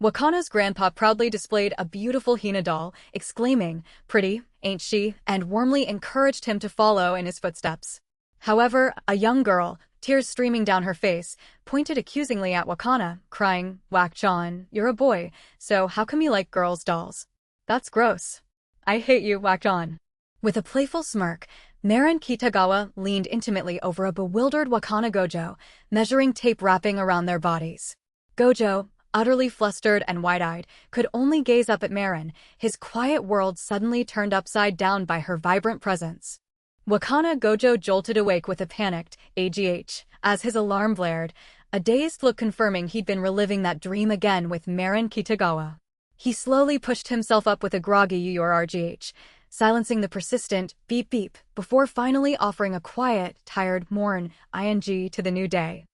Wakana's grandpa proudly displayed a beautiful Hina doll, exclaiming, "Pretty, ain't she?" and warmly encouraged him to follow in his footsteps. However, a young girl, tears streaming down her face, pointed accusingly at Wakana, crying, "Wak-chan, you're a boy, so how come you like girls' dolls? That's gross. I hate you, Wak-chan." With a playful smirk, Marin Kitagawa leaned intimately over a bewildered Wakana Gojo, measuring tape wrapping around their bodies. Gojo, utterly flustered and wide-eyed, could only gaze up at Marin, his quiet world suddenly turned upside down by her vibrant presence. Wakana Gojo jolted awake with a panicked AGH as his alarm blared, a dazed look confirming he'd been reliving that dream again with Marin Kitagawa. He slowly pushed himself up with a groggy URRGH, silencing the persistent beep-beep before finally offering a quiet, tired mourn ing to the new day.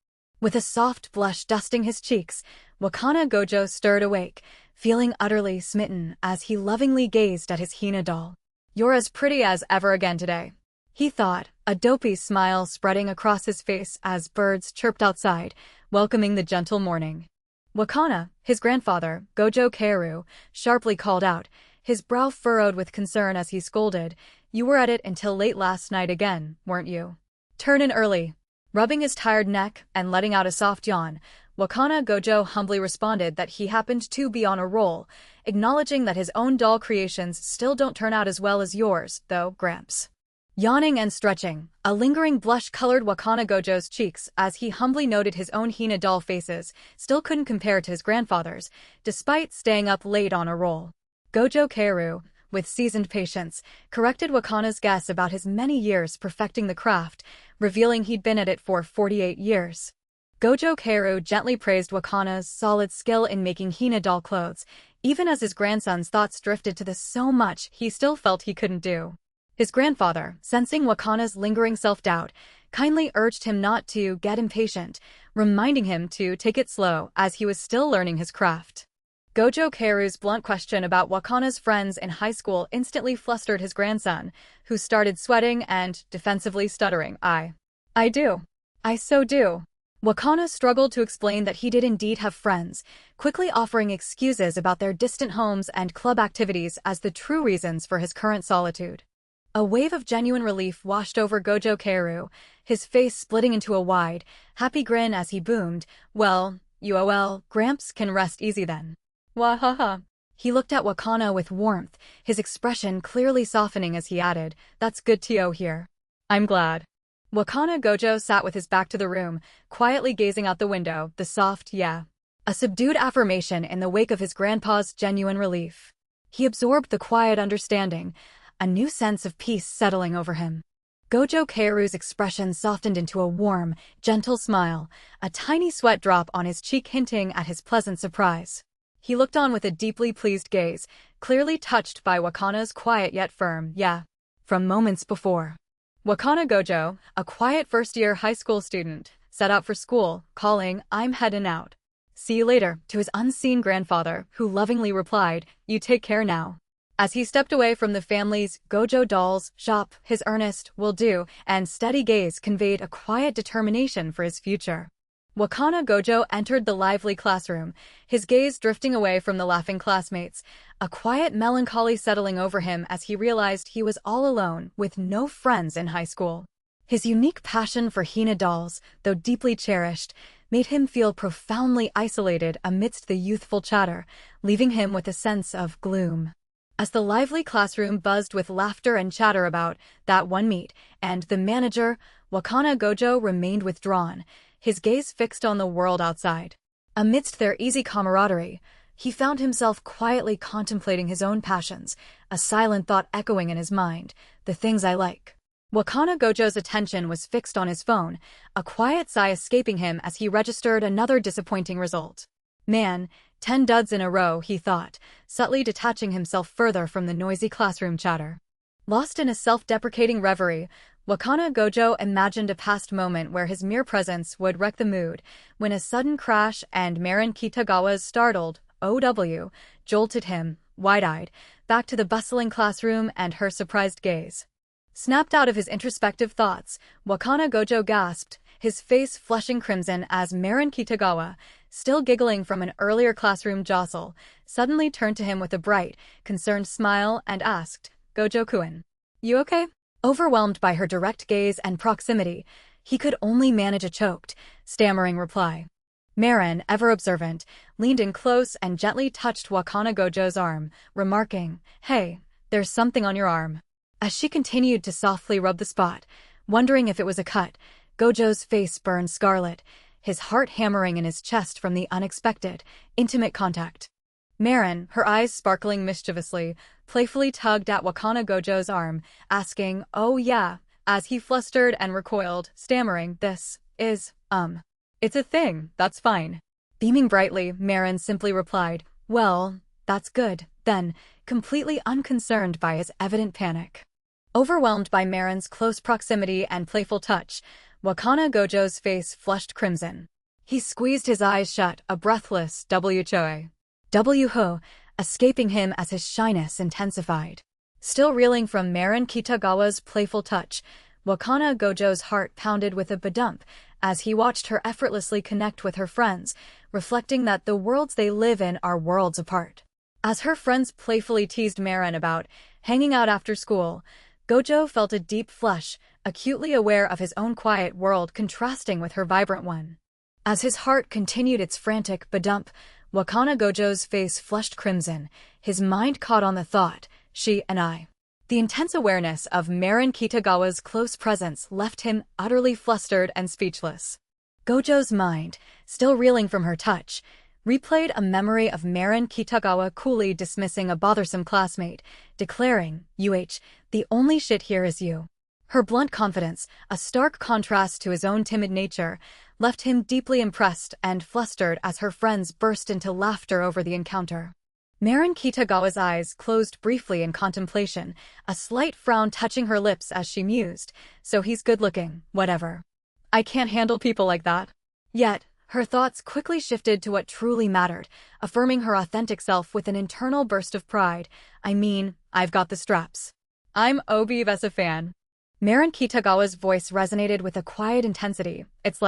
With a soft blush dusting his cheeks, Wakana Gojo stirred awake, feeling utterly smitten as he lovingly gazed at his Hina doll. "You're as pretty as ever again today," he thought, a dopey smile spreading across his face as birds chirped outside, welcoming the gentle morning. Wakana, his grandfather, Gojo Kaoru, sharply called out, his brow furrowed with concern as he scolded, "You were at it until late last night again, weren't you? Turn in early." Rubbing his tired neck and letting out a soft yawn, Wakana Gojo humbly responded that he happened to be on a roll, acknowledging that his own doll creations still don't turn out as well as yours, though, Gramps. Yawning and stretching, a lingering blush colored Wakana Gojo's cheeks as he humbly noted his own Hina doll faces still couldn't compare to his grandfather's, despite staying up late on a roll. Gojo Kaoru, with seasoned patience, corrected Wakana's guess about his many years perfecting the craft, revealing he'd been at it for 48 years. Gojo Kaoru gently praised Wakana's solid skill in making Hina doll clothes, even as his grandson's thoughts drifted to the so much he still felt he couldn't do. His grandfather, sensing Wakana's lingering self-doubt, kindly urged him not to get impatient, reminding him to take it slow as he was still learning his craft. Gojo Kaoru's blunt question about Wakana's friends in high school instantly flustered his grandson, who started sweating and defensively stuttering, I do. I so do." Wakana struggled to explain that he did indeed have friends, quickly offering excuses about their distant homes and club activities as the true reasons for his current solitude. A wave of genuine relief washed over Gojo Kaoru, his face splitting into a wide, happy grin as he boomed, "Well, Gramps can rest easy then. Wahaha." He looked at Wakana with warmth, his expression clearly softening as he added, "That's good to hear. I'm glad." Wakana Gojo sat with his back to the room, quietly gazing out the window, the soft "yeah." A subdued affirmation in the wake of his grandpa's genuine relief. He absorbed the quiet understanding, a new sense of peace settling over him. Gojo Kaoru's expression softened into a warm, gentle smile, a tiny sweat drop on his cheek hinting at his pleasant surprise. He looked on with a deeply pleased gaze, clearly touched by Wakana's quiet yet firm "yeah" from moments before. Wakana Gojo, a quiet first-year high school student, set out for school, calling, "I'm headin' out. See you later," to his unseen grandfather, who lovingly replied, "You take care now." As he stepped away from the family's Gojo Dolls shop, his earnest, "will do," and steady gaze conveyed a quiet determination for his future. Wakana Gojo entered the lively classroom, his gaze drifting away from the laughing classmates, a quiet melancholy settling over him as he realized he was all alone, with no friends in high school. His unique passion for Hina dolls, though deeply cherished, made him feel profoundly isolated amidst the youthful chatter, leaving him with a sense of gloom. As the lively classroom buzzed with laughter and chatter about that one meet and the manager, Wakana Gojo remained withdrawn, his gaze fixed on the world outside. Amidst their easy camaraderie, he found himself quietly contemplating his own passions, a silent thought echoing in his mind, "the things I like." Wakana Gojo's attention was fixed on his phone, a quiet sigh escaping him as he registered another disappointing result. Man, 10 duds in a row, he thought, subtly detaching himself further from the noisy classroom chatter. Lost in a self-deprecating reverie, Wakana Gojo imagined a past moment where his mere presence would wreck the mood, when a sudden crash and Marin Kitagawa's startled "OW" jolted him, wide-eyed, back to the bustling classroom and her surprised gaze. Snapped out of his introspective thoughts, Wakana Gojo gasped, his face flushing crimson as Marin Kitagawa, still giggling from an earlier classroom jostle, suddenly turned to him with a bright, concerned smile and asked, "Gojo-kun, you okay?" Overwhelmed by her direct gaze and proximity, he could only manage a choked, stammering reply. Marin, ever observant, leaned in close and gently touched Wakana Gojo's arm, remarking, "Hey, there's something on your arm." As she continued to softly rub the spot, wondering if it was a cut, Gojo's face burned scarlet, his heart hammering in his chest from the unexpected, intimate contact. Marin, her eyes sparkling mischievously, playfully tugged at Wakana Gojo's arm, asking, "Oh yeah," as he flustered and recoiled, stammering, "This is, it's a thing, that's fine." Beaming brightly, Marin simply replied, "Well, that's good," then, completely unconcerned by his evident panic. Overwhelmed by Marin's close proximity and playful touch, Wakana Gojo's face flushed crimson. He squeezed his eyes shut, a breathless W-ho, escaping him as his shyness intensified. Still reeling from Marin Kitagawa's playful touch, Wakana Gojo's heart pounded with a badump as he watched her effortlessly connect with her friends, reflecting that the worlds they live in are worlds apart. As her friends playfully teased Marin about hanging out after school, Gojo felt a deep flush, acutely aware of his own quiet world contrasting with her vibrant one. As his heart continued its frantic badump, Wakana Gojo's face flushed crimson, his mind caught on the thought, "She and I." The intense awareness of Marin Kitagawa's close presence left him utterly flustered and speechless. Gojo's mind, still reeling from her touch, replayed a memory of Marin Kitagawa coolly dismissing a bothersome classmate, declaring, "The only shit here is you." Her blunt confidence, a stark contrast to his own timid nature, left him deeply impressed and flustered as her friends burst into laughter over the encounter. Marin Kitagawa's eyes closed briefly in contemplation, a slight frown touching her lips as she mused, "So he's good-looking, whatever. I can't handle people like that." Yet, her thoughts quickly shifted to what truly mattered, affirming her authentic self with an internal burst of pride. "I mean, I've got the straps. I'm OB as a fan." Marin Kitagawa's voice resonated with a quiet intensity. It's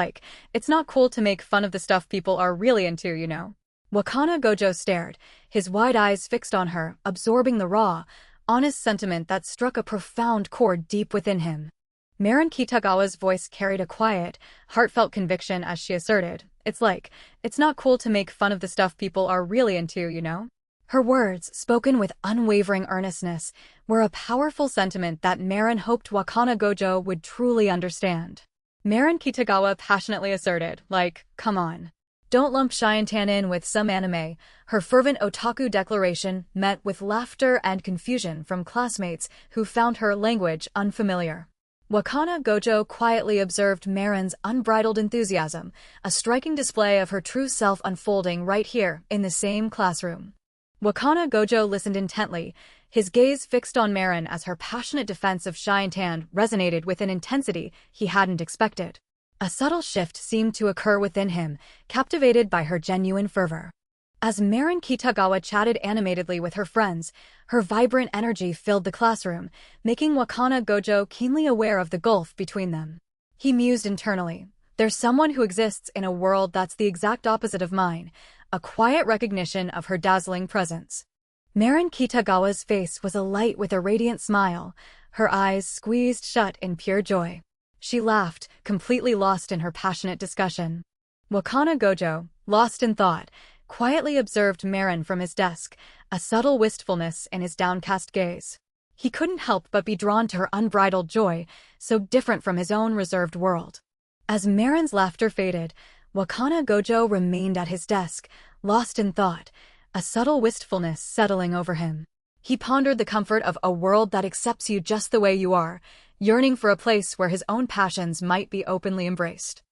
not cool to make fun of the stuff people are really into, you know." Wakana Gojo stared, his wide eyes fixed on her, absorbing the raw, honest sentiment that struck a profound chord deep within him. Marin Kitagawa's voice carried a quiet, heartfelt conviction as she asserted, It's not cool to make fun of the stuff people are really into, you know." Her words, spoken with unwavering earnestness, were a powerful sentiment that Marin hoped Wakana Gojo would truly understand. Marin Kitagawa passionately asserted, "Come on. Don't lump Shiantan in with some anime." Her fervent otaku declaration met with laughter and confusion from classmates who found her language unfamiliar. Wakana Gojo quietly observed Marin's unbridled enthusiasm, a striking display of her true self unfolding right here in the same classroom. Wakana Gojo listened intently, his gaze fixed on Marin as her passionate defense of Shiantan resonated with an intensity he hadn't expected. A subtle shift seemed to occur within him, captivated by her genuine fervor. As Marin Kitagawa chatted animatedly with her friends, her vibrant energy filled the classroom, making Wakana Gojo keenly aware of the gulf between them. He mused internally, "There's someone who exists in a world that's the exact opposite of mine," a quiet recognition of her dazzling presence. Marin Kitagawa's face was alight with a radiant smile, her eyes squeezed shut in pure joy. She laughed, completely lost in her passionate discussion. Wakana Gojo, lost in thought, quietly observed Marin from his desk, a subtle wistfulness in his downcast gaze. He couldn't help but be drawn to her unbridled joy, so different from his own reserved world. As Marin's laughter faded, Wakana Gojo remained at his desk, lost in thought, a subtle wistfulness settling over him. He pondered the comfort of a world that accepts you just the way you are, yearning for a place where his own passions might be openly embraced.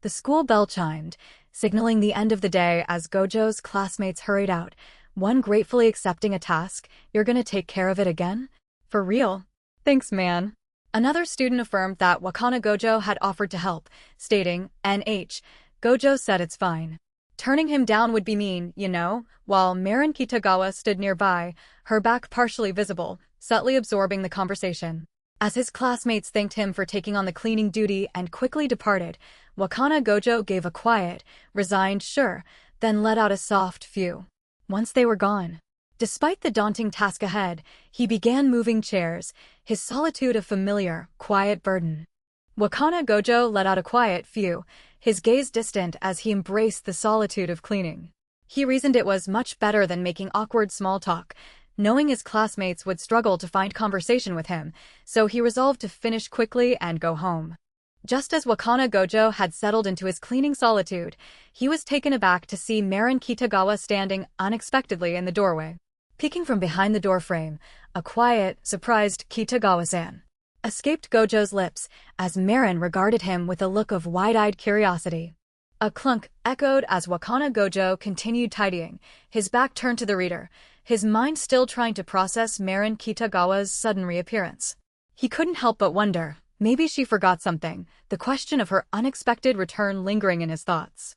The school bell chimed, signaling the end of the day as Gojo's classmates hurried out, one gratefully accepting a task. "You're gonna take care of it again? For real? Thanks, man." Another student affirmed that Wakana Gojo had offered to help, stating, "NH, Gojo said it's fine. Turning him down would be mean, you know," while Marin Kitagawa stood nearby, her back partially visible, subtly absorbing the conversation. As his classmates thanked him for taking on the cleaning duty and quickly departed, Wakana Gojo gave a quiet, resigned sure, then let out a soft phew. Once they were gone. Despite the daunting task ahead, he began moving chairs, his solitude a familiar, quiet burden. Wakana Gojo let out a quiet phew, his gaze distant as he embraced the solitude of cleaning. He reasoned it was much better than making awkward small talk, knowing his classmates would struggle to find conversation with him, so he resolved to finish quickly and go home. Just as Wakana Gojo had settled into his cleaning solitude, he was taken aback to see Marin Kitagawa standing unexpectedly in the doorway. Peeking from behind the doorframe, a quiet, surprised Kitagawa-san escaped Gojo's lips as Marin regarded him with a look of wide-eyed curiosity. A clunk echoed as Wakana Gojo continued tidying, his back turned to the reader, his mind still trying to process Marin Kitagawa's sudden reappearance. He couldn't help but wonder, maybe she forgot something, the question of her unexpected return lingering in his thoughts.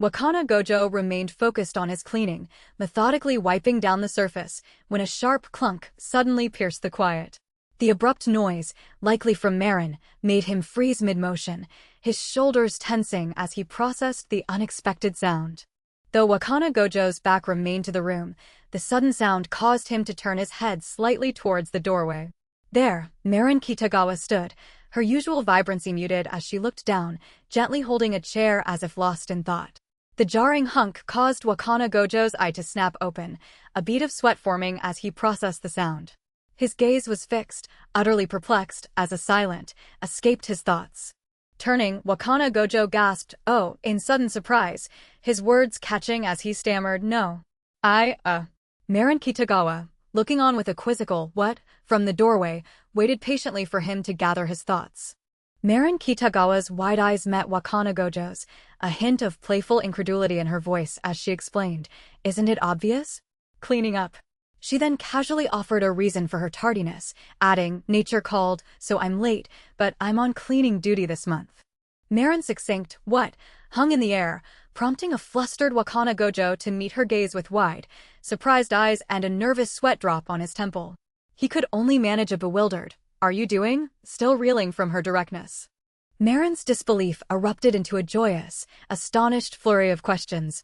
Wakana Gojo remained focused on his cleaning, methodically wiping down the surface, when a sharp clunk suddenly pierced the quiet. The abrupt noise, likely from Marin, made him freeze mid-motion, his shoulders tensing as he processed the unexpected sound. Though Wakana Gojo's back remained to the room, the sudden sound caused him to turn his head slightly towards the doorway. There, Marin Kitagawa stood, her usual vibrancy muted as she looked down, gently holding a chair as if lost in thought. The jarring hunk caused Wakana Gojo's eye to snap open, a bead of sweat forming as he processed the sound. His gaze was fixed, utterly perplexed, as a silent escaped his thoughts. Turning, Wakana Gojo gasped, "Oh," in sudden surprise, his words catching as he stammered, "No. Marin Kitagawa, looking on with a quizzical, "What?" from the doorway, waited patiently for him to gather his thoughts. Marin Kitagawa's wide eyes met Wakana Gojo's, a hint of playful incredulity in her voice as she explained, "Isn't it obvious? Cleaning up." She then casually offered a reason for her tardiness, adding, "Nature called, so I'm late, but I'm on cleaning duty this month." Marin's succinct, "What?" hung in the air, prompting a flustered Wakana Gojo to meet her gaze with wide, surprised eyes and a nervous sweat drop on his temple. He could only manage a bewildered, "Are you doing?" still reeling from her directness. Marin's disbelief erupted into a joyous, astonished flurry of questions.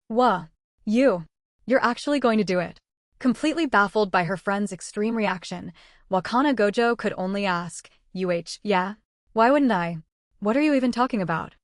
"Wha? You're actually going to do it?" Completely baffled by her friend's extreme reaction, Wakana Gojo could only ask, "Yeah? Why wouldn't I? What are you even talking about?"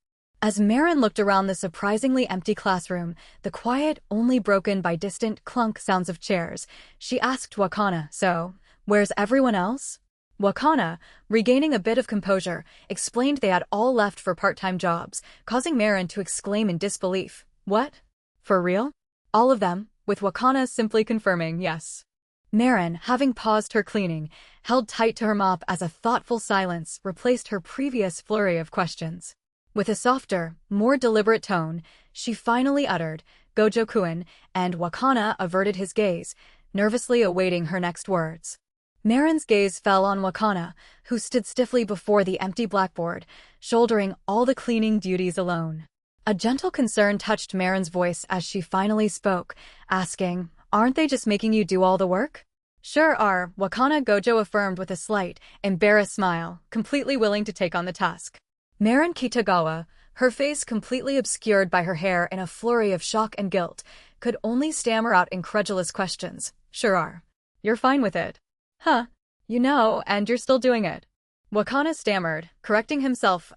As Marin looked around the surprisingly empty classroom, the quiet only broken by distant clunk sounds of chairs, she asked Wakana, "So, where's everyone else?" Wakana, regaining a bit of composure, explained they had all left for part-time jobs, causing Marin to exclaim in disbelief, "What? For real?" "All of them," with Wakana simply confirming yes. Marin, having paused her cleaning, held tight to her mop as a thoughtful silence replaced her previous flurry of questions. With a softer, more deliberate tone, she finally uttered, "Gojo-kun," and Wakana averted his gaze, nervously awaiting her next words. Marin's gaze fell on Wakana, who stood stiffly before the empty blackboard, shouldering all the cleaning duties alone. A gentle concern touched Marin's voice as she finally spoke, asking, "Aren't they just making you do all the work?" "Sure are," Wakana Gojo affirmed with a slight, embarrassed smile, completely willing to take on the task. Marin Kitagawa, her face completely obscured by her hair in a flurry of shock and guilt, could only stammer out incredulous questions. "Sure are. You're fine with it." "Huh. And you're still doing it." Wakana stammered, correcting himself,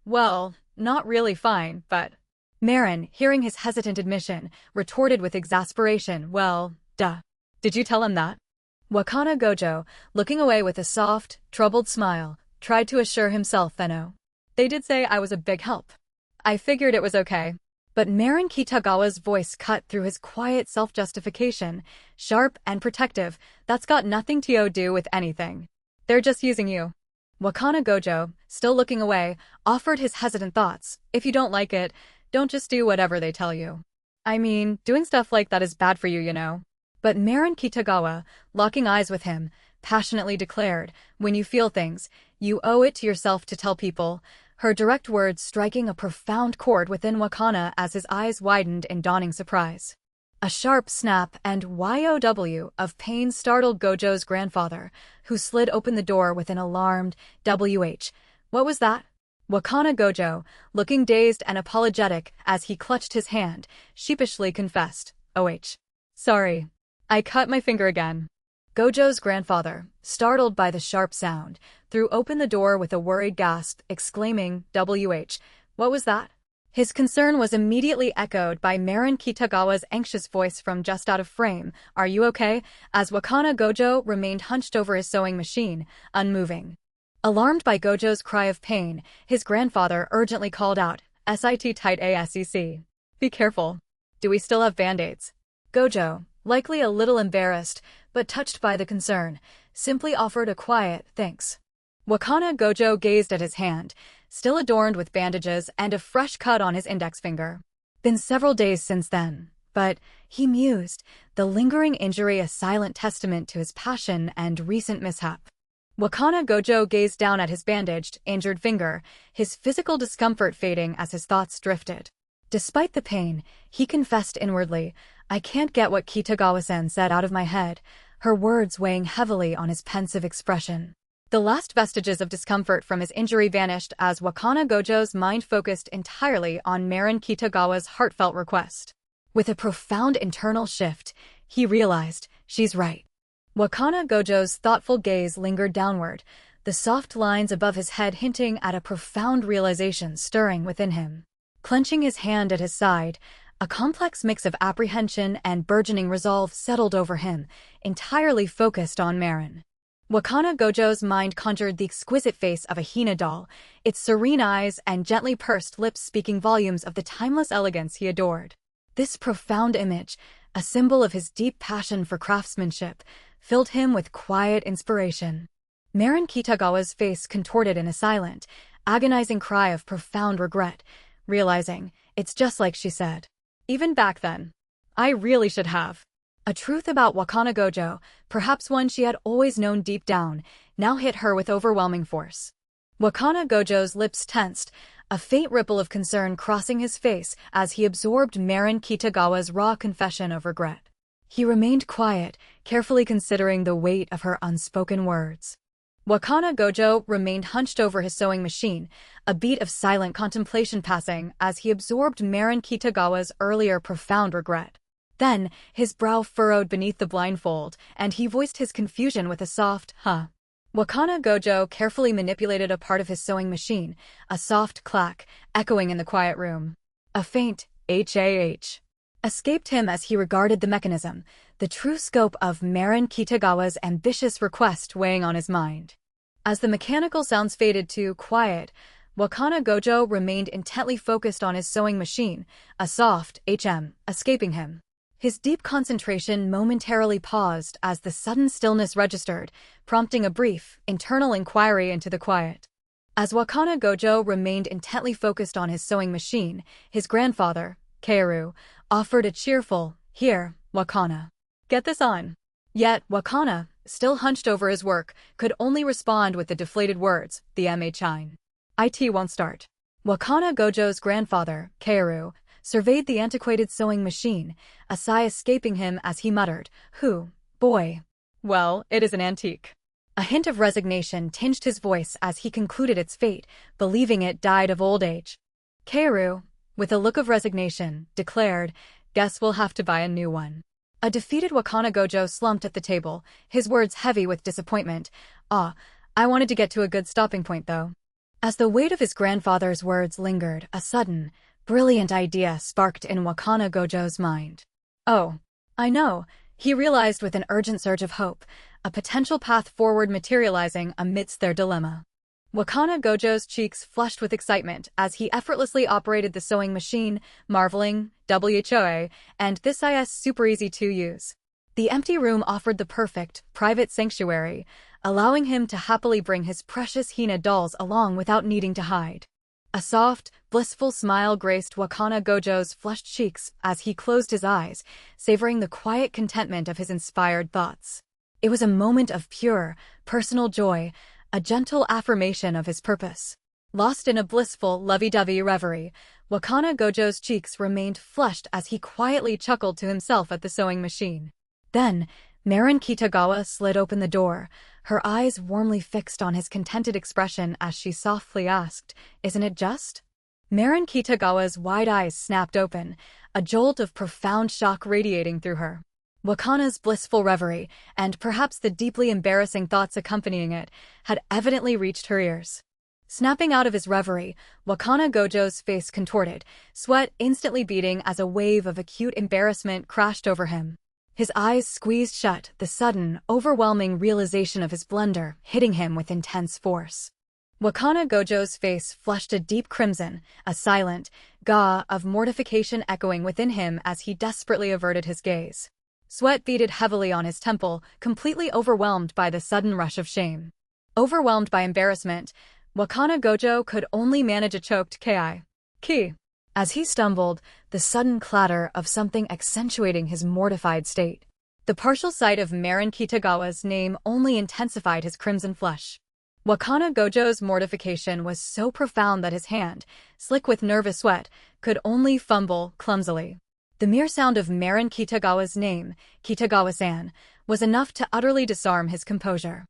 well, not really fine, but..." Marin, hearing his hesitant admission, retorted with exasperation, "Well, duh. Did you tell him that?" Wakana Gojo, looking away with a soft, troubled smile, tried to assure himself that no. "They did say I was a big help. I figured it was okay." But Marin Kitagawa's voice cut through his quiet self-justification, sharp and protective, "That's got nothing to do with anything. They're just using you." Wakana Gojo, still looking away, offered his hesitant thoughts, "If you don't like it, don't just do whatever they tell you. I mean, doing stuff like that is bad for you. But Marin Kitagawa, locking eyes with him, passionately declared, "When you feel things, you owe it to yourself to tell people," her direct words striking a profound chord within Wakana as his eyes widened in dawning surprise. A sharp snap and YOW of pain startled Gojo's grandfather, who slid open the door with an alarmed, "WH, what was that?" Wakana Gojo, looking dazed and apologetic as he clutched his hand, sheepishly confessed, "OH. Sorry. I cut my finger again." Gojo's grandfather, startled by the sharp sound, threw open the door with a worried gasp, exclaiming, "WH, what was that?" His concern was immediately echoed by Marin Kitagawa's anxious voice from just out of frame, "Are you okay?" as Wakana Gojo remained hunched over his sewing machine, unmoving. Alarmed by Gojo's cry of pain, his grandfather urgently called out, "Sit tight ASEC. Be careful. Do we still have band-aids?" Gojo, likely a little embarrassed, but touched by the concern, simply offered a quiet thanks. Wakana Gojo gazed at his hand, still adorned with bandages and a fresh cut on his index finger. Been several days since then, but, he mused, the lingering injury a silent testament to his passion and recent mishap. Wakana Gojo gazed down at his bandaged, injured finger, his physical discomfort fading as his thoughts drifted. Despite the pain, he confessed inwardly, "I can't get what Kitagawa-sen said out of my head," her words weighing heavily on his pensive expression. The last vestiges of discomfort from his injury vanished as Wakana Gojo's mind focused entirely on Marin Kitagawa's heartfelt request. With a profound internal shift, he realized, she's right. Wakana Gojo's thoughtful gaze lingered downward, the soft lines above his head hinting at a profound realization stirring within him. Clenching his hand at his side, a complex mix of apprehension and burgeoning resolve settled over him, entirely focused on Marin. Wakana Gojo's mind conjured the exquisite face of a Hina doll, its serene eyes and gently pursed lips speaking volumes of the timeless elegance he adored. This profound image, a symbol of his deep passion for craftsmanship, filled him with quiet inspiration. Marin Kitagawa's face contorted in a silent, agonizing cry of profound regret, realizing, it's just like she said. Even back then. I really should have. A truth about Wakana Gojo, perhaps one she had always known deep down, now hit her with overwhelming force. Wakana Gojo's lips tensed, a faint ripple of concern crossing his face as he absorbed Marin Kitagawa's raw confession of regret. He remained quiet, carefully considering the weight of her unspoken words. Wakana Gojo remained hunched over his sewing machine, a beat of silent contemplation passing as he absorbed Marin Kitagawa's earlier profound regret. Then, his brow furrowed beneath the blindfold, and he voiced his confusion with a soft, "Huh." Wakana Gojo carefully manipulated a part of his sewing machine, a soft clack, echoing in the quiet room. A faint, "H-A-H," escaped him as he regarded the mechanism, the true scope of Marin Kitagawa's ambitious request weighing on his mind. As the mechanical sounds faded to quiet, Wakana Gojo remained intently focused on his sewing machine, a soft "HM" escaping him. His deep concentration momentarily paused as the sudden stillness registered, prompting a brief, internal inquiry into the quiet. As Wakana Gojo remained intently focused on his sewing machine, his grandfather, Kaoru, offered a cheerful, "Here, Wakana. Get this on." Yet Wakana, still hunched over his work, could only respond with the deflated words, "The MHine. IT won't start." Wakana Gojo's grandfather, Kaoru, surveyed the antiquated sewing machine, a sigh escaping him as he muttered, boy. Well, it is an antique." A hint of resignation tinged his voice as he concluded its fate, believing it died of old age. Kaoru, with a look of resignation, declared, "Guess we'll have to buy a new one." A defeated Wakana Gojo slumped at the table, his words heavy with disappointment. I wanted to get to a good stopping point though." As the weight of his grandfather's words lingered, a sudden, brilliant idea sparked in Wakana Gojo's mind. "Oh, I know," he realized with an urgent surge of hope, a potential path forward materializing amidst their dilemma. Wakana Gojo's cheeks flushed with excitement as he effortlessly operated the sewing machine, marveling, "WHOA, and this is super easy to use." The empty room offered the perfect, private sanctuary, allowing him to happily bring his precious Hina dolls along without needing to hide. A soft, blissful smile graced Wakana Gojo's flushed cheeks as he closed his eyes, savoring the quiet contentment of his inspired thoughts. It was a moment of pure, personal joy, a gentle affirmation of his purpose. Lost in a blissful, lovey-dovey reverie, Wakana Gojo's cheeks remained flushed as he quietly chuckled to himself at the sewing machine. Then, Marin Kitagawa slid open the door, her eyes warmly fixed on his contented expression as she softly asked, "Isn't it just?" Marin Kitagawa's wide eyes snapped open, a jolt of profound shock radiating through her. Wakana's blissful reverie, and perhaps the deeply embarrassing thoughts accompanying it, had evidently reached her ears. Snapping out of his reverie, Wakana Gojo's face contorted, sweat instantly beading as a wave of acute embarrassment crashed over him. His eyes squeezed shut, the sudden, overwhelming realization of his blunder hitting him with intense force. Wakana Gojo's face flushed a deep crimson, a silent gah of mortification echoing within him as he desperately averted his gaze. Sweat beaded heavily on his temple, completely overwhelmed by the sudden rush of shame. Overwhelmed by embarrassment, Wakana Gojo could only manage a choked ki. As he stumbled, the sudden clatter of something accentuating his mortified state. The partial sight of Marin Kitagawa's name only intensified his crimson flush. Wakana Gojo's mortification was so profound that his hand, slick with nervous sweat, could only fumble clumsily. The mere sound of Marin Kitagawa's name, Kitagawa-san, was enough to utterly disarm his composure.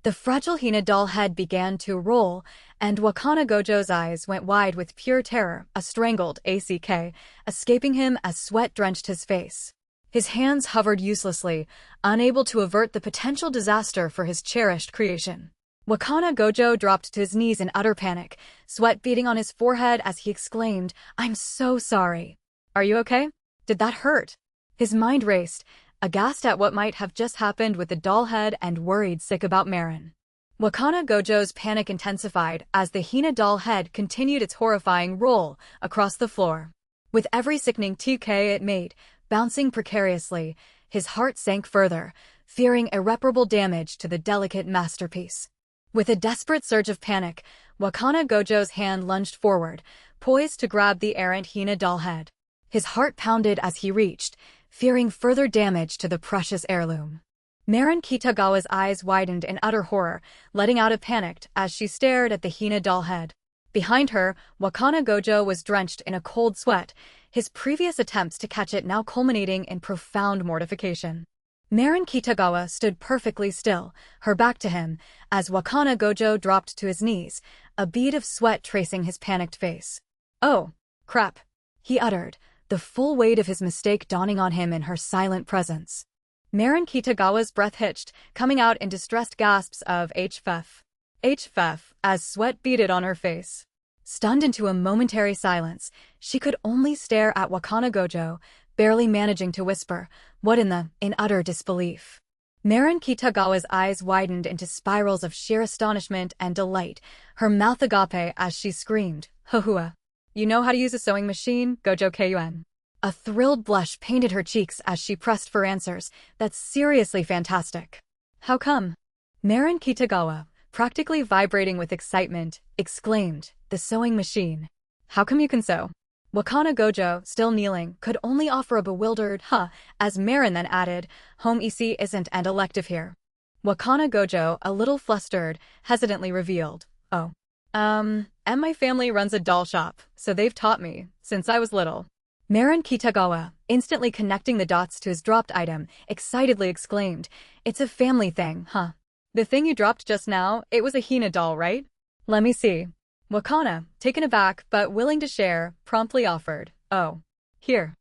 The fragile Hina doll head began to roll, and Wakana Gojo's eyes went wide with pure terror, a strangled escaping him as sweat drenched his face. His hands hovered uselessly, unable to avert the potential disaster for his cherished creation. Wakana Gojo dropped to his knees in utter panic, sweat beading on his forehead as he exclaimed, "I'm so sorry. Are you okay? Did that hurt?" His mind raced, aghast at what might have just happened with the doll head and worried sick about Marin. Wakana Gojo's panic intensified as the Hina doll head continued its horrifying roll across the floor. With every sickening TK it made, bouncing precariously, his heart sank further, fearing irreparable damage to the delicate masterpiece. With a desperate surge of panic, Wakana Gojo's hand lunged forward, poised to grab the errant Hina doll head. His heart pounded as he reached, fearing further damage to the precious heirloom. Marin Kitagawa's eyes widened in utter horror, letting out a panic as she stared at the Hina doll head. Behind her, Wakana Gojo was drenched in a cold sweat, his previous attempts to catch it now culminating in profound mortification. Marin Kitagawa stood perfectly still, her back to him, as Wakana Gojo dropped to his knees, a bead of sweat tracing his panicked face. "Oh, crap," he uttered, the full weight of his mistake dawning on him in her silent presence. Marin Kitagawa's breath hitched, coming out in distressed gasps of HFF, as sweat beaded on her face. Stunned into a momentary silence, she could only stare at Wakana Gojo, barely managing to whisper, "What in utter disbelief." Marin Kitagawa's eyes widened into spirals of sheer astonishment and delight, her mouth agape as she screamed, "Hohua! You know how to use a sewing machine, Gojo Kun." A thrilled blush painted her cheeks as she pressed for answers. "That's seriously fantastic." "How come?" Marin Kitagawa, practically vibrating with excitement, exclaimed, "The sewing machine. How come you can sew?" Wakana Gojo, still kneeling, could only offer a bewildered "huh," as Marin then added, "Home EC isn't an elective here." Wakana Gojo, a little flustered, hesitantly revealed, "Oh. And my family runs a doll shop, so they've taught me, since I was little." Marin Kitagawa, instantly connecting the dots to his dropped item, excitedly exclaimed, "It's a family thing, huh? The thing you dropped just now, it was a Hina doll, right? Let me see." Wakana, taken aback but willing to share, promptly offered, "Oh. Here."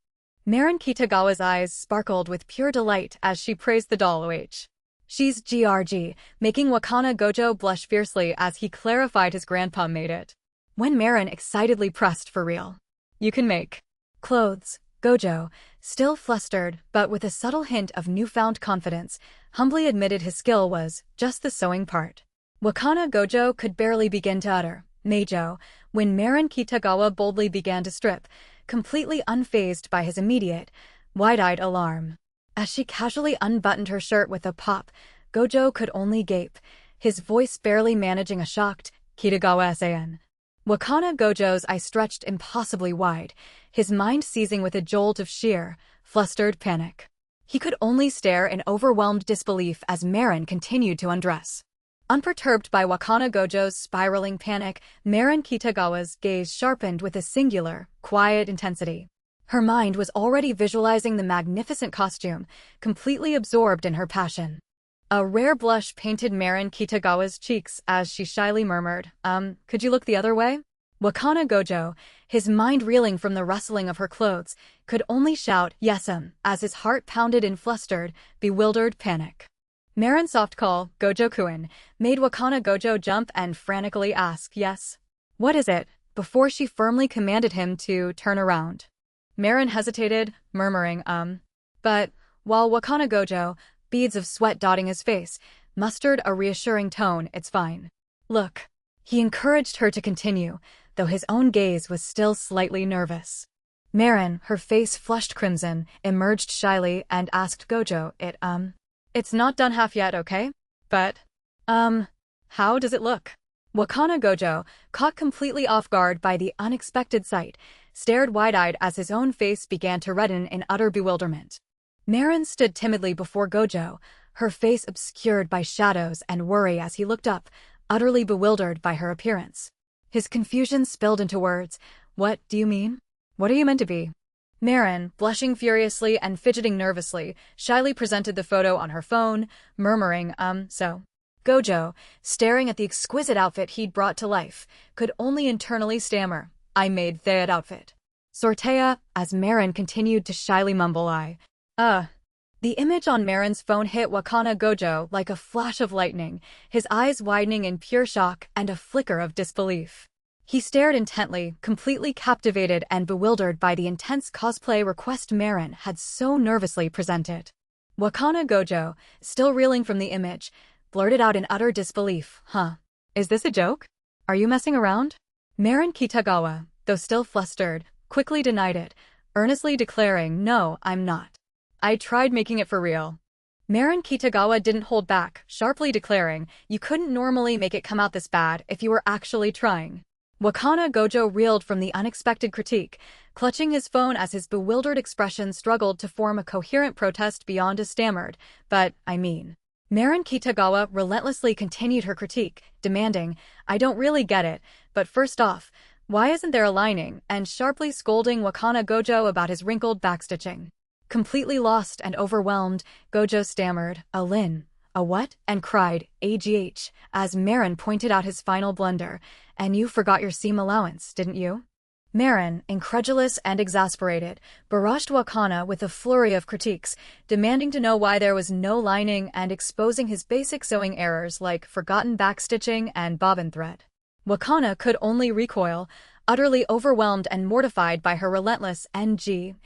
Marin Kitagawa's eyes sparkled with pure delight as she praised the doll. "She's GRG, making Wakana Gojo blush fiercely as he clarified his grandpa made it. When Marin excitedly pressed for real. "You can make clothes." Gojo, still flustered but with a subtle hint of newfound confidence, humbly admitted his skill was just the sewing part. Wakana Gojo could barely begin to utter "Meijo" when Marin Kitagawa boldly began to strip, completely unfazed by his immediate, wide-eyed alarm. As she casually unbuttoned her shirt with a pop, Gojo could only gape, his voice barely managing a shocked "Kitagawa-san." Wakana Gojo's eyes stretched impossibly wide, his mind seizing with a jolt of sheer, flustered panic. He could only stare in overwhelmed disbelief as Marin continued to undress. Unperturbed by Wakana Gojo's spiraling panic, Marin Kitagawa's gaze sharpened with a singular, quiet intensity. Her mind was already visualizing the magnificent costume, completely absorbed in her passion. A rare blush painted Marin Kitagawa's cheeks as she shyly murmured, could you look the other way? Wakana Gojo, his mind reeling from the rustling of her clothes, could only shout, yes'm, as his heart pounded in flustered, bewildered panic. Marin's soft call, Gojo-kun, made Wakana Gojo jump and frantically ask, yes? What is it? Before she firmly commanded him to turn around. Marin hesitated, murmuring, But, while Wakana Gojo, beads of sweat dotting his face, mustered a reassuring tone, it's fine. Look. He encouraged her to continue, though his own gaze was still slightly nervous. Marin, her face flushed crimson, emerged shyly and asked Gojo, It's not done half yet, okay? But, how does it look? Wakana Gojo, caught completely off guard by the unexpected sight, stared wide-eyed as his own face began to redden in utter bewilderment. Marin stood timidly before Gojo, her face obscured by shadows and worry as he looked up, utterly bewildered by her appearance. His confusion spilled into words. What do you mean? What are you meant to be? Marin, blushing furiously and fidgeting nervously, shyly presented the photo on her phone, murmuring, so. Gojo, staring at the exquisite outfit he'd brought to life, could only internally stammer, I made that outfit. Sortea, as Marin continued to shyly mumble, The image on Marin's phone hit Wakana Gojo like a flash of lightning, his eyes widening in pure shock and a flicker of disbelief. He stared intently, completely captivated and bewildered by the intense cosplay request Marin had so nervously presented. Wakana Gojo, still reeling from the image, blurted out in utter disbelief, Is this a joke? Are you messing around? Marin Kitagawa, though still flustered, quickly denied it, earnestly declaring, no, I'm not. I tried making it for real. Marin Kitagawa didn't hold back, sharply declaring, you couldn't normally make it come out this bad if you were actually trying. Wakana Gojo reeled from the unexpected critique, clutching his phone as his bewildered expression struggled to form a coherent protest beyond a stammered, but, I mean. Marin Kitagawa relentlessly continued her critique, demanding, I don't really get it, but first off, why isn't there a lining, and sharply scolding Wakana Gojo about his wrinkled backstitching. Completely lost and overwhelmed, Gojo stammered, a lin, a what? And cried, AGH, as Marin pointed out his final blunder, and you forgot your seam allowance, didn't you? Marin, incredulous and exasperated, barraged Wakana with a flurry of critiques, demanding to know why there was no lining and exposing his basic sewing errors like forgotten backstitching and bobbin thread. Wakana could only recoil, utterly overwhelmed and mortified by her relentless NG,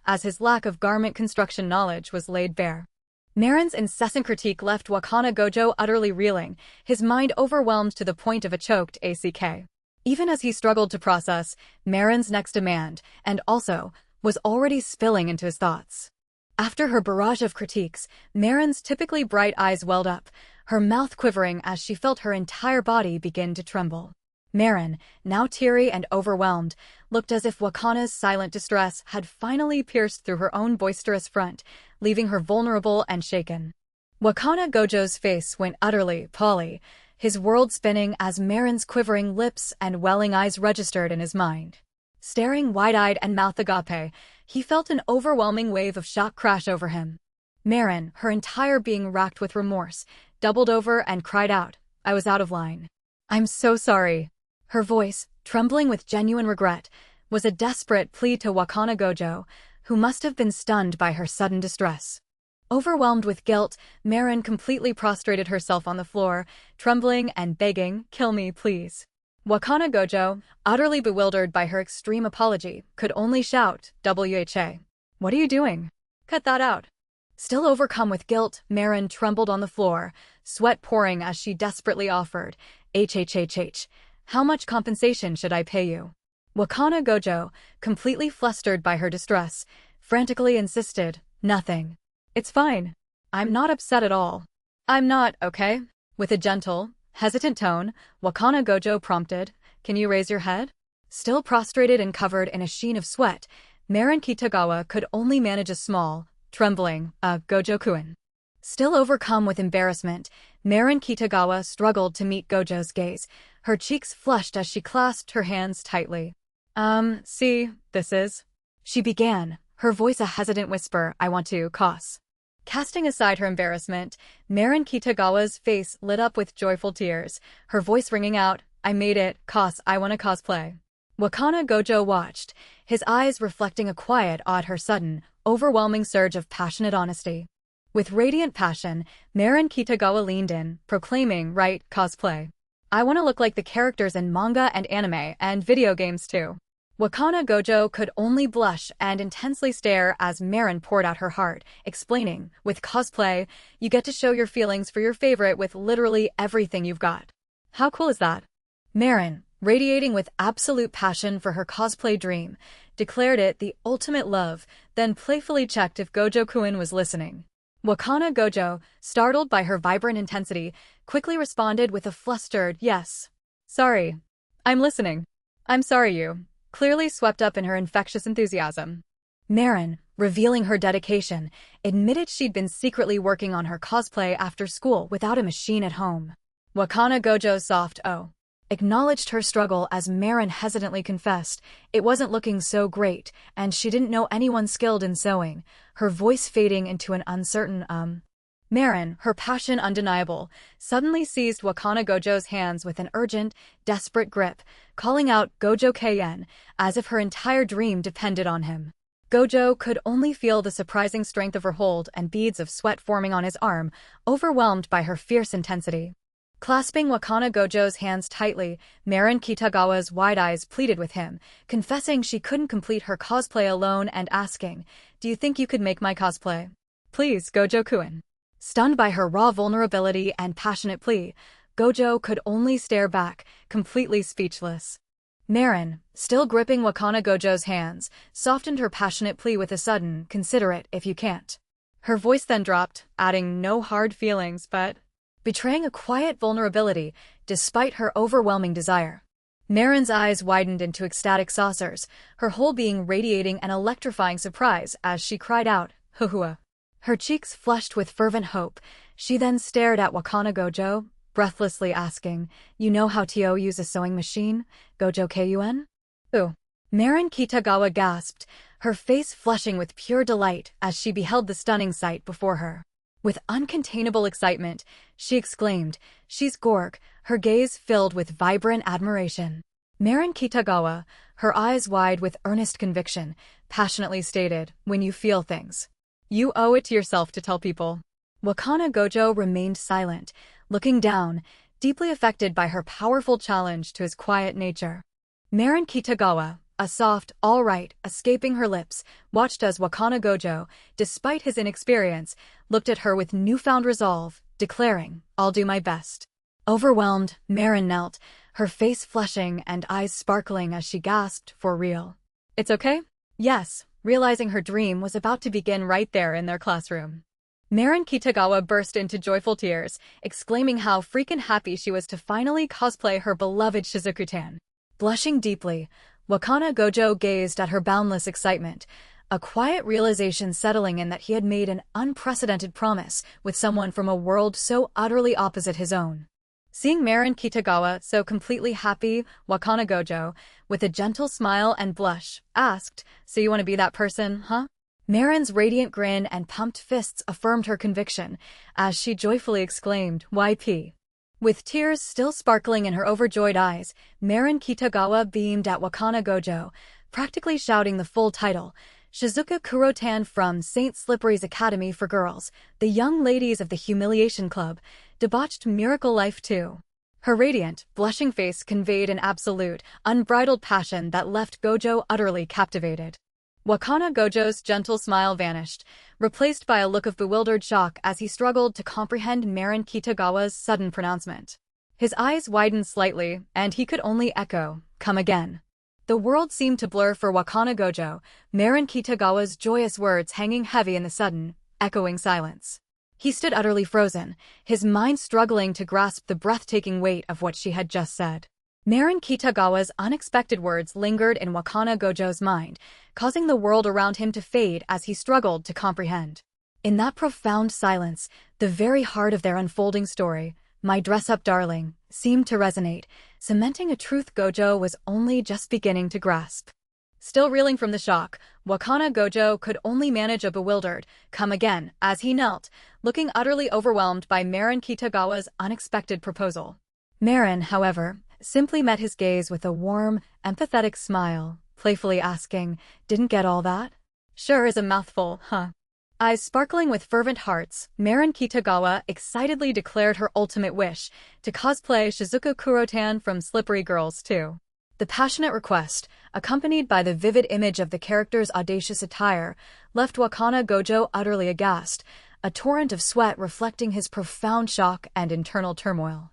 as his lack of garment construction knowledge was laid bare. Marin's incessant critique left Wakana Gojo utterly reeling, his mind overwhelmed to the point of a choked ACK. Even as he struggled to process Marin's next demand, and also, was already spilling into his thoughts. After her barrage of critiques, Marin's typically bright eyes welled up, her mouth quivering as she felt her entire body begin to tremble. Marin, now teary and overwhelmed, looked as if Wakana's silent distress had finally pierced through her own boisterous front, leaving her vulnerable and shaken. Wakana Gojo's face went utterly pally, his world spinning as Marin's quivering lips and welling eyes registered in his mind. Staring wide-eyed and mouth agape, he felt an overwhelming wave of shock crash over him. Marin, her entire being racked with remorse, doubled over and cried out, I was out of line. I'm so sorry. Her voice, trembling with genuine regret, was a desperate plea to Wakana Gojo, who must have been stunned by her sudden distress. Overwhelmed with guilt, Marin completely prostrated herself on the floor, trembling and begging, kill me, please. Wakana Gojo, utterly bewildered by her extreme apology, could only shout, WHA. What are you doing? Cut that out. Still overcome with guilt, Marin trembled on the floor, sweat pouring as she desperately offered, HHHH. How much compensation should I pay you? Wakana Gojo, completely flustered by her distress, frantically insisted, nothing. It's fine. I'm not upset at all. I'm not, okay? With a gentle, hesitant tone, Wakana Gojo prompted, can you raise your head? Still prostrated and covered in a sheen of sweat, Marin Kitagawa could only manage a small, trembling, Gojo-kun. Still overcome with embarrassment, Marin Kitagawa struggled to meet Gojo's gaze, her cheeks flushed as she clasped her hands tightly. See, this is... She began, her voice a hesitant whisper, I want to, Casting aside her embarrassment, Marin Kitagawa's face lit up with joyful tears, her voice ringing out, I made it, I wanna cosplay. Wakana Gojo watched, his eyes reflecting a quiet awe at her sudden, overwhelming surge of passionate honesty. With radiant passion, Marin Kitagawa leaned in, proclaiming, right, cosplay. I wanna look like the characters in manga and anime and video games too. Wakana Gojo could only blush and intensely stare as Marin poured out her heart, explaining, with cosplay, you get to show your feelings for your favorite with literally everything you've got. How cool is that? Marin, radiating with absolute passion for her cosplay dream, declared it the ultimate love, then playfully checked if Gojo-kun was listening. Wakana Gojo, startled by her vibrant intensity, quickly responded with a flustered, yes. Sorry. I'm listening. I'm sorry you. Clearly swept up in her infectious enthusiasm. Marin, revealing her dedication, admitted she'd been secretly working on her cosplay after school without a machine at home. Wakana Gojo's soft "oh" acknowledged her struggle as Marin hesitantly confessed it wasn't looking so great and she didn't know anyone skilled in sewing, her voice fading into an uncertain Marin, her passion undeniable, suddenly seized Wakana Gojo's hands with an urgent, desperate grip, calling out Gojo Ken, as if her entire dream depended on him. Gojo could only feel the surprising strength of her hold and beads of sweat forming on his arm, overwhelmed by her fierce intensity. Clasping Wakana Gojo's hands tightly, Marin Kitagawa's wide eyes pleaded with him, confessing she couldn't complete her cosplay alone and asking, do you think you could make my cosplay? Please, Gojo-kun. Stunned by her raw vulnerability and passionate plea, Gojo could only stare back, completely speechless. Marin, still gripping Wakana Gojo's hands, softened her passionate plea with a sudden, consider it if you can't. Her voice then dropped, adding no hard feelings but betraying a quiet vulnerability despite her overwhelming desire. Marin's eyes widened into ecstatic saucers, her whole being radiating an electrifying surprise as she cried out, "Huhua." Her cheeks flushed with fervent hope. She then stared at Wakana Gojo, breathlessly asking, you know how to use a sewing machine, Gojo Kun? Ooh. Marin Kitagawa gasped, her face flushing with pure delight as she beheld the stunning sight before her. With uncontainable excitement, she exclaimed, she's Gorg, her gaze filled with vibrant admiration. Marin Kitagawa, her eyes wide with earnest conviction, passionately stated, when you feel things, you owe it to yourself to tell people. Wakana Gojo remained silent, looking down, deeply affected by her powerful challenge to his quiet nature. Marin Kitagawa, a soft, all right, escaping her lips, watched as Wakana Gojo, despite his inexperience, looked at her with newfound resolve, declaring, I'll do my best. Overwhelmed, Marin knelt, her face flushing and eyes sparkling as she gasped, for real. It's okay? Yes, realizing her dream was about to begin right there in their classroom. Marin Kitagawa burst into joyful tears, exclaiming how freaking happy she was to finally cosplay her beloved Shizuku-tan. Blushing deeply, Wakana Gojo gazed at her boundless excitement, a quiet realization settling in that he had made an unprecedented promise with someone from a world so utterly opposite his own. Seeing Marin Kitagawa so completely happy, Wakana Gojo, with a gentle smile and blush, asked, so you want to be that person, huh? Marin's radiant grin and pumped fists affirmed her conviction, as she joyfully exclaimed, YP. With tears still sparkling in her overjoyed eyes, Marin Kitagawa beamed at Wakana Gojo, practically shouting the full title, Shizuka Kurotan from St. Slippery's Academy for Girls, the Young Ladies of the Humiliation Club, debauched Miracle Life 2. Her radiant, blushing face conveyed an absolute, unbridled passion that left Gojo utterly captivated. Wakana Gojo's gentle smile vanished, replaced by a look of bewildered shock as he struggled to comprehend Marin Kitagawa's sudden pronouncement. His eyes widened slightly, and he could only echo, come again. The world seemed to blur for Wakana Gojo, Marin Kitagawa's joyous words hanging heavy in the sudden, echoing silence. He stood utterly frozen, his mind struggling to grasp the breathtaking weight of what she had just said. Marin Kitagawa's unexpected words lingered in Wakana Gojo's mind, causing the world around him to fade as he struggled to comprehend. In that profound silence, the very heart of their unfolding story, my dress-up darling, seemed to resonate, cementing a truth Gojo was only just beginning to grasp. Still reeling from the shock, Wakana Gojo could only manage a bewildered "come again" as he knelt, looking utterly overwhelmed by Marin Kitagawa's unexpected proposal. Marin, however, simply met his gaze with a warm, empathetic smile, playfully asking, "Didn't get all that?" "Sure is a mouthful, huh?" Eyes sparkling with fervent hearts, Marin Kitagawa excitedly declared her ultimate wish to cosplay Shizuku Kurotan from Slippery Girls 2. The passionate request, accompanied by the vivid image of the character's audacious attire, left Wakana Gojo utterly aghast, a torrent of sweat reflecting his profound shock and internal turmoil.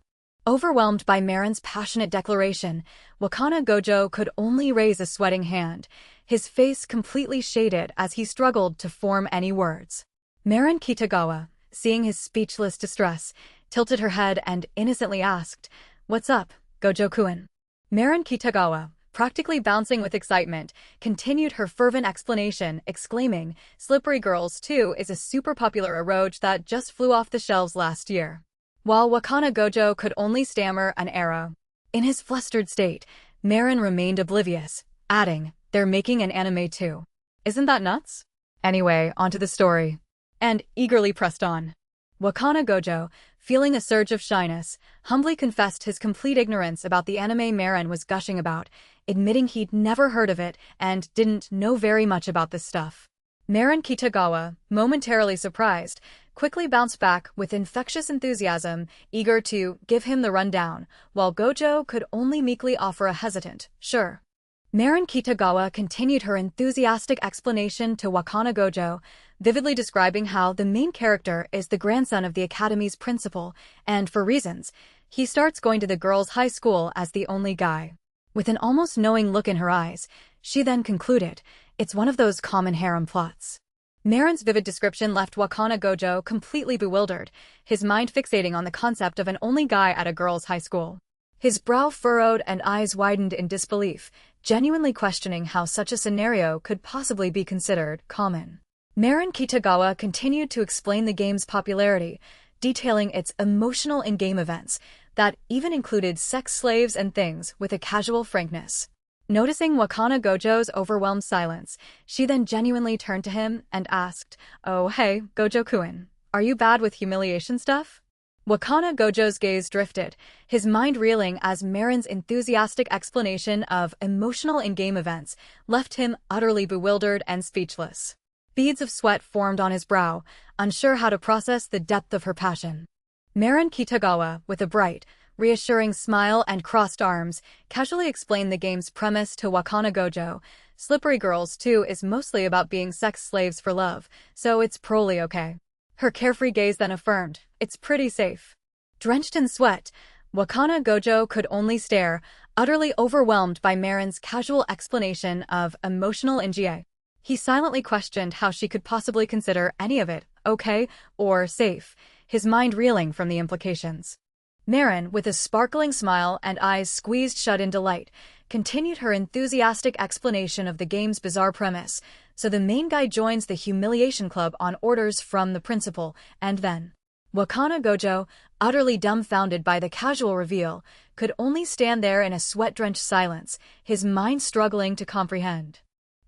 Overwhelmed by Marin's passionate declaration, Wakana Gojo could only raise a sweating hand, his face completely shaded as he struggled to form any words. Marin Kitagawa, seeing his speechless distress, tilted her head and innocently asked, "What's up, Gojo-kun?" Marin Kitagawa, practically bouncing with excitement, continued her fervent explanation, exclaiming, "Slippery Girls 2 is a super popular eroge that just flew off the shelves last year." While Wakana Gojo could only stammer an arrow. In his flustered state, Marin remained oblivious, adding, "They're making an anime too. Isn't that nuts?" Anyway, onto the story. And eagerly pressed on. Wakana Gojo, feeling a surge of shyness, humbly confessed his complete ignorance about the anime Marin was gushing about, admitting he'd never heard of it and didn't know very much about this stuff. Marin Kitagawa, momentarily surprised, quickly bounced back with infectious enthusiasm, eager to give him the rundown, while Gojo could only meekly offer a hesitant, "Sure." Marin Kitagawa continued her enthusiastic explanation to Wakana Gojo, vividly describing how the main character is the grandson of the academy's principal, and for reasons, he starts going to the girls' high school as the only guy. With an almost knowing look in her eyes, she then concluded, "It's one of those common harem plots." Marin's vivid description left Wakana Gojo completely bewildered, his mind fixating on the concept of an only guy at a girls' high school. His brow furrowed and eyes widened in disbelief, genuinely questioning how such a scenario could possibly be considered common. Marin Kitagawa continued to explain the game's popularity, detailing its emotional in-game events that even included sex slaves and things with a casual frankness. Noticing Wakana Gojo's overwhelmed silence, she then genuinely turned to him and asked, "Oh hey, Gojo-kun, are you bad with humiliation stuff?" Wakana Gojo's gaze drifted, his mind reeling as Marin's enthusiastic explanation of emotional in-game events left him utterly bewildered and speechless. Beads of sweat formed on his brow, unsure how to process the depth of her passion. Marin Kitagawa, with a bright, reassuring smile and crossed arms, casually explained the game's premise to Wakana Gojo. Slippery Girls 2 is mostly about being sex slaves for love, so it's probably okay. Her carefree gaze then affirmed, "It's pretty safe." Drenched in sweat, Wakana Gojo could only stare, utterly overwhelmed by Marin's casual explanation of emotional NGA. He silently questioned how she could possibly consider any of it okay or safe, his mind reeling from the implications. Marin, with a sparkling smile and eyes squeezed shut in delight, continued her enthusiastic explanation of the game's bizarre premise. So the main guy joins the humiliation club on orders from the principal, and then Wakana Gojo, utterly dumbfounded by the casual reveal, could only stand there in a sweat-drenched silence, his mind struggling to comprehend.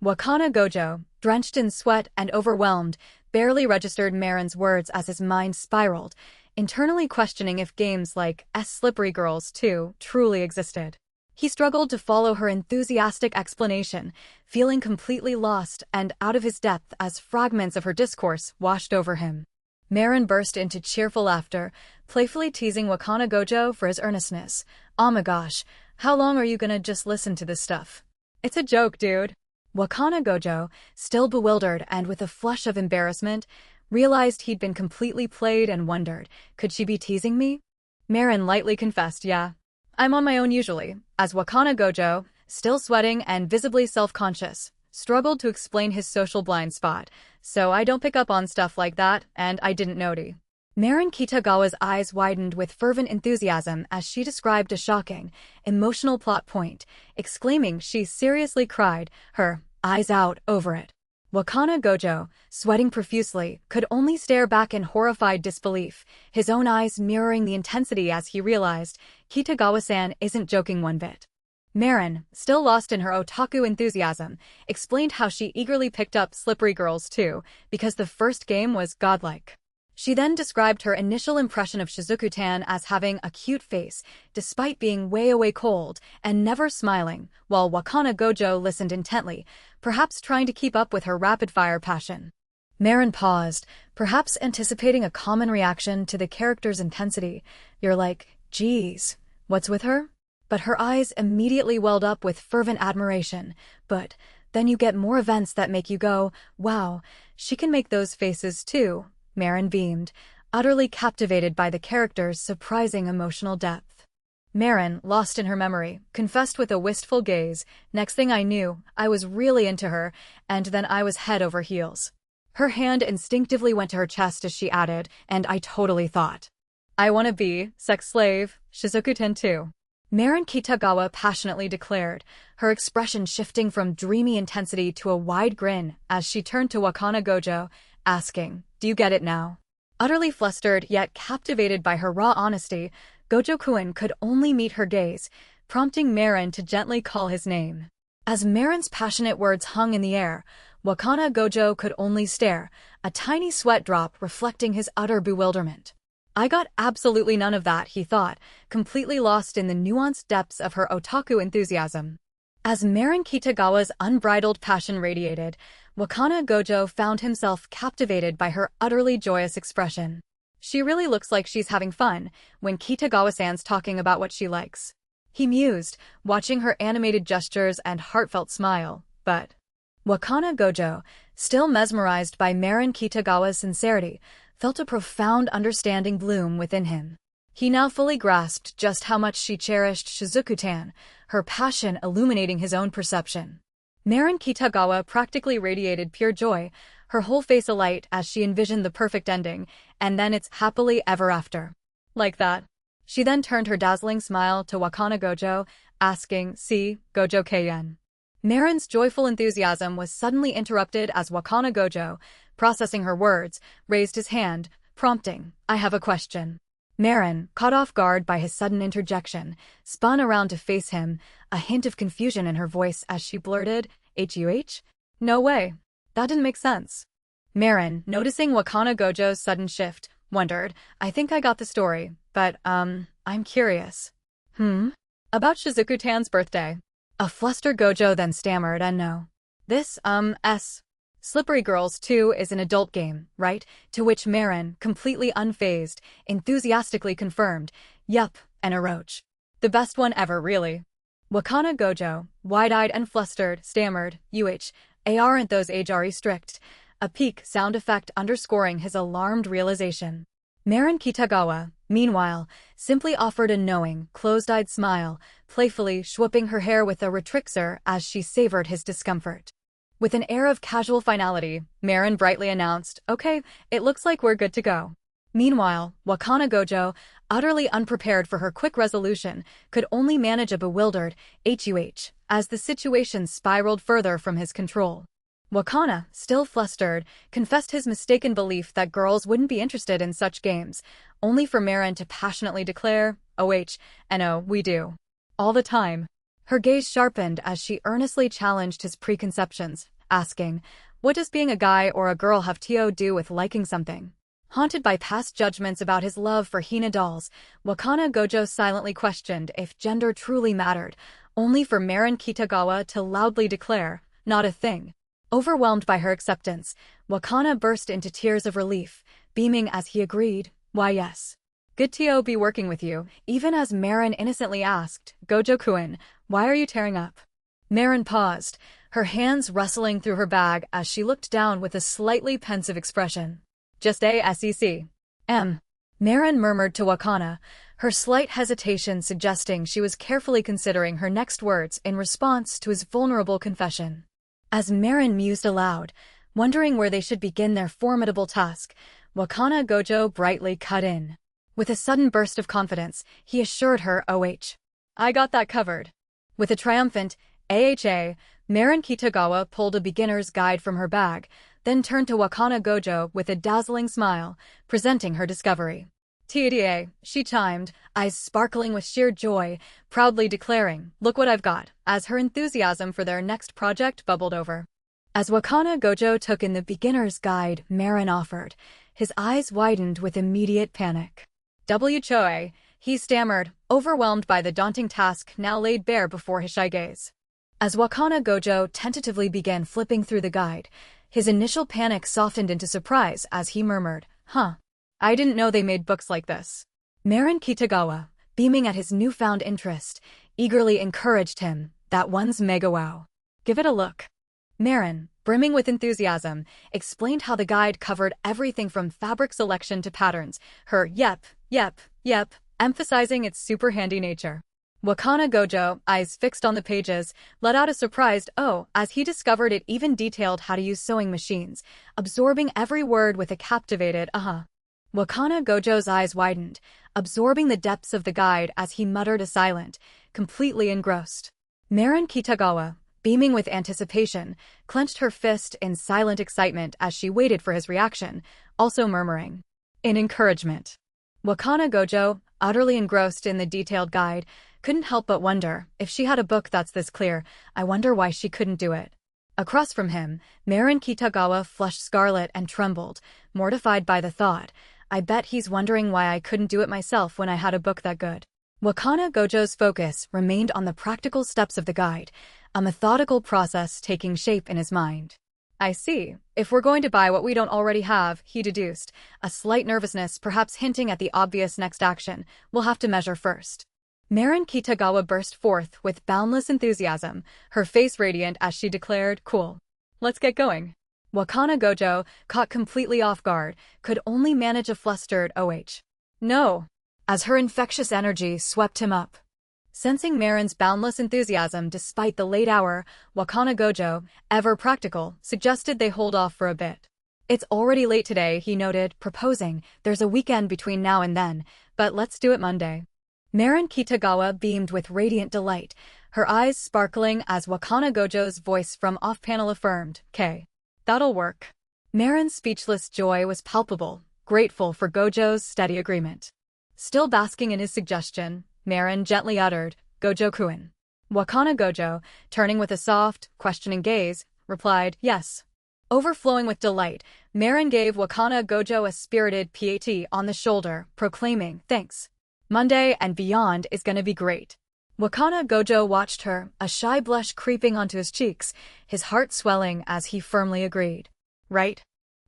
Wakana Gojo, drenched in sweat and overwhelmed, barely registered Marin's words as his mind spiraled, internally questioning if games like Slippery Girls 2 truly existed. He struggled to follow her enthusiastic explanation, feeling completely lost and out of his depth as fragments of her discourse washed over him. Marin burst into cheerful laughter, playfully teasing Wakana Gojo for his earnestness. "Oh my gosh, how long are you gonna just listen to this stuff? It's a joke, dude." Wakana Gojo, still bewildered and with a flush of embarrassment, realized he'd been completely played and wondered, could she be teasing me? Marin lightly confessed, "Yeah, I'm on my own usually," as Wakana Gojo, still sweating and visibly self-conscious, struggled to explain his social blind spot, "So I don't pick up on stuff like that, and I didn't notice." Marin Kitagawa's eyes widened with fervent enthusiasm as she described a shocking, emotional plot point, exclaiming she seriously cried her eyes out over it. Wakana Gojo, sweating profusely, could only stare back in horrified disbelief, his own eyes mirroring the intensity as he realized Kitagawa-san isn't joking one bit. Marin, still lost in her otaku enthusiasm, explained how she eagerly picked up Slippery Girls too, because the first game was godlike. She then described her initial impression of Shizuku-tan as having a cute face, despite being way cold and never smiling, while Wakana Gojo listened intently, perhaps trying to keep up with her rapid-fire passion. Marin paused, perhaps anticipating a common reaction to the character's intensity. You're like, geez, what's with her? But her eyes immediately welled up with fervent admiration. But then you get more events that make you go, wow, she can make those faces too. Marin beamed, utterly captivated by the character's surprising emotional depth. Marin, lost in her memory, confessed with a wistful gaze, next thing I knew, I was really into her, and then I was head over heels. Her hand instinctively went to her chest as she added, and I totally thought, I wanna be, sex slave, Shizuku-ten too. Marin Kitagawa passionately declared, her expression shifting from dreamy intensity to a wide grin as she turned to Wakana Gojo, asking, do you get it now? Utterly flustered yet captivated by her raw honesty, Gojo-kun could only meet her gaze, prompting Marin to gently call his name. As Marin's passionate words hung in the air, Wakana Gojo could only stare, a tiny sweat drop reflecting his utter bewilderment. I got absolutely none of that, he thought, completely lost in the nuanced depths of her otaku enthusiasm. As Marin Kitagawa's unbridled passion radiated, Wakana Gojo found himself captivated by her utterly joyous expression. She really looks like she's having fun when Kitagawa-san's talking about what she likes. He mused, watching her animated gestures and heartfelt smile, but Wakana Gojo, still mesmerized by Marin Kitagawa's sincerity, felt a profound understanding bloom within him. He now fully grasped just how much she cherished Shizuku-tan, her passion illuminating his own perception. Marin Kitagawa practically radiated pure joy, her whole face alight as she envisioned the perfect ending, and then it's happily ever after. Like that. She then turned her dazzling smile to Wakana Gojo, asking, see, Gojo Keien. Marin's joyful enthusiasm was suddenly interrupted as Wakana Gojo, processing her words, raised his hand, prompting, I have a question. Marin, caught off guard by his sudden interjection, spun around to face him, a hint of confusion in her voice as she blurted, H-U-H? No way. That didn't make sense. Marin, noticing Wakana Gojo's sudden shift, wondered, I think I got the story, but, I'm curious. About Shizuku-tan's birthday. A flustered Gojo then stammered and no. This, Slippery Girls 2 is an adult game, right? To which Marin, completely unfazed, enthusiastically confirmed, yup, an eroge. The best one ever, really. Wakana Gojo, wide-eyed and flustered, stammered, aren't those age strict? A peak sound effect underscoring his alarmed realization. Marin Kitagawa, meanwhile, simply offered a knowing, closed-eyed smile, playfully swooping her hair with a retrixer as she savored his discomfort. With an air of casual finality, Marin brightly announced, okay, it looks like we're good to go. Meanwhile, Wakana Gojo, utterly unprepared for her quick resolution, could only manage a bewildered HUH as the situation spiraled further from his control. Wakana, still flustered, confessed his mistaken belief that girls wouldn't be interested in such games, only for Marin to passionately declare, no, we do. All the time. Her gaze sharpened as she earnestly challenged his preconceptions, asking, what does being a guy or a girl have to do with liking something? Haunted by past judgments about his love for Hina dolls, Wakana Gojo silently questioned if gender truly mattered, only for Marin Kitagawa to loudly declare, not a thing. Overwhelmed by her acceptance, Wakana burst into tears of relief, beaming as he agreed, why yes. Good to be working with you, even as Marin innocently asked, Gojo-kun, why are you tearing up? Marin paused, her hands rustling through her bag as she looked down with a slightly pensive expression. Just a-sec. Marin murmured to Wakana, her slight hesitation suggesting she was carefully considering her next words in response to his vulnerable confession. As Marin mused aloud, wondering where they should begin their formidable task, Wakana Gojo brightly cut in. With a sudden burst of confidence, he assured her, I got that covered. With a triumphant, AHA, Marin Kitagawa pulled a beginner's guide from her bag, then turned to Wakana Gojo with a dazzling smile, presenting her discovery. TDA, she chimed, eyes sparkling with sheer joy, proudly declaring, "Look what I've got," as her enthusiasm for their next project bubbled over. As Wakana Gojo took in the beginner's guide Marin offered, his eyes widened with immediate panic. "Choe," he stammered, overwhelmed by the daunting task now laid bare before his shy gaze. As Wakana Gojo tentatively began flipping through the guide, his initial panic softened into surprise as he murmured, "Huh. I didn't know they made books like this." Marin Kitagawa, beaming at his newfound interest, eagerly encouraged him, "That one's mega wow. Give it a look." Marin, brimming with enthusiasm, explained how the guide covered everything from fabric selection to patterns, her yep, emphasizing its super handy nature. Wakana Gojo, eyes fixed on the pages, let out a surprised "oh" as he discovered it even detailed how to use sewing machines, absorbing every word with a captivated "uh-huh." Wakana Gojo's eyes widened, absorbing the depths of the guide as he muttered a silent, completely engrossed. Marin Kitagawa, beaming with anticipation, clenched her fist in silent excitement as she waited for his reaction, also murmuring, in encouragement. Wakana Gojo, utterly engrossed in the detailed guide, couldn't help but wonder, if she had a book that's this clear, I wonder why she couldn't do it. Across from him, Marin Kitagawa flushed scarlet and trembled, mortified by the thought, I bet he's wondering why I couldn't do it myself when I had a book that good. Wakana Gojo's focus remained on the practical steps of the guide, a methodical process taking shape in his mind. I see. If we're going to buy what we don't already have, he deduced, a slight nervousness perhaps hinting at the obvious next action, we'll have to measure first. Marin Kitagawa burst forth with boundless enthusiasm, her face radiant as she declared, "Cool. Let's get going." Wakana Gojo, caught completely off guard, could only manage a flustered "oh. No," as her infectious energy swept him up. Sensing Marin's boundless enthusiasm despite the late hour, Wakana Gojo, ever practical, suggested they hold off for a bit. "It's already late today," he noted, proposing, "there's a weekend between now and then, but let's do it Monday." Marin Kitagawa beamed with radiant delight, her eyes sparkling as Wakana Gojo's voice from off-panel affirmed, "'Kay. That'll work." Marin's speechless joy was palpable, grateful for Gojo's steady agreement. Still basking in his suggestion, Marin gently uttered, "Gojo-kun." Wakana Gojo, turning with a soft, questioning gaze, replied, "Yes." Overflowing with delight, Marin gave Wakana Gojo a spirited pat on the shoulder, proclaiming, "Thanks. Monday and beyond is gonna be great." Wakana Gojo watched her, a shy blush creeping onto his cheeks, his heart swelling as he firmly agreed. "Right?"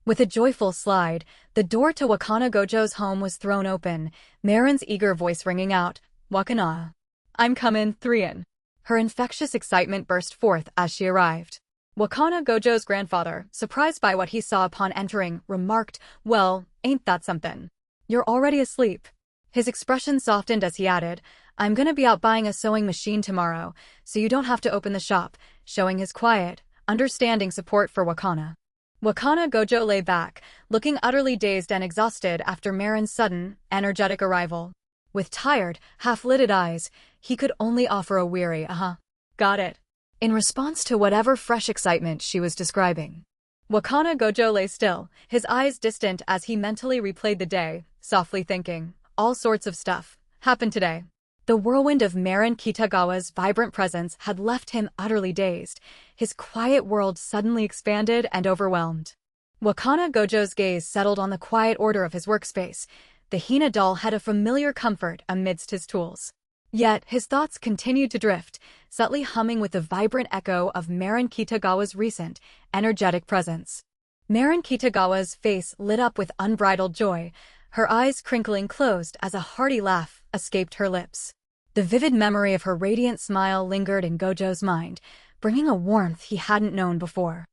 With a joyful slide, the door to Wakana Gojo's home was thrown open, Marin's eager voice ringing out, "Wakana. I'm comin', 3-in." Her infectious excitement burst forth as she arrived. Wakana Gojo's grandfather, surprised by what he saw upon entering, remarked, "Well, ain't that something? You're already asleep." His expression softened as he added, "I'm gonna be out buying a sewing machine tomorrow, so you don't have to open the shop," showing his quiet, understanding support for Wakana. Wakana Gojo lay back, looking utterly dazed and exhausted after Marin's sudden, energetic arrival. With tired, half-lidded eyes, he could only offer a weary "uh-huh. Got it," in response to whatever fresh excitement she was describing. Wakana Gojo lay still, his eyes distant as he mentally replayed the day, softly thinking, all sorts of stuff happened today. The whirlwind of Marin Kitagawa's vibrant presence had left him utterly dazed, his quiet world suddenly expanded and overwhelmed. Wakana Gojo's gaze settled on the quiet order of his workspace. The Hina doll had a familiar comfort amidst his tools. Yet his thoughts continued to drift, subtly humming with the vibrant echo of Marin Kitagawa's recent, energetic presence. Marin Kitagawa's face lit up with unbridled joy, her eyes crinkling closed as a hearty laugh escaped her lips. The vivid memory of her radiant smile lingered in Gojo's mind, bringing a warmth he hadn't known before.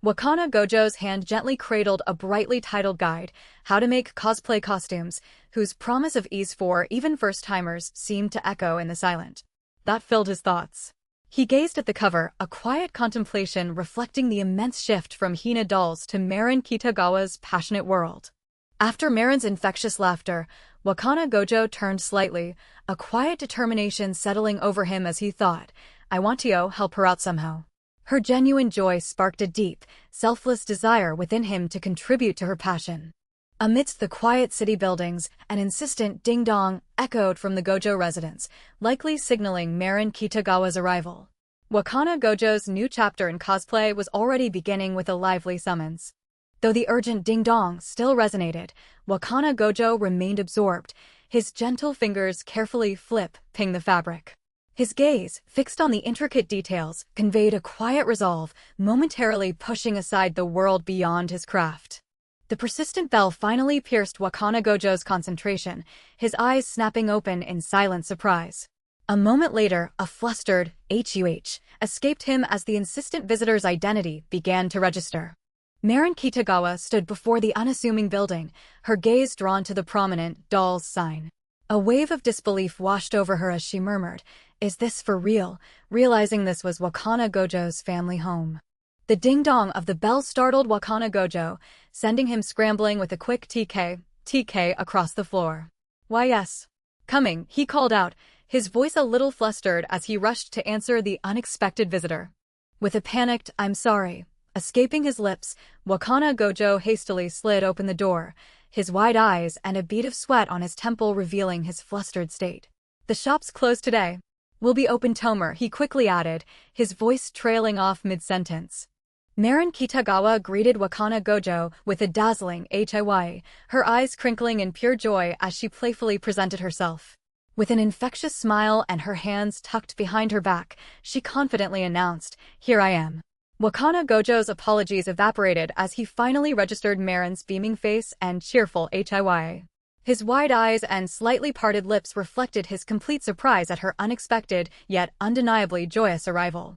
Wakana Gojo's hand gently cradled a brightly titled guide, How to Make Cosplay Costumes, whose promise of ease for even first-timers seemed to echo in the silent. That filled his thoughts. He gazed at the cover, a quiet contemplation reflecting the immense shift from Hina dolls to Marin Kitagawa's passionate world. After Marin's infectious laughter, Wakana Gojo turned slightly, a quiet determination settling over him as he thought, I want to help her out somehow. Her genuine joy sparked a deep, selfless desire within him to contribute to her passion. Amidst the quiet city buildings, an insistent ding-dong echoed from the Gojo residence, likely signaling Marin Kitagawa's arrival. Wakana Gojo's new chapter in cosplay was already beginning with a lively summons. Though the urgent ding-dong still resonated, Wakana Gojo remained absorbed, his gentle fingers carefully flipping the fabric. His gaze, fixed on the intricate details, conveyed a quiet resolve, momentarily pushing aside the world beyond his craft. The persistent bell finally pierced Wakana Gojo's concentration, his eyes snapping open in silent surprise. A moment later, a flustered "HUH" escaped him as the insistent visitor's identity began to register. Marin Kitagawa stood before the unassuming building, her gaze drawn to the prominent doll's sign. A wave of disbelief washed over her as she murmured, "Is this for real?" realizing this was Wakana Gojo's family home. The ding-dong of the bell startled Wakana Gojo, sending him scrambling with a quick TK across the floor. "Why yes. Coming," he called out, his voice a little flustered as he rushed to answer the unexpected visitor. With a panicked "I'm sorry" escaping his lips, Wakana Gojo hastily slid open the door, his wide eyes and a bead of sweat on his temple revealing his flustered state. "The shop's closed today. We'll be open tomorrow," he quickly added, his voice trailing off mid-sentence. Marin Kitagawa greeted Wakana Gojo with a dazzling "HIY," her eyes crinkling in pure joy as she playfully presented herself. With an infectious smile and her hands tucked behind her back, she confidently announced, "Here I am." Wakana Gojo's apologies evaporated as he finally registered Marin's beaming face and cheerful "HIY." His wide eyes and slightly parted lips reflected his complete surprise at her unexpected yet undeniably joyous arrival.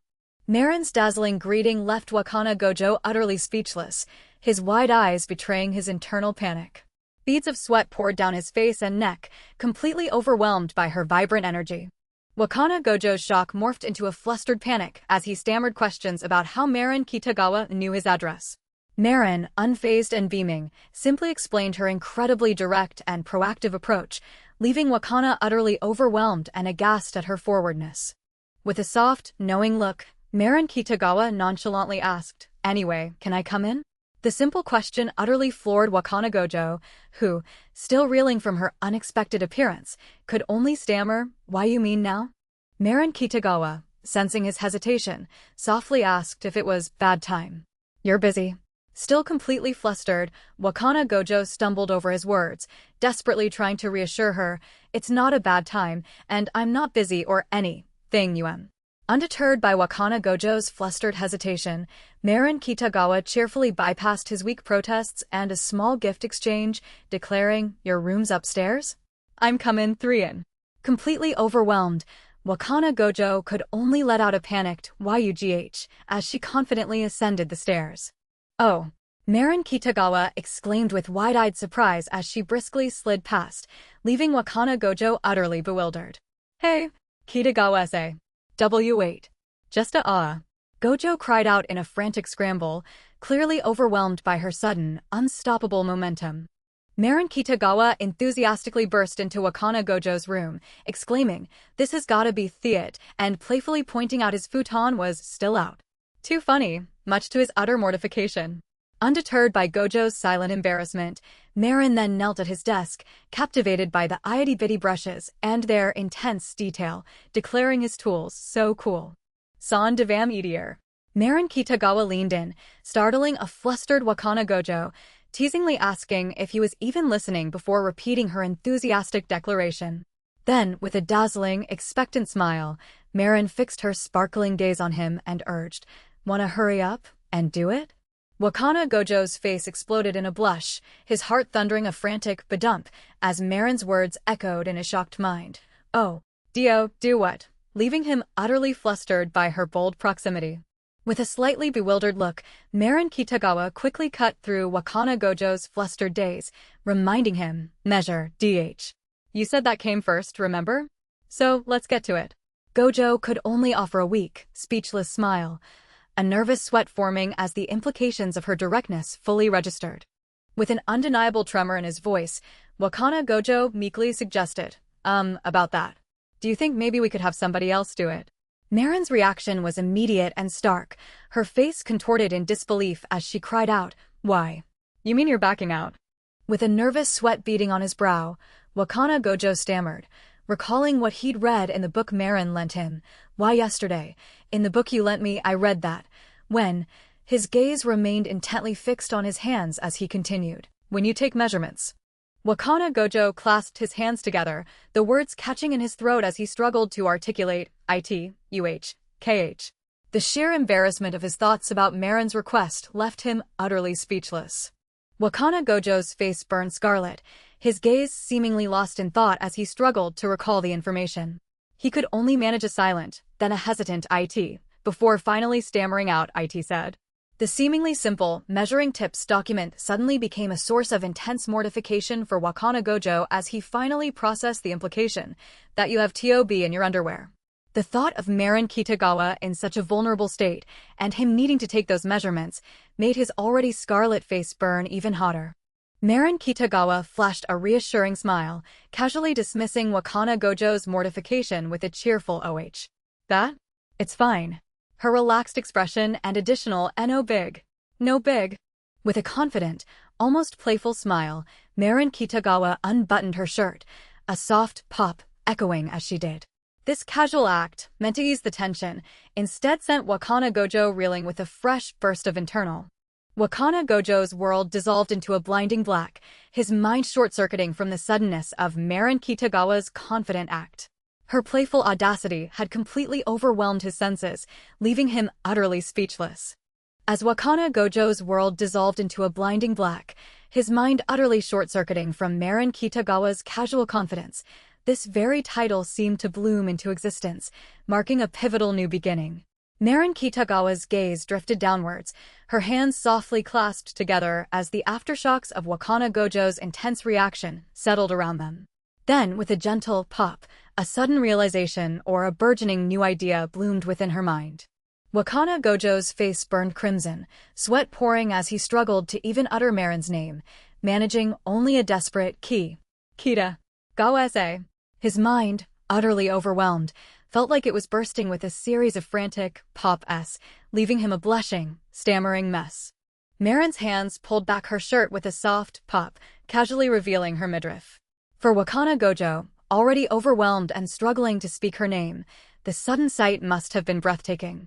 Marin's dazzling greeting left Wakana Gojo utterly speechless, his wide eyes betraying his internal panic. Beads of sweat poured down his face and neck, completely overwhelmed by her vibrant energy. Wakana Gojo's shock morphed into a flustered panic as he stammered questions about how Marin Kitagawa knew his address. Marin, unfazed and beaming, simply explained her incredibly direct and proactive approach, leaving Wakana utterly overwhelmed and aghast at her forwardness. With a soft, knowing look, Marin Kitagawa nonchalantly asked, "Anyway, can I come in?" The simple question utterly floored Wakana Gojo, who, still reeling from her unexpected appearance, could only stammer, "Why you mean now?" Marin Kitagawa, sensing his hesitation, softly asked if it was bad time. "You're busy." Still completely flustered, Wakana Gojo stumbled over his words, desperately trying to reassure her, "It's not a bad time, and I'm not busy or anything. Undeterred by Wakana Gojo's flustered hesitation, Marin Kitagawa cheerfully bypassed his weak protests and a small gift exchange, declaring, "Your room's upstairs? I'm comin' 3 in." Completely overwhelmed, Wakana Gojo could only let out a panicked "YUGH" as she confidently ascended the stairs. "Oh!" Marin Kitagawa exclaimed with wide-eyed surprise as she briskly slid past, leaving Wakana Gojo utterly bewildered. "Hey, Kitagawa-sa. Wait. Just Gojo cried out in a frantic scramble, clearly overwhelmed by her sudden, unstoppable momentum. Marin Kitagawa enthusiastically burst into Wakana Gojo's room, exclaiming, "This has gotta be Theat," and playfully pointing out his futon was still out. Too funny, much to his utter mortification. Undeterred by Gojo's silent embarrassment, Marin then knelt at his desk, captivated by the itty-bitty brushes and their intense detail, declaring his tools so cool. "Son devam edier." Marin Kitagawa leaned in, startling a flustered Wakana Gojo, teasingly asking if he was even listening before repeating her enthusiastic declaration. Then, with a dazzling, expectant smile, Marin fixed her sparkling gaze on him and urged, "Wanna hurry up and do it?" Wakana Gojo's face exploded in a blush, his heart thundering a frantic badump as Marin's words echoed in his shocked mind. "Oh, Dio, do what?" leaving him utterly flustered by her bold proximity. With a slightly bewildered look, Marin Kitagawa quickly cut through Wakana Gojo's flustered daze, reminding him, "Measure, DH. You said that came first, remember? So, let's get to it." Gojo could only offer a weak, speechless smile, a nervous sweat forming as the implications of her directness fully registered. With an undeniable tremor in his voice, Wakana Gojo meekly suggested, about that. Do you think maybe we could have somebody else do it?" Marin's reaction was immediate and stark, her face contorted in disbelief as she cried out, "Why? You mean you're backing out?" With a nervous sweat beading on his brow, Wakana Gojo stammered, recalling what he'd read in the book Marin lent him. Why, yesterday, in the book you lent me, I read that. When, his gaze remained intently fixed on his hands as he continued. When you take measurements. Wakana Gojo clasped his hands together, the words catching in his throat as he struggled to articulate, KH. The sheer embarrassment of his thoughts about Marin's request left him utterly speechless. Wakana Gojo's face burned scarlet, his gaze seemingly lost in thought as he struggled to recall the information. He could only manage a silent, then a hesitant before finally stammering out said. The seemingly simple, measuring tips document suddenly became a source of intense mortification for Wakana Gojo as he finally processed the implication that you have TOB in your underwear. The thought of Marin Kitagawa in such a vulnerable state, and him needing to take those measurements, made his already scarlet face burn even hotter. Marin Kitagawa flashed a reassuring smile, casually dismissing Wakana Gojo's mortification with a cheerful "Oh, that? It's fine." Her relaxed expression and additional "No big. No big." With a confident, almost playful smile, Marin Kitagawa unbuttoned her shirt, a soft pop echoing as she did. This casual act, meant to ease the tension, instead sent Wakana Gojo reeling with a fresh burst of internal. Wakana Gojo's world dissolved into a blinding black, his mind short-circuiting from the suddenness of Marin Kitagawa's confident act. Her playful audacity had completely overwhelmed his senses, leaving him utterly speechless. As Wakana Gojo's world dissolved into a blinding black, his mind utterly short-circuiting from Marin Kitagawa's casual confidence, this very title seemed to bloom into existence, marking a pivotal new beginning. Marin Kitagawa's gaze drifted downwards, her hands softly clasped together as the aftershocks of Wakana Gojo's intense reaction settled around them. Then, with a gentle pop, a sudden realization or a burgeoning new idea bloomed within her mind. Wakana Gojo's face burned crimson, sweat pouring as he struggled to even utter Marin's name, managing only a desperate Kitagawa. His mind, utterly overwhelmed, felt like it was bursting with a series of frantic pop-s, leaving him a blushing, stammering mess. Marin's hands pulled back her shirt with a soft pop, casually revealing her midriff. For Wakana Gojo, already overwhelmed and struggling to speak her name, the sudden sight must have been breathtaking.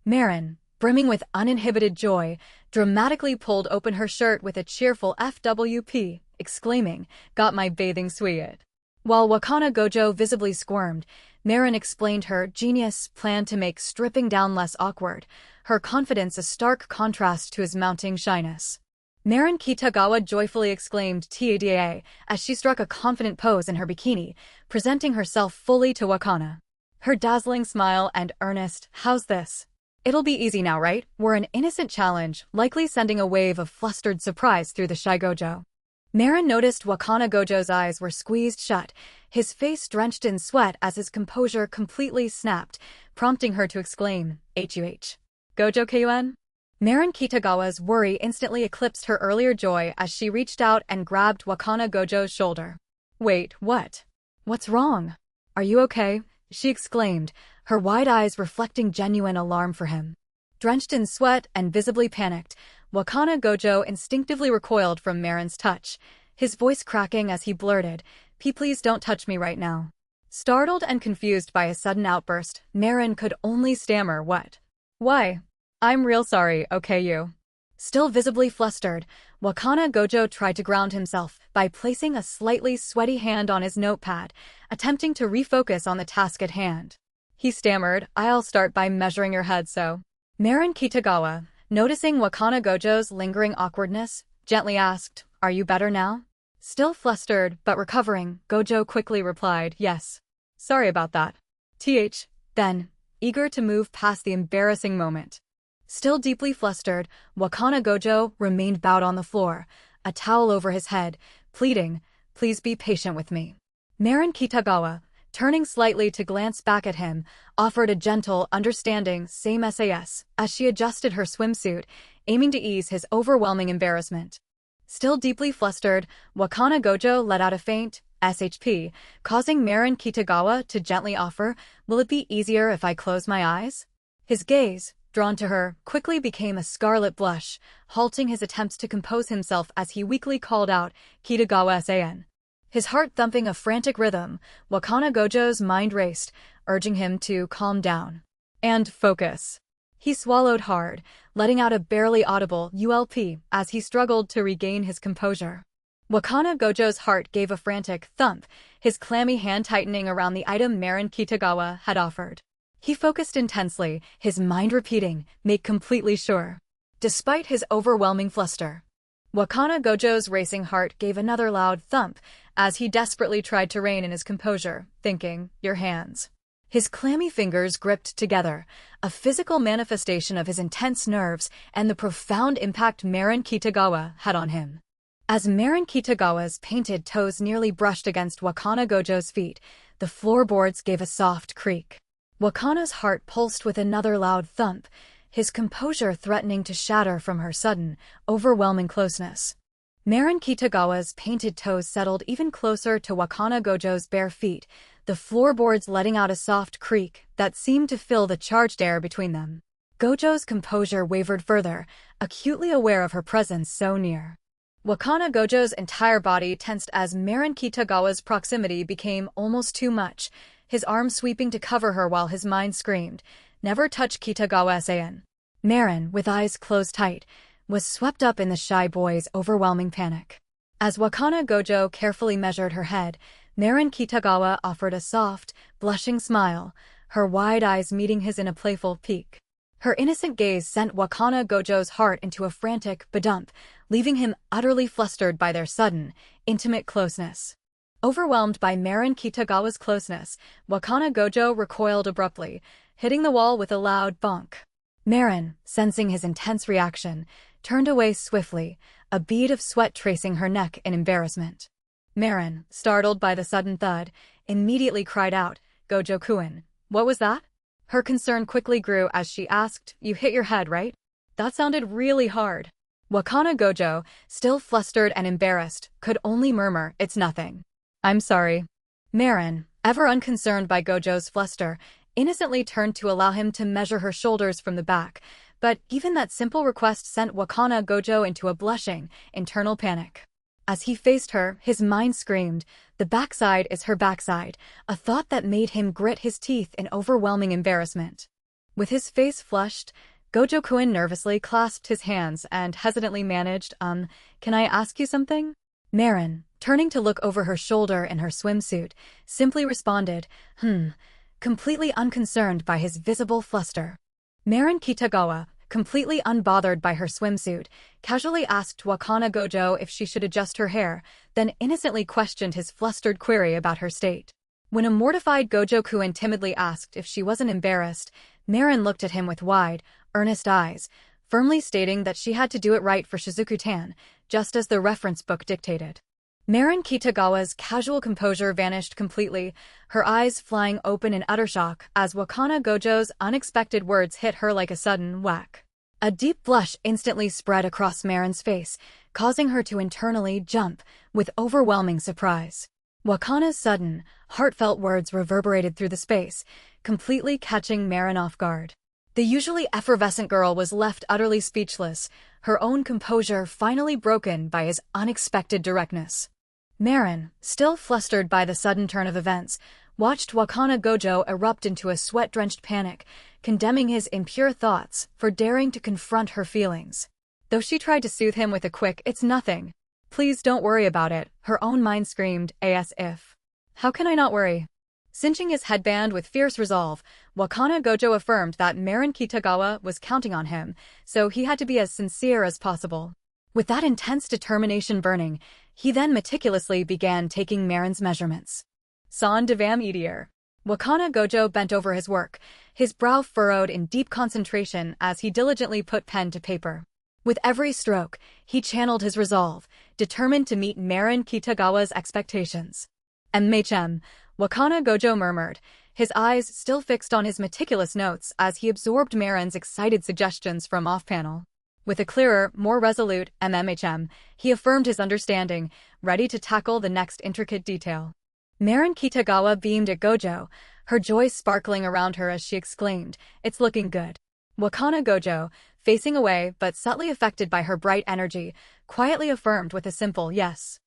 Marin, brimming with uninhibited joy, dramatically pulled open her shirt with a cheerful FWP, exclaiming, "Got my bathing suit." While Wakana Gojo visibly squirmed, Marin explained her genius plan to make stripping down less awkward, her confidence a stark contrast to his mounting shyness. Marin Kitagawa joyfully exclaimed "Tada" as she struck a confident pose in her bikini, presenting herself fully to Wakana. Her dazzling smile and earnest, "How's this? It'll be easy now, right?" were an innocent challenge, likely sending a wave of flustered surprise through the shy Gojo. Marin noticed Wakana Gojo's eyes were squeezed shut, his face drenched in sweat as his composure completely snapped, prompting her to exclaim, "Huh. Gojo kun?" Marin Kitagawa's worry instantly eclipsed her earlier joy as she reached out and grabbed Wakana Gojo's shoulder. "Wait, what? What's wrong? Are you okay?" she exclaimed, her wide eyes reflecting genuine alarm for him. Drenched in sweat and visibly panicked, Wakana Gojo instinctively recoiled from Marin's touch, his voice cracking as he blurted, Please don't touch me right now." Startled and confused by his sudden outburst, Marin could only stammer, "What? Why? I'm real sorry, okay you." Still visibly flustered, Wakana Gojo tried to ground himself by placing a slightly sweaty hand on his notepad, attempting to refocus on the task at hand. He stammered, "I'll start by measuring your head so." Marin Kitagawa, noticing Wakana Gojo's lingering awkwardness, gently asked, "Are you better now?" Still flustered but recovering, Gojo quickly replied, "Yes. Sorry about that." Then, eager to move past the embarrassing moment. Still deeply flustered, Wakana Gojo remained bowed on the floor, a towel over his head, pleading, "Please be patient with me." Marin Kitagawa, turning slightly to glance back at him, offered a gentle, understanding same SAS as she adjusted her swimsuit, aiming to ease his overwhelming embarrassment. Still deeply flustered, Wakana Gojo let out a faint SHP, causing Marin Kitagawa to gently offer, "Will it be easier if I close my eyes?" His gaze, drawn to her, quickly became a scarlet blush, halting his attempts to compose himself as he weakly called out, Kitagawa-san. His heart thumping a frantic rhythm, Wakana Gojo's mind raced, urging him to calm down and focus. He swallowed hard, letting out a barely audible ULP as he struggled to regain his composure. Wakana Gojo's heart gave a frantic thump, his clammy hand tightening around the item Marin Kitagawa had offered. He focused intensely, his mind repeating, "Make completely sure." Despite his overwhelming fluster, Wakana Gojo's racing heart gave another loud thump as he desperately tried to rein in his composure, thinking, "Your hands." His clammy fingers gripped together, a physical manifestation of his intense nerves and the profound impact Marin Kitagawa had on him. As Marin Kitagawa's painted toes nearly brushed against Wakana Gojo's feet, the floorboards gave a soft creak. Wakana's heart pulsed with another loud thump, his composure threatening to shatter from her sudden, overwhelming closeness. Marin Kitagawa's painted toes settled even closer to Wakana Gojo's bare feet, the floorboards letting out a soft creak that seemed to fill the charged air between them. Gojo's composure wavered further, acutely aware of her presence so near. Wakana Gojo's entire body tensed as Marin Kitagawa's proximity became almost too much, his arm sweeping to cover her while his mind screamed, "Never touch Kitagawa-san." Marin, with eyes closed tight, was swept up in the shy boy's overwhelming panic. As Wakana Gojo carefully measured her head, Marin Kitagawa offered a soft, blushing smile, her wide eyes meeting his in a playful pique. Her innocent gaze sent Wakana Gojo's heart into a frantic badump, leaving him utterly flustered by their sudden, intimate closeness. Overwhelmed by Marin Kitagawa's closeness, Wakana Gojo recoiled abruptly, hitting the wall with a loud bonk. Marin, sensing his intense reaction, turned away swiftly, a bead of sweat tracing her neck in embarrassment. Marin, startled by the sudden thud, immediately cried out, "Gojo-kun, what was that?" Her concern quickly grew as she asked, "You hit your head, right?" "That sounded really hard." Wakana Gojo, still flustered and embarrassed, could only murmur, "It's nothing. I'm sorry." Marin, ever unconcerned by Gojo's fluster, innocently turned to allow him to measure her shoulders from the back, but even that simple request sent Wakana Gojo into a blushing, internal panic. As he faced her, his mind screamed, "The backside is her backside," a thought that made him grit his teeth in overwhelming embarrassment. With his face flushed, Gojo-kun nervously clasped his hands and hesitantly managed, "Can I ask you something?" Marin, turning to look over her shoulder in her swimsuit, simply responded, completely unconcerned by his visible fluster. Marin Kitagawa, completely unbothered by her swimsuit, casually asked Wakana Gojo if she should adjust her hair, then innocently questioned his flustered query about her state. When a mortified Gojo-kun timidly asked if she wasn't embarrassed, Marin looked at him with wide, earnest eyes, firmly stating that she had to do it right for Shizuku-tan, just as the reference book dictated. Marin Kitagawa's casual composure vanished completely, her eyes flying open in utter shock as Wakana Gojo's unexpected words hit her like a sudden whack. A deep blush instantly spread across Marin's face, causing her to internally jump with overwhelming surprise. Wakana's sudden, heartfelt words reverberated through the space, completely catching Marin off guard. The usually effervescent girl was left utterly speechless, her own composure finally broken by his unexpected directness. Marin, still flustered by the sudden turn of events, watched Wakana Gojo erupt into a sweat-drenched panic, condemning his impure thoughts for daring to confront her feelings. Though she tried to soothe him with a quick, "It's nothing. Please don't worry about it," her own mind screamed, as if. "How can I not worry?" Cinching his headband with fierce resolve, Wakana Gojo affirmed that Marin Kitagawa was counting on him, so he had to be as sincere as possible. With that intense determination burning, he then meticulously began taking Marin's measurements. Son devam edier. Wakana Gojo bent over his work, his brow furrowed in deep concentration as he diligently put pen to paper. With every stroke, he channeled his resolve, determined to meet Marin Kitagawa's expectations. "MHM," Wakana Gojo murmured, his eyes still fixed on his meticulous notes as he absorbed Marin's excited suggestions from off-panel. With a clearer, more resolute MMHM, he affirmed his understanding, ready to tackle the next intricate detail. Marin Kitagawa beamed at Gojo, her joy sparkling around her as she exclaimed, "It's looking good." Wakana Gojo, facing away but subtly affected by her bright energy, quietly affirmed with a simple yes.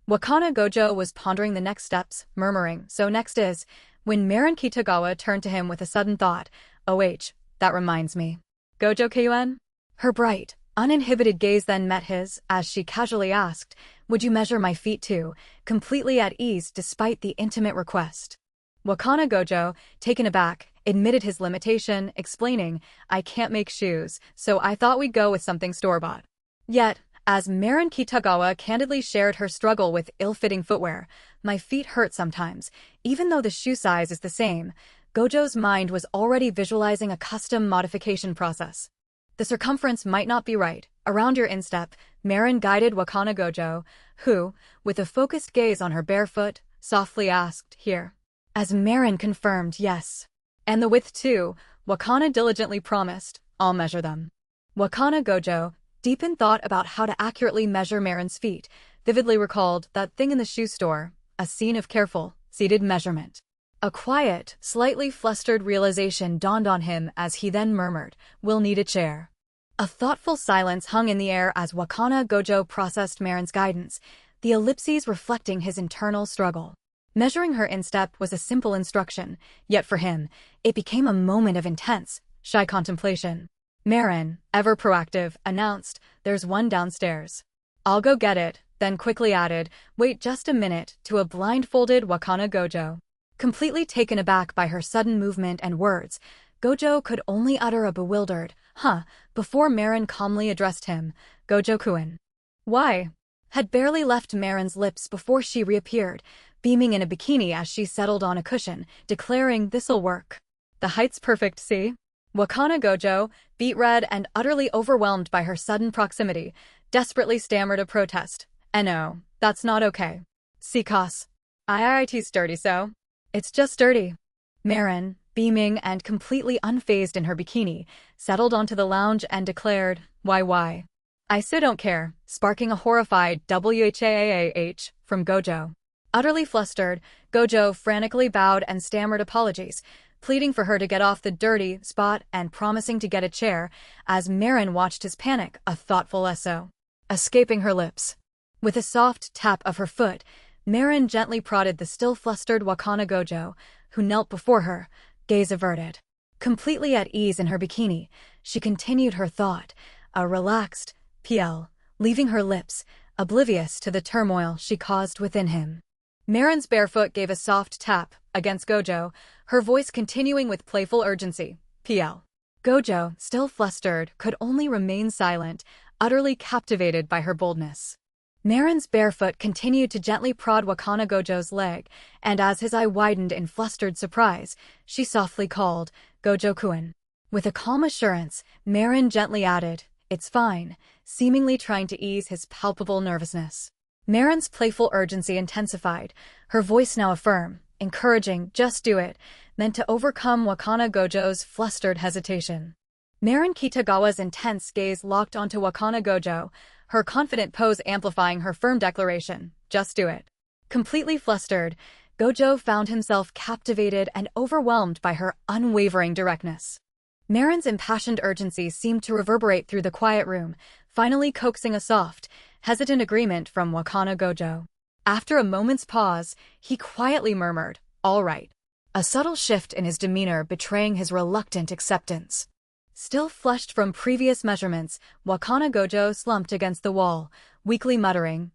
Wakana Gojo was pondering the next steps, murmuring, so next is, when Marin Kitagawa turned to him with a sudden thought, that reminds me. Gojo Kyuen? Her bright, uninhibited gaze then met his, as she casually asked, would you measure my feet too, completely at ease despite the intimate request. Wakana Gojo, taken aback, admitted his limitation, explaining, I can't make shoes, so I thought we'd go with something store-bought. Yet, as Marin Kitagawa candidly shared her struggle with ill-fitting footwear, my feet hurt sometimes, even though the shoe size is the same, Gojo's mind was already visualizing a custom modification process. The circumference might not be right. Around your instep, Marin guided Wakana Gojo, who, with a focused gaze on her bare foot, softly asked, here. As Marin confirmed, yes. And the width too, Wakana diligently promised, I'll measure them. Wakana Gojo, deep in thought about how to accurately measure Marin's feet, vividly recalled that thing in the shoe store, a scene of careful, seated measurement. A quiet, slightly flustered realization dawned on him as he then murmured, we'll need a chair. A thoughtful silence hung in the air as Wakana Gojo processed Marin's guidance, the ellipses reflecting his internal struggle. Measuring her instep was a simple instruction, yet for him, it became a moment of intense, shy contemplation. Marin, ever proactive, announced, there's one downstairs. I'll go get it, then quickly added, wait just a minute, to a blindfolded Wakana Gojo. Completely taken aback by her sudden movement and words, Gojo could only utter a bewildered, before Marin calmly addressed him, Gojo-kun. Why? Had barely left Marin's lips before she reappeared, beaming in a bikini as she settled on a cushion, declaring this'll work. The height's perfect, see? Wakana Gojo, beet red and utterly overwhelmed by her sudden proximity, desperately stammered a protest. No, that's not okay. Cos. IIT's dirty so. It's just dirty. Marin, beaming and completely unfazed in her bikini, settled onto the lounge and declared, why? I so don't care, sparking a horrified WHAAH from Gojo. Utterly flustered, Gojo frantically bowed and stammered apologies, pleading for her to get off the dirty spot and promising to get a chair, as Marin watched his panic, a thoughtful SO, escaping her lips. With a soft tap of her foot, Marin gently prodded the still flustered Wakana Gojo, who knelt before her, gaze averted. Completely at ease in her bikini, she continued her thought, a relaxed PL, leaving her lips, oblivious to the turmoil she caused within him. Marin's barefoot gave a soft tap against Gojo, her voice continuing with playful urgency, PL. Gojo, still flustered, could only remain silent, utterly captivated by her boldness. Marin's barefoot continued to gently prod Wakana Gojo's leg, and as his eye widened in flustered surprise, she softly called, Gojo-kun. With a calm assurance, Marin gently added, it's fine, seemingly trying to ease his palpable nervousness. Marin's playful urgency intensified, her voice now a firm, encouraging, just do it, meant to overcome Wakana Gojo's flustered hesitation. Marin Kitagawa's intense gaze locked onto Wakana Gojo, her confident pose amplifying her firm declaration, just do it. Completely flustered, Gojo found himself captivated and overwhelmed by her unwavering directness. Marin's impassioned urgency seemed to reverberate through the quiet room, finally coaxing a soft, hesitant agreement from Wakana Gojo. After a moment's pause, he quietly murmured, all right. A subtle shift in his demeanor betraying his reluctant acceptance. Still flushed from previous measurements, Wakana Gojo slumped against the wall, weakly muttering,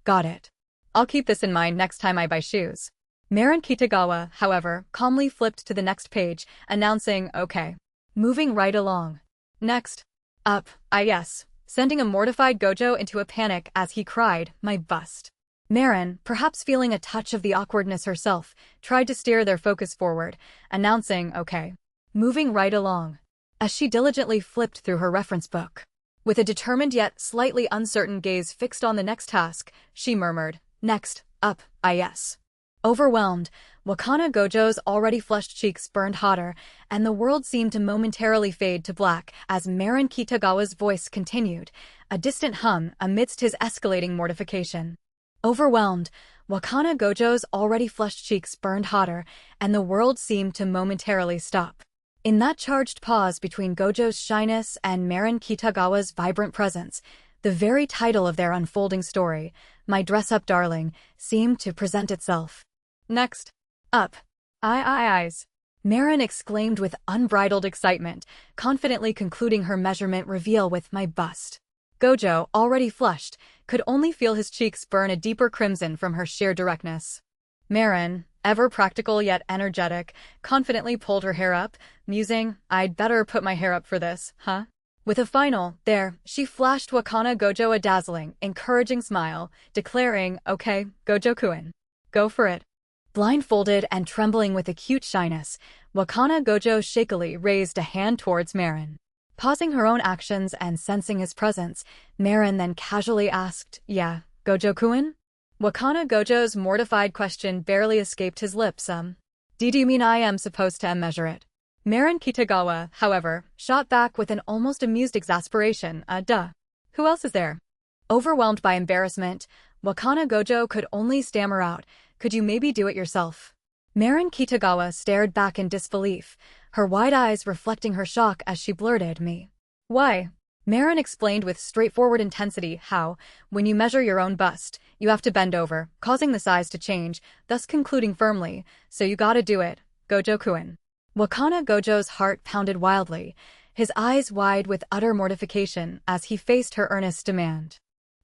got it. I'll keep this in mind next time I buy shoes. Marin Kitagawa, however, calmly flipped to the next page, announcing, okay. Moving right along. Next. Up, yes, sending a mortified Gojo into a panic as he cried, my bust. Marin, perhaps feeling a touch of the awkwardness herself, tried to steer their focus forward, announcing, okay. Moving right along. As she diligently flipped through her reference book. With a determined yet slightly uncertain gaze fixed on the next task, she murmured, next, up, yes. Overwhelmed, Wakana Gojo's already flushed cheeks burned hotter, and the world seemed to momentarily fade to black as Marin Kitagawa's voice continued, a distant hum amidst his escalating mortification. Overwhelmed, Wakana Gojo's already flushed cheeks burned hotter, and the world seemed to momentarily stop. In that charged pause between Gojo's shyness and Marin Kitagawa's vibrant presence, the very title of their unfolding story, My Dress-Up Darling, seemed to present itself. Next up, eyes. Marin exclaimed with unbridled excitement, confidently concluding her measurement reveal with my bust. Gojo, already flushed, could only feel his cheeks burn a deeper crimson from her sheer directness. Marin, ever practical yet energetic, confidently pulled her hair up, musing, I'd better put my hair up for this, huh? With a final, there, she flashed Wakana Gojo a dazzling, encouraging smile, declaring, okay, Gojo-kun. Go for it. Blindfolded and trembling with acute shyness, Wakana Gojo shakily raised a hand towards Marin. Pausing her own actions and sensing his presence, Marin then casually asked, yeah, Gojo-kun? Wakana Gojo's mortified question barely escaped his lips. Do you mean I am supposed to measure it? Marin Kitagawa, however, shot back with an almost amused exasperation, duh. Who else is there? Overwhelmed by embarrassment, Wakana Gojo could only stammer out, could you maybe do it yourself? Marin Kitagawa stared back in disbelief, her wide eyes reflecting her shock as she blurted, me. Why? Marin explained with straightforward intensity how, when you measure your own bust, you have to bend over, causing the size to change, thus concluding firmly, so you gotta do it, Gojo-kun. Wakana Gojo's heart pounded wildly, his eyes wide with utter mortification as he faced her earnest demand.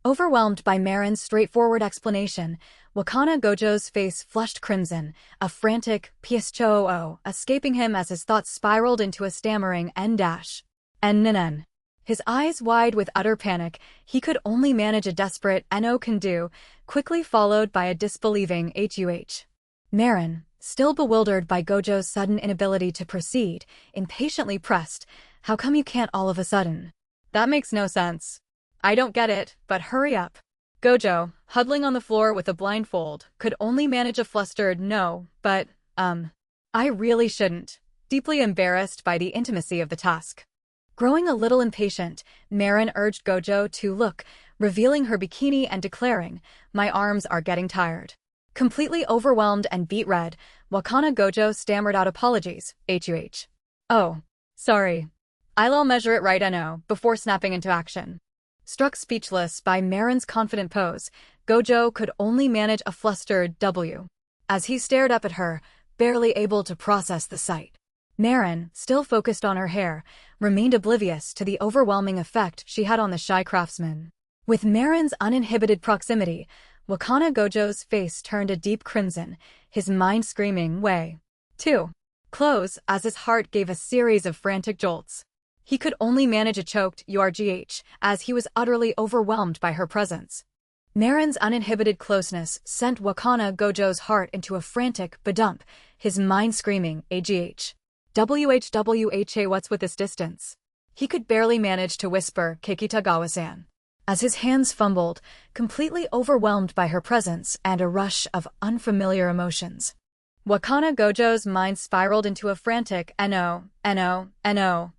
Overwhelmed by Marin's straightforward explanation, Wakana Gojo's face flushed crimson, a frantic "Psho" escaping him as his thoughts spiraled into a stammering "N-N-N." His eyes wide with utter panic, he could only manage a desperate "No can do," quickly followed by a disbelieving "Huh." Marin, still bewildered by Gojo's sudden inability to proceed, impatiently pressed, how come you can't all of a sudden? That makes no sense. I don't get it, but hurry up. Gojo, huddling on the floor with a blindfold, could only manage a flustered no, but, I really shouldn't, deeply embarrassed by the intimacy of the task. Growing a little impatient, Marin urged Gojo to look, revealing her bikini and declaring, my arms are getting tired. Completely overwhelmed and beet red, Wakana Gojo stammered out apologies, "Huh. Oh, sorry. I'll measure it right no, before snapping into action." Struck speechless by Marin's confident pose, Gojo could only manage a flustered W. As he stared up at her, barely able to process the sight. Marin, still focused on her hair, remained oblivious to the overwhelming effect she had on the shy craftsman. With Marin's uninhibited proximity, Wakana Gojo's face turned a deep crimson, his mind screaming, way too close, as his heart gave a series of frantic jolts. He could only manage a choked "urgh" as he was utterly overwhelmed by her presence. Marin's uninhibited closeness sent Wakana Gojo's heart into a frantic badump, his mind screaming, "AGH. WHWHA what's with this distance?" He could barely manage to whisper, "Kitagawa-san." As his hands fumbled, completely overwhelmed by her presence and a rush of unfamiliar emotions. Wakana Gojo's mind spiraled into a frantic "No,"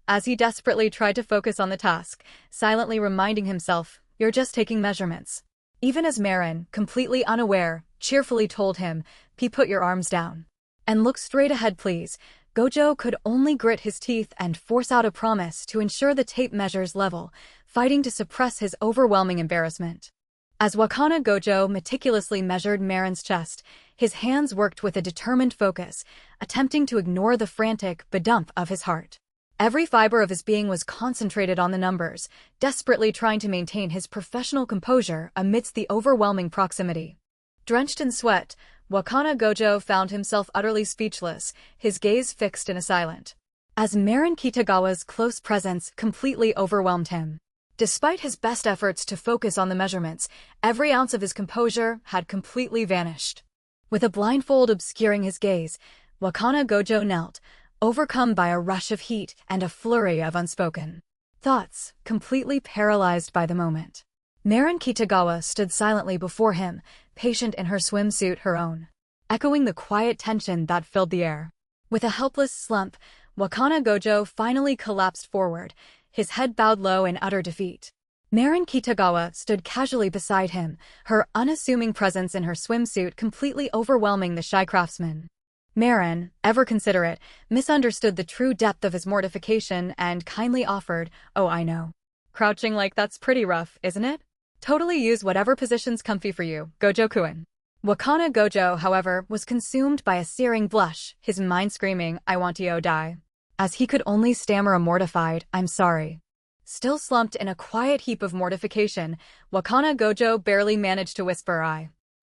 as he desperately tried to focus on the task, silently reminding himself, you're just taking measurements. Even as Marin, completely unaware, cheerfully told him, put your arms down. And look straight ahead please, Gojo could only grit his teeth and force out a promise to ensure the tape measures level, fighting to suppress his overwhelming embarrassment. As Wakana Gojo meticulously measured Marin's chest, his hands worked with a determined focus, attempting to ignore the frantic badump of his heart. Every fiber of his being was concentrated on the numbers, desperately trying to maintain his professional composure amidst the overwhelming proximity. Drenched in sweat, Wakana Gojo found himself utterly speechless, his gaze fixed in a silent. As Marin Kitagawa's close presence completely overwhelmed him. Despite his best efforts to focus on the measurements, every ounce of his composure had completely vanished. With a blindfold obscuring his gaze, Wakana Gojo knelt, overcome by a rush of heat and a flurry of unspoken thoughts, completely paralyzed by the moment. Marin Kitagawa stood silently before him, patient in her swimsuit her own, echoing the quiet tension that filled the air. With a helpless slump, Wakana Gojo finally collapsed forward, his head bowed low in utter defeat. Marin Kitagawa stood casually beside him, her unassuming presence in her swimsuit completely overwhelming the shy craftsman. Marin, ever considerate, misunderstood the true depth of his mortification and kindly offered, "Oh, I know. Crouching like that's pretty rough, isn't it? Totally use whatever position's comfy for you, Gojo-kun." Wakana Gojo, however, was consumed by a searing blush, his mind screaming, "I want to die." As he could only stammer a mortified, "I'm sorry." Still slumped in a quiet heap of mortification, Wakana Gojo barely managed to whisper,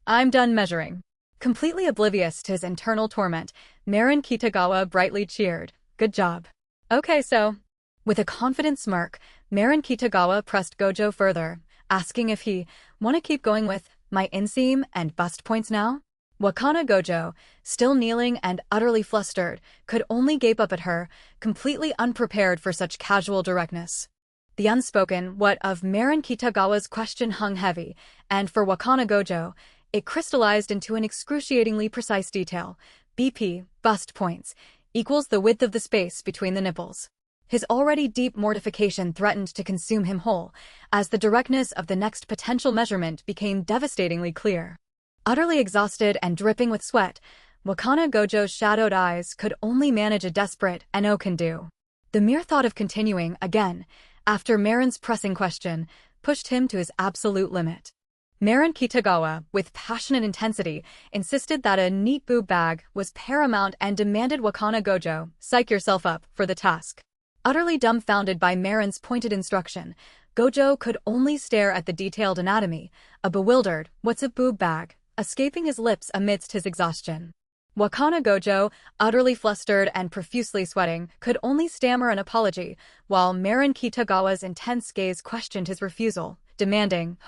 I'm done measuring." Completely oblivious to his internal torment, Marin Kitagawa brightly cheered, "Good job." "Okay, so." With a confident smirk, Marin Kitagawa pressed Gojo further, asking if he want to keep going with my inseam and bust points now. Wakana Gojo, still kneeling and utterly flustered, could only gape up at her, completely unprepared for such casual directness. The unspoken what of Marin Kitagawa's question hung heavy, and for Wakana Gojo, it crystallized into an excruciatingly precise detail. BP, bust points, equals the width of the space between the nipples. His already deep mortification threatened to consume him whole, as the directness of the next potential measurement became devastatingly clear. Utterly exhausted and dripping with sweat, Wakana Gojo's shadowed eyes could only manage a desperate "no can do." The mere thought of continuing again, after Marin's pressing question, pushed him to his absolute limit. Marin Kitagawa, with passionate intensity, insisted that a neat boob bag was paramount and demanded Wakana Gojo psych yourself up for the task. Utterly dumbfounded by Marin's pointed instruction, Gojo could only stare at the detailed anatomy, a bewildered, "What's a boob bag?" escaping his lips amidst his exhaustion. Wakana Gojo, utterly flustered and profusely sweating, could only stammer an apology, while Marin Kitagawa's intense gaze questioned his refusal, demanding,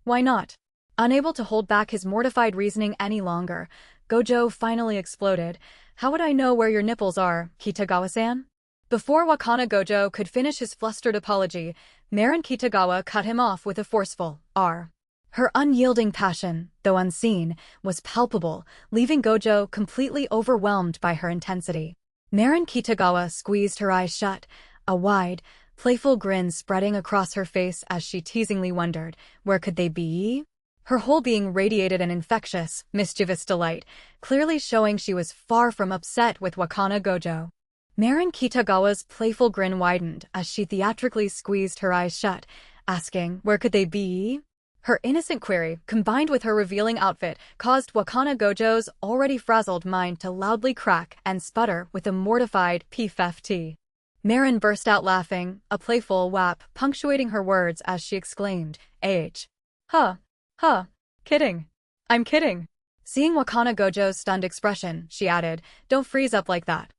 why not?" Unable to hold back his mortified reasoning any longer, Gojo finally exploded, "How would I know where your nipples are, Kitagawa-san?" Before Wakana Gojo could finish his flustered apology, Marin Kitagawa cut him off with a forceful "R." Her unyielding passion, though unseen, was palpable, leaving Gojo completely overwhelmed by her intensity. Marin Kitagawa squeezed her eyes shut, a wide, playful grin spreading across her face as she teasingly wondered, where could they be? Her whole being radiated an infectious, mischievous delight, clearly showing she was far from upset with Wakana Gojo. Marin Kitagawa's playful grin widened as she theatrically squeezed her eyes shut, asking, where could they be? Her innocent query, combined with her revealing outfit, caused Wakana Gojo's already frazzled mind to loudly crack and sputter with a mortified "pft." Marin burst out laughing, a playful whap punctuating her words as she exclaimed, Huh. Kidding. I'm kidding." Seeing Wakana Gojo's stunned expression, she added, "Don't freeze up like that."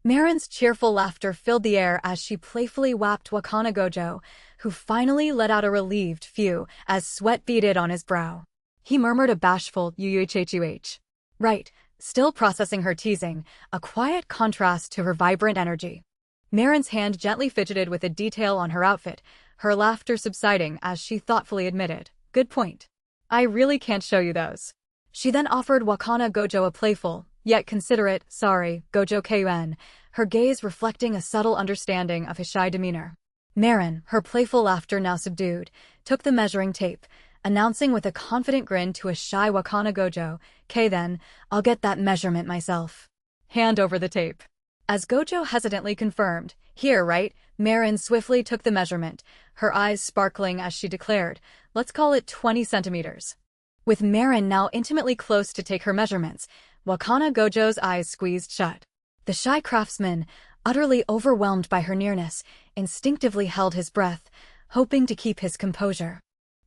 Marin's cheerful laughter filled the air as she playfully whapped Wakana Gojo, who finally let out a relieved phew as sweat beaded on his brow. He murmured a bashful "UHHUH." Right, still processing her teasing, a quiet contrast to her vibrant energy. Marin's hand gently fidgeted with a detail on her outfit, her laughter subsiding as she thoughtfully admitted, "Good point. I really can't show you those." She then offered Wakana Gojo a playful, yet considerate, "Sorry, Gojo-kun," her gaze reflecting a subtle understanding of his shy demeanor. Marin, her playful laughter now subdued, took the measuring tape, announcing with a confident grin to a shy Wakana Gojo, "'Kay then, I'll get that measurement myself." "Hand over the tape." As Gojo hesitantly confirmed, "Here, right?" Marin swiftly took the measurement, her eyes sparkling as she declared, "Let's call it 20 centimeters." With Marin now intimately close to take her measurements, Wakana Gojo's eyes squeezed shut. The shy craftsman, utterly overwhelmed by her nearness, instinctively held his breath, hoping to keep his composure.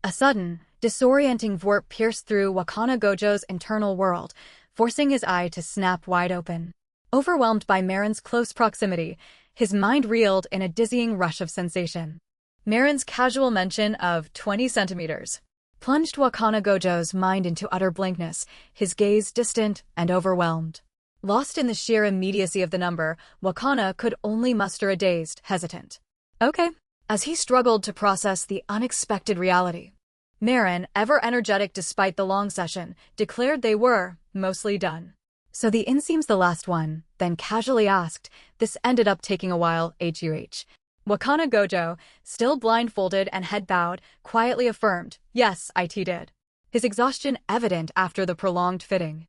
A sudden, disorienting vorp pierced through Wakana Gojo's internal world, forcing his eye to snap wide open. Overwhelmed by Marin's close proximity, his mind reeled in a dizzying rush of sensation. Marin's casual mention of 20 centimeters plunged Wakana Gojo's mind into utter blankness, his gaze distant and overwhelmed. Lost in the sheer immediacy of the number, Wakana could only muster a dazed, hesitant "Okay," as he struggled to process the unexpected reality. Marin, ever energetic despite the long session, declared they were mostly done. "So the inseam's the last one," then casually asked, "This ended up taking a while, HUH." Wakana Gojo, still blindfolded and head bowed, quietly affirmed, "Yes, it did." His exhaustion evident after the prolonged fitting.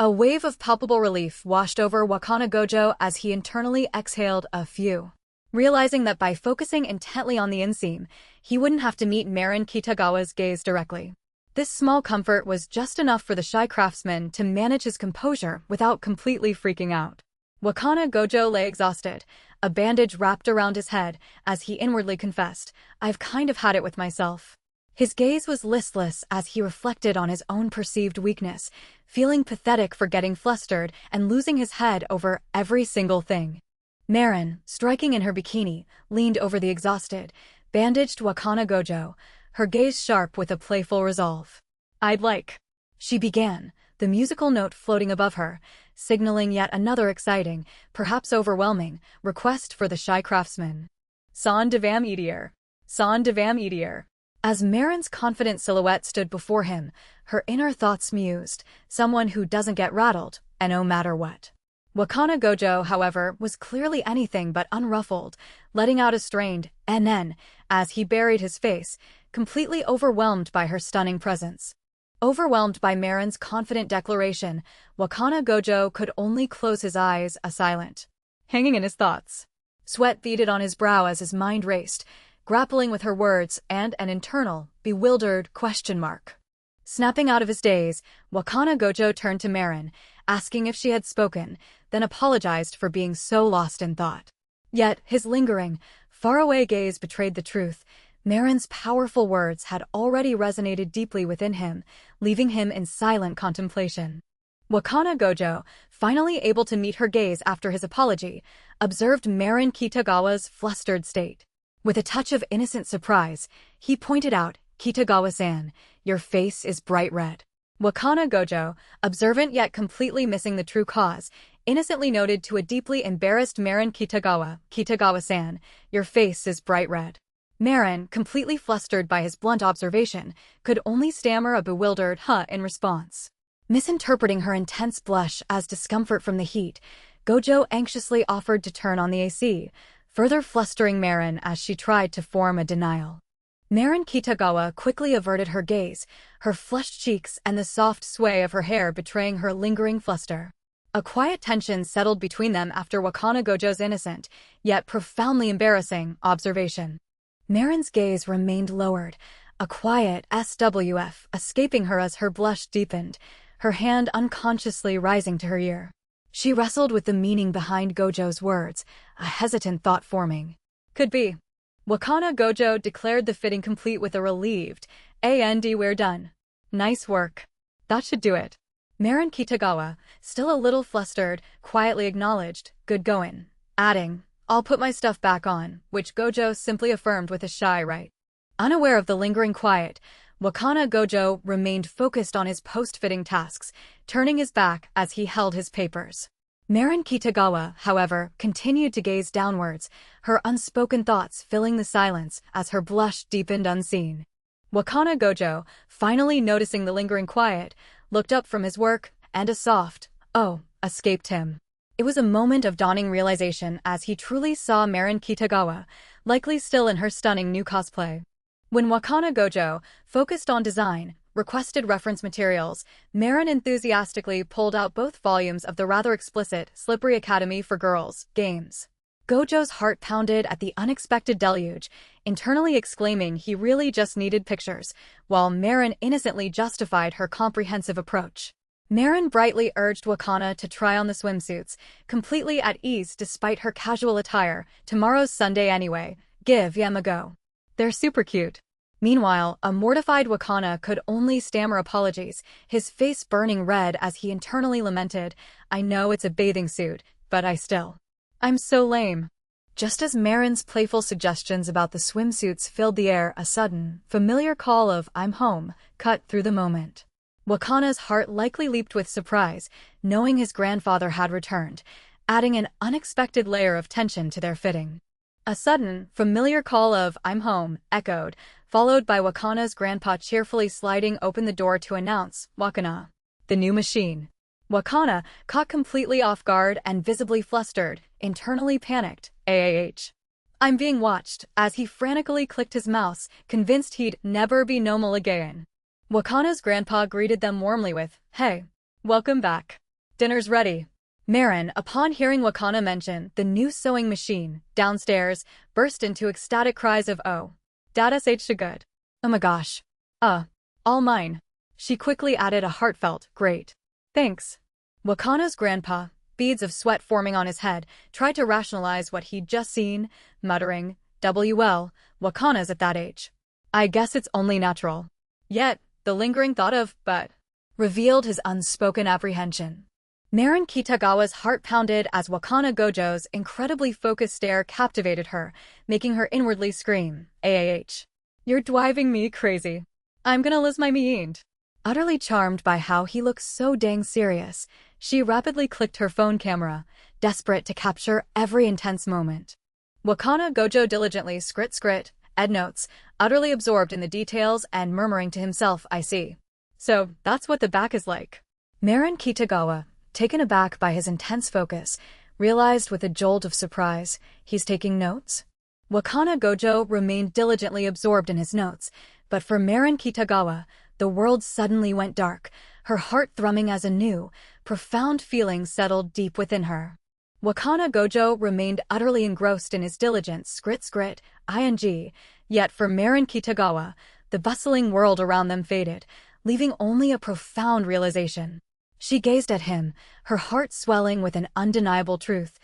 A wave of palpable relief washed over Wakana Gojo as he internally exhaled a phew. Realizing that by focusing intently on the inseam, he wouldn't have to meet Marin Kitagawa's gaze directly. This small comfort was just enough for the shy craftsman to manage his composure without completely freaking out. Wakana Gojo lay exhausted, a bandage wrapped around his head, as he inwardly confessed, "I've kind of had it with myself." His gaze was listless as he reflected on his own perceived weakness, feeling pathetic for getting flustered and losing his head over every single thing. Marin, striking in her bikini, leaned over the exhausted, bandaged Wakana Gojo, her gaze sharp with a playful resolve. "I'd like," she began, the musical note floating above her, signaling yet another exciting, perhaps overwhelming, request for the shy craftsman. "Son devam ediyor. Son devam ediyor." As Marin's confident silhouette stood before him, her inner thoughts mused, someone who doesn't get rattled, and no matter what. Wakana Gojo, however, was clearly anything but unruffled, letting out a strained "nen" as he buried his face, completely overwhelmed by her stunning presence. Overwhelmed by Marin's confident declaration, Wakana Gojo could only close his eyes, silent, hanging in his thoughts. Sweat beaded on his brow as his mind raced, grappling with her words and an internal, bewildered question mark. Snapping out of his daze, Wakana Gojo turned to Marin, asking if she had spoken, then apologized for being so lost in thought. Yet his lingering, faraway gaze betrayed the truth. Marin's powerful words had already resonated deeply within him, leaving him in silent contemplation. Wakana Gojo, finally able to meet her gaze after his apology, observed Marin Kitagawa's flustered state. With a touch of innocent surprise, he pointed out, "Kitagawa-san, your face is bright red." Wakana Gojo, observant yet completely missing the true cause, innocently noted to a deeply embarrassed Marin Kitagawa, "Kitagawa-san, your face is bright red." Marin, completely flustered by his blunt observation, could only stammer a bewildered "huh" in response. Misinterpreting her intense blush as discomfort from the heat, Gojo anxiously offered to turn on the AC, further flustering Marin as she tried to form a denial. Marin Kitagawa quickly averted her gaze, her flushed cheeks and the soft sway of her hair betraying her lingering fluster. A quiet tension settled between them after Wakana Gojo's innocent, yet profoundly embarrassing, observation. Marin's gaze remained lowered, a quiet SWF escaping her as her blush deepened, her hand unconsciously rising to her ear. She wrestled with the meaning behind Gojo's words, a hesitant thought forming. "Could be." Wakana Gojo declared the fitting complete with a relieved, "And we're done. Nice work. That should do it." Marin Kitagawa, still a little flustered, quietly acknowledged, "Good goin'," adding, "I'll put my stuff back on," which Gojo simply affirmed with a shy right. Unaware of the lingering quiet, Wakana Gojo remained focused on his post-fitting tasks, turning his back as he held his papers. Marin Kitagawa, however, continued to gaze downwards, her unspoken thoughts filling the silence as her blush deepened unseen. Wakana Gojo, finally noticing the lingering quiet, looked up from his work, and a soft "oh" escaped him. It was a moment of dawning realization as he truly saw Marin Kitagawa, likely still in her stunning new cosplay. When Wakana Gojo, focused on design, requested reference materials, Marin enthusiastically pulled out both volumes of the rather explicit Slippery Academy for Girls games. Gojo's heart pounded at the unexpected deluge, internally exclaiming he really just needed pictures, while Marin innocently justified her comprehensive approach. Marin brightly urged Wakana to try on the swimsuits, completely at ease despite her casual attire. "Tomorrow's Sunday anyway, give them a go. They're super cute." Meanwhile, a mortified Wakana could only stammer apologies, his face burning red as he internally lamented, "I know it's a bathing suit, but I'm so lame." Just as Marin's playful suggestions about the swimsuits filled the air, a sudden, familiar call of "I'm home" cut through the moment. Wakana's heart likely leaped with surprise, knowing his grandfather had returned, adding an unexpected layer of tension to their fitting. A sudden, familiar call of "I'm home" echoed, followed by Wakana's grandpa cheerfully sliding open the door to announce, "Wakana, the new machine." Wakana, caught completely off guard and visibly flustered, internally panicked, "I'm being watched," as he frantically clicked his mouse, convinced he'd never be normal again. Wakana's grandpa greeted them warmly with, "Hey, welcome back. Dinner's ready. Marin, upon hearing Wakana mention the new sewing machine downstairs, burst into ecstatic cries of "Oh, Dada's so good. Oh my gosh. All mine." She quickly added a heartfelt, "Great. Thanks." Wakana's grandpa, beads of sweat forming on his head, tried to rationalize what he'd just seen, muttering, "Well, Wakana's at that age. I guess it's only natural." Yet, the lingering thought of "but" revealed his unspoken apprehension. Marin Kitagawa's heart pounded as Wakana Gojo's incredibly focused stare captivated her, making her inwardly scream, "AAH. You're driving me crazy. I'm gonna lose my mind." Utterly charmed by how he looked so dang serious, she rapidly clicked her phone camera, desperate to capture every intense moment. Wakana Gojo diligently scrit, endnotes, utterly absorbed in the details and murmuring to himself, "I see. So, that's what the back is like." Marin Kitagawa, taken aback by his intense focus, realized with a jolt of surprise, he's taking notes? Wakana Gojo remained diligently absorbed in his notes, but for Marin Kitagawa, the world suddenly went dark, her heart thrumming as a new, profound feeling settled deep within her. Wakana Gojo remained utterly engrossed in his diligent scrit, ing, yet for Marin Kitagawa, the bustling world around them faded, leaving only a profound realization. She gazed at him, her heart swelling with an undeniable truth.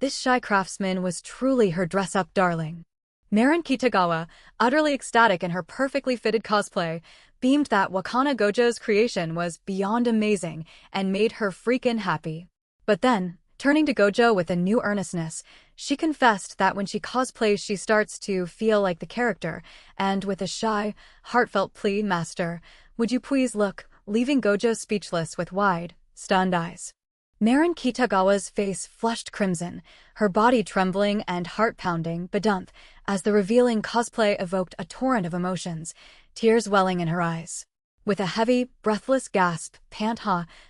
This shy craftsman was truly her dress-up darling. Marin Kitagawa, utterly ecstatic in her perfectly fitted cosplay, beamed that Wakana Gojo's creation was beyond amazing and made her freakin' happy. But then, turning to Gojo with a new earnestness, she confessed that when she cosplays she starts to feel like the character, and with a shy, heartfelt plea, "Master, would you please look," leaving Gojo speechless with wide, stunned eyes. Marin Kitagawa's face flushed crimson, her body trembling and heart-pounding, badump, as the revealing cosplay evoked a torrent of emotions, tears welling in her eyes. With a heavy, breathless gasp,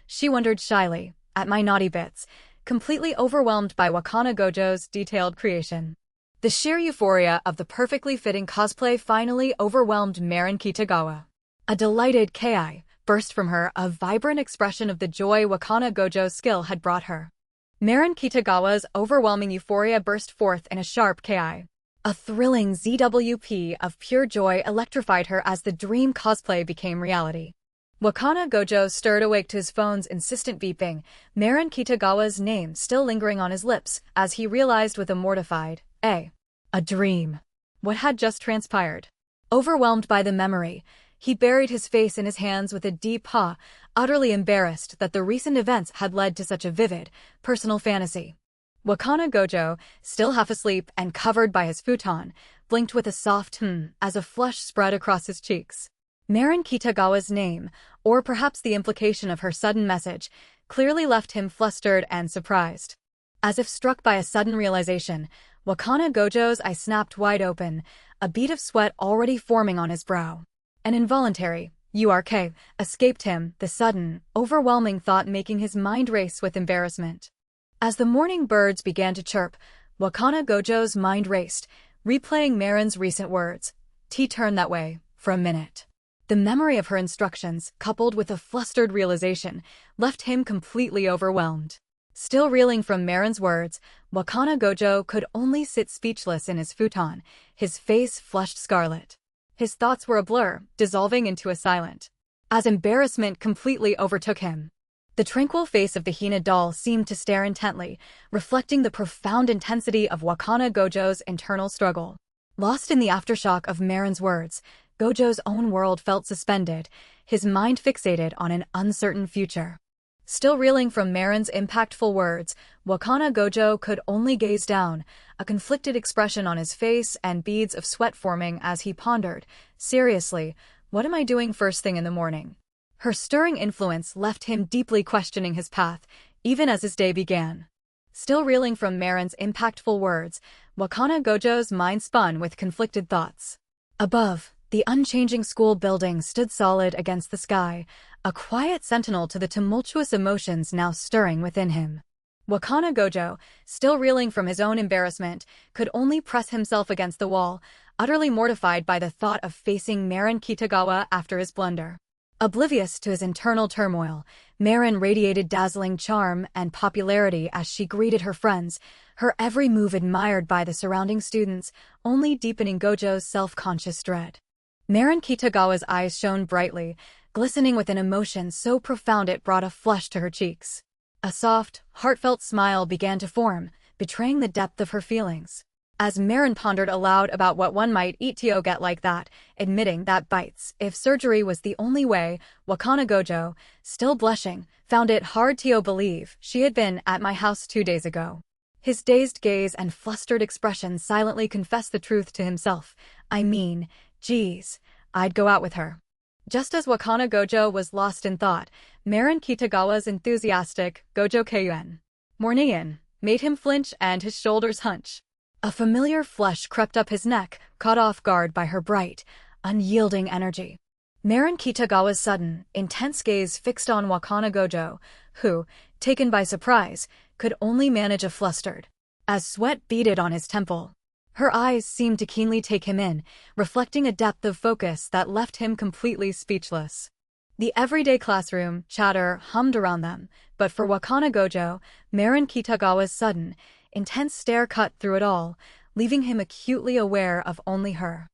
she wondered shyly, "At my naughty bits," completely overwhelmed by Wakana Gojo's detailed creation. The sheer euphoria of the perfectly fitting cosplay finally overwhelmed Marin Kitagawa. A delighted "Ki" burst from her, a vibrant expression of the joy Wakana Gojo's skill had brought her. Marin Kitagawa's overwhelming euphoria burst forth in a sharp "Ki." A thrilling ZWP of pure joy electrified her as the dream cosplay became reality. Wakana Gojo stirred awake to his phone's insistent beeping, Marin Kitagawa's name still lingering on his lips, as he realized with a mortified, a dream. What had just transpired? Overwhelmed by the memory, he buried his face in his hands with a deep utterly embarrassed that the recent events had led to such a vivid, personal fantasy. Wakana Gojo, still half asleep and covered by his futon, blinked with a soft as a flush spread across his cheeks. Marin Kitagawa's name, or perhaps the implication of her sudden message, clearly left him flustered and surprised. As if struck by a sudden realization, Wakana Gojo's eyes snapped wide open, a bead of sweat already forming on his brow. An involuntary "URK" escaped him, the sudden, overwhelming thought making his mind race with embarrassment. As the morning birds began to chirp, Wakana Gojo's mind raced, replaying Marin's recent words. Turn that way, for a minute. The memory of her instructions, coupled with a flustered realization, left him completely overwhelmed. Still reeling from Marin's words, Wakana Gojo could only sit speechless in his futon, his face flushed scarlet. His thoughts were a blur, dissolving into a silent, as embarrassment completely overtook him. The tranquil face of the Hina doll seemed to stare intently, reflecting the profound intensity of Wakana Gojo's internal struggle. Lost in the aftershock of Marin's words, Gojo's own world felt suspended, his mind fixated on an uncertain future. Still reeling from Marin's impactful words, Wakana Gojo could only gaze down, a conflicted expression on his face and beads of sweat forming as he pondered, seriously, what am I doing first thing in the morning? Her stirring influence left him deeply questioning his path, even as his day began. Still reeling from Marin's impactful words, Wakana Gojo's mind spun with conflicted thoughts. Above, the unchanging school building stood solid against the sky, a quiet sentinel to the tumultuous emotions now stirring within him. Wakana Gojo, still reeling from his own embarrassment, could only press himself against the wall, utterly mortified by the thought of facing Marin Kitagawa after his blunder. Oblivious to his internal turmoil, Marin radiated dazzling charm and popularity as she greeted her friends, her every move admired by the surrounding students, only deepening Gojo's self-conscious dread. Marin Kitagawa's eyes shone brightly, glistening with an emotion so profound it brought a flush to her cheeks. A soft, heartfelt smile began to form, betraying the depth of her feelings. As Marin pondered aloud about what one might eat to get like that, admitting that bites, if surgery was the only way, Wakana Gojo, still blushing, found it hard to believe she had been at my house 2 days ago. His dazed gaze and flustered expression silently confessed the truth to himself. I mean, geez, I'd go out with her. Just as Wakana Gojo was lost in thought, Marin Kitagawa's enthusiastic Gojo Keiyuen Morning made him flinch and his shoulders hunch. A familiar flush crept up his neck, caught off guard by her bright, unyielding energy. Marin Kitagawa's sudden, intense gaze fixed on Wakana Gojo, who, taken by surprise, could only manage a flustered, as sweat beaded on his temple. Her eyes seemed to keenly take him in, reflecting a depth of focus that left him completely speechless. The everyday classroom chatter hummed around them, but for Wakana Gojo, Marin Kitagawa's sudden, intense stare cut through it all, leaving him acutely aware of only her.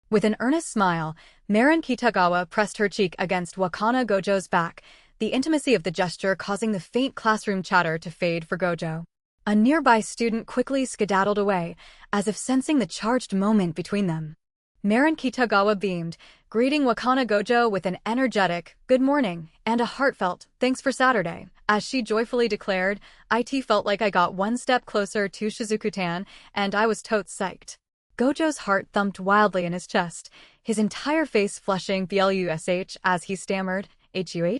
With an earnest smile, Marin Kitagawa pressed her cheek against Wakana Gojo's back, the intimacy of the gesture causing the faint classroom chatter to fade for Gojo. A nearby student quickly skedaddled away, as if sensing the charged moment between them. Marin Kitagawa beamed, greeting Wakana Gojo with an energetic, good morning, and a heartfelt, thanks for Saturday. As she joyfully declared, "It felt like I got one step closer to Shizuku-tan, and I was totes psyched." Gojo's heart thumped wildly in his chest, his entire face flushing blush as he stammered, "Huh?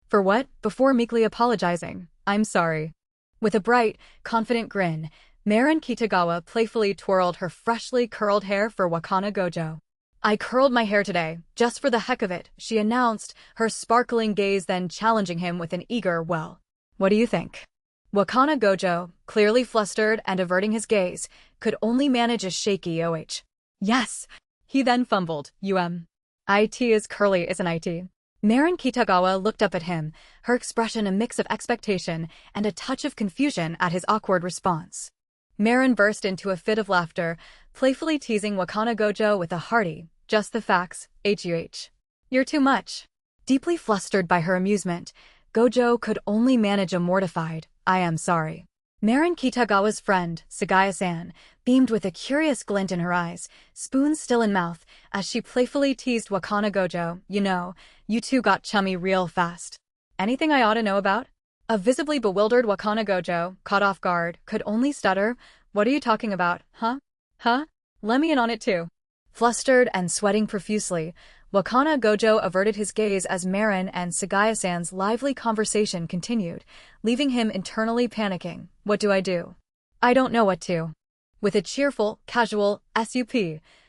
For what?" before meekly apologizing, "I'm sorry." With a bright, confident grin, Marin Kitagawa playfully twirled her freshly curled hair for Wakana Gojo. "I curled my hair today, just for the heck of it," she announced, her sparkling gaze then challenging him with an eager, "Well, what do you think?" Wakana Gojo, clearly flustered and averting his gaze, could only manage a shaky "Yes." He then fumbled, "It is curly, isn't it?" Marin Kitagawa looked up at him, her expression a mix of expectation and a touch of confusion at his awkward response. Marin burst into a fit of laughter, playfully teasing Wakana Gojo with a hearty, "Just the facts, Huh. You're too much." Deeply flustered by her amusement, Gojo could only manage a mortified, "I am sorry." Marin Kitagawa's friend, Sagaya-san, beamed with a curious glint in her eyes, spoon still in mouth, as she playfully teased Wakana Gojo, "You two got chummy real fast. Anything I ought to know about?" A visibly bewildered Wakana Gojo, caught off guard, could only stutter, "What are you talking about, huh? Let me in on it too." Flustered and sweating profusely, Wakana Gojo averted his gaze as Marin and Sagaya-san's lively conversation continued, leaving him internally panicking. "What do I do? I don't know what to." With a cheerful, casual "Sup,"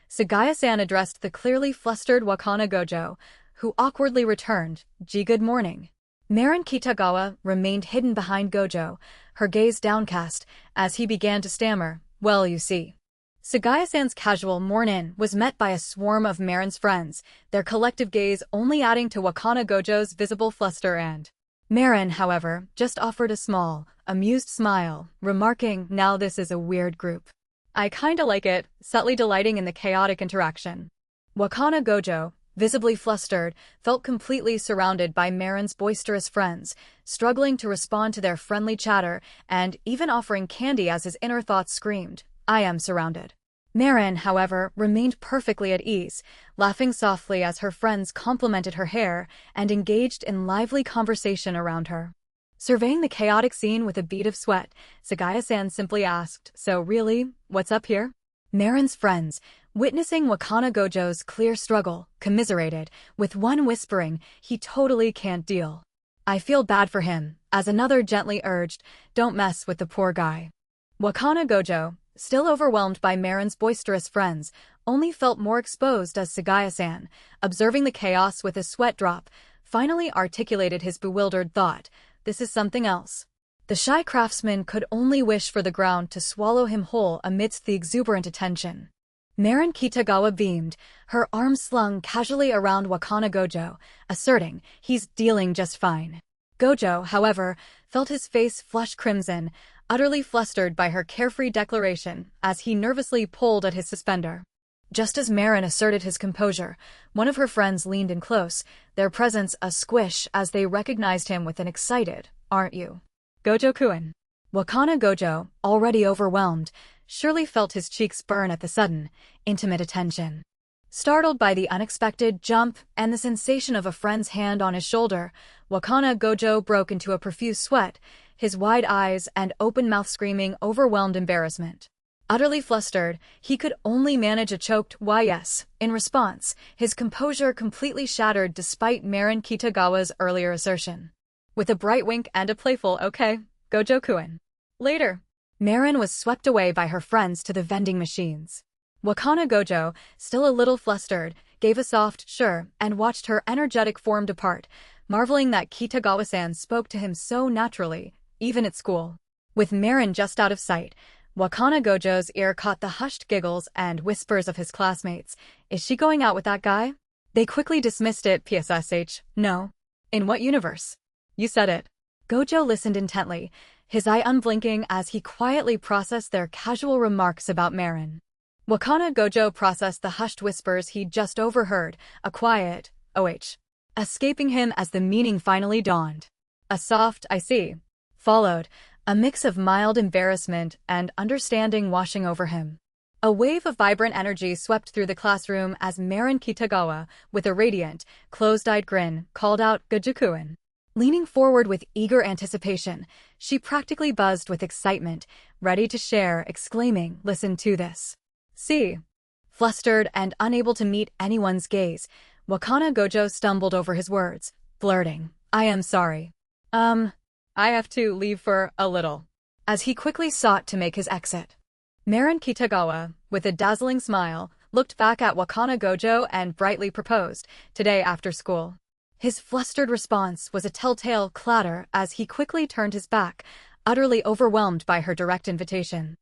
Sagaya-san addressed the clearly flustered Wakana Gojo, who awkwardly returned, "Gee, good morning." Marin Kitagawa remained hidden behind Gojo, her gaze downcast, as he began to stammer, "Well, you see." Sagaya-san's casual "mornin'" was met by a swarm of Marin's friends, their collective gaze only adding to Wakana Gojo's visible fluster and Marin, however, just offered a small, amused smile, remarking, "Now this is a weird group. I kinda like it," subtly delighting in the chaotic interaction. Wakana Gojo, visibly flustered, felt completely surrounded by Marin's boisterous friends, struggling to respond to their friendly chatter and even offering candy as his inner thoughts screamed, "I am surrounded." Marin, however, remained perfectly at ease, laughing softly as her friends complimented her hair and engaged in lively conversation around her. Surveying the chaotic scene with a bead of sweat, Sagaya-san simply asked, "So really, what's up here?" Marin's friends, witnessing Wakana Gojo's clear struggle, commiserated, with one whispering, "He totally can't deal." "I feel bad for him," as another gently urged, "Don't mess with the poor guy." Wakana Gojo, still overwhelmed by Marin's boisterous friends, only felt more exposed as Sagaya-san, observing the chaos with a sweat drop, finally articulated his bewildered thought, "This is something else." The shy craftsman could only wish for the ground to swallow him whole amidst the exuberant attention. Marin Kitagawa beamed, her arms slung casually around Wakana Gojo, asserting he's dealing just fine. Gojo, however, felt his face flush crimson, utterly flustered by her carefree declaration as he nervously pulled at his suspender. Just as Marin asserted his composure, one of her friends leaned in close, their presence a squish as they recognized him with an excited, "Aren't you Gojo-kun?" Wakana Gojo, already overwhelmed, surely felt his cheeks burn at the sudden, intimate attention. Startled by the unexpected jump and the sensation of a friend's hand on his shoulder, Wakana Gojo broke into a profuse sweat, his wide eyes and open mouth screaming overwhelmed embarrassment. Utterly flustered, he could only manage a choked "why yes." In response, his composure completely shattered despite Marin Kitagawa's earlier assertion. With a bright wink and a playful "okay, Gojo-kun. Later." Marin was swept away by her friends to the vending machines. Wakana Gojo, still a little flustered, gave a soft "sure" and watched her energetic form depart, marveling that Kitagawa-san spoke to him so naturally, even at school. With Marin just out of sight, Wakana Gojo's ear caught the hushed giggles and whispers of his classmates. "Is she going out with that guy?" They quickly dismissed it. "PSSH, no." "In what universe?" "You said it." Gojo listened intently, his eye unblinking as he quietly processed their casual remarks about Marin. Wakana Gojo processed the hushed whispers he'd just overheard, a quiet "oh," escaping him as the meaning finally dawned. A soft "I see" followed, a mix of mild embarrassment and understanding washing over him. A wave of vibrant energy swept through the classroom as Marin Kitagawa, with a radiant, closed-eyed grin, called out "Gojo-kun." Leaning forward with eager anticipation, she practically buzzed with excitement, ready to share, exclaiming, "Listen to this." "See." Flustered and unable to meet anyone's gaze, Wakana Gojo stumbled over his words, blurting, "I am sorry. I have to leave for a little," as he quickly sought to make his exit. Marin Kitagawa, with a dazzling smile, looked back at Wakana Gojo and brightly proposed, "Today after school." His flustered response was a telltale clatter as he quickly turned his back, utterly overwhelmed by her direct invitation.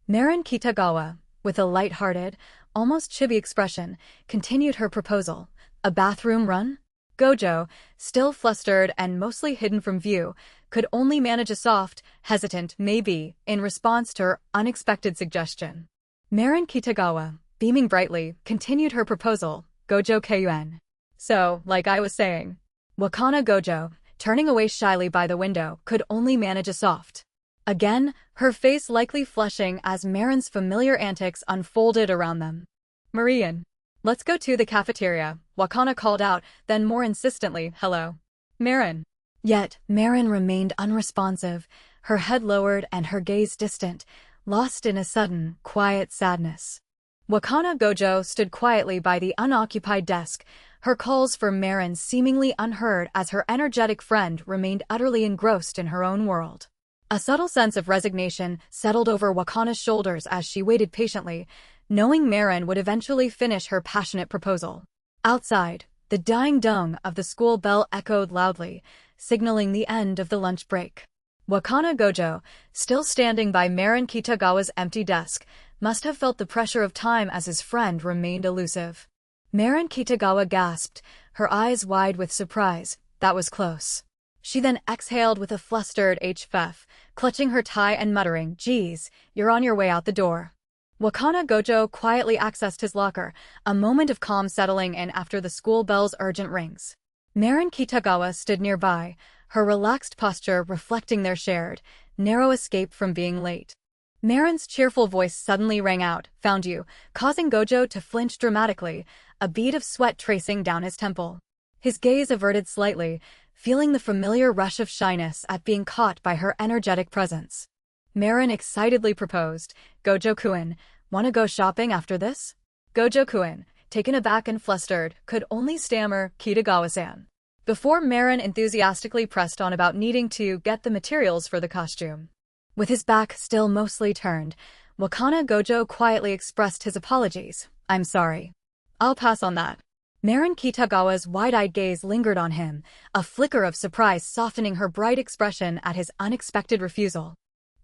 Marin Kitagawa, with a light-hearted, almost chibi expression, continued her proposal. "A bathroom run?" Gojo, still flustered and mostly hidden from view, could only manage a soft, hesitant "maybe" in response to her unexpected suggestion. Marin Kitagawa, beaming brightly, continued her proposal, "Gojo-kun. So, like I was saying." Wakana Gojo, turning away shyly by the window, could only manage a soft. Again, her face likely flushing as Marin's familiar antics unfolded around them. "Marin. Let's go to the cafeteria," Wakana called out, then more insistently, "Hello, Marin." Yet, Marin remained unresponsive, her head lowered and her gaze distant, lost in a sudden, quiet sadness. Wakana Gojo stood quietly by the unoccupied desk, her calls for Marin seemingly unheard as her energetic friend remained utterly engrossed in her own world. A subtle sense of resignation settled over Wakana's shoulders as she waited patiently, knowing Marin would eventually finish her passionate proposal. Outside, the dying dong of the school bell echoed loudly, signaling the end of the lunch break. Wakana Gojo, still standing by Marin Kitagawa's empty desk, must have felt the pressure of time as his friend remained elusive. Marin Kitagawa gasped, her eyes wide with surprise. That was close. She then exhaled with a flustered "hff," clutching her tie and muttering, "Geez, you're on your way out the door." Wakana Gojo quietly accessed his locker, a moment of calm settling in after the school bell's urgent rings. Marin Kitagawa stood nearby, her relaxed posture reflecting their shared, narrow escape from being late. Marin's cheerful voice suddenly rang out, "Found you," causing Gojo to flinch dramatically, a bead of sweat tracing down his temple. His gaze averted slightly, feeling the familiar rush of shyness at being caught by her energetic presence. Marin excitedly proposed, "Gojo-kun, wanna go shopping after this?" Gojo-kun, taken aback and flustered, could only stammer, "Kitagawa-san," before Marin enthusiastically pressed on about needing to get the materials for the costume. With his back still mostly turned, Wakana Gojo quietly expressed his apologies. "I'm sorry. I'll pass on that." Marin Kitagawa's wide-eyed gaze lingered on him, a flicker of surprise softening her bright expression at his unexpected refusal.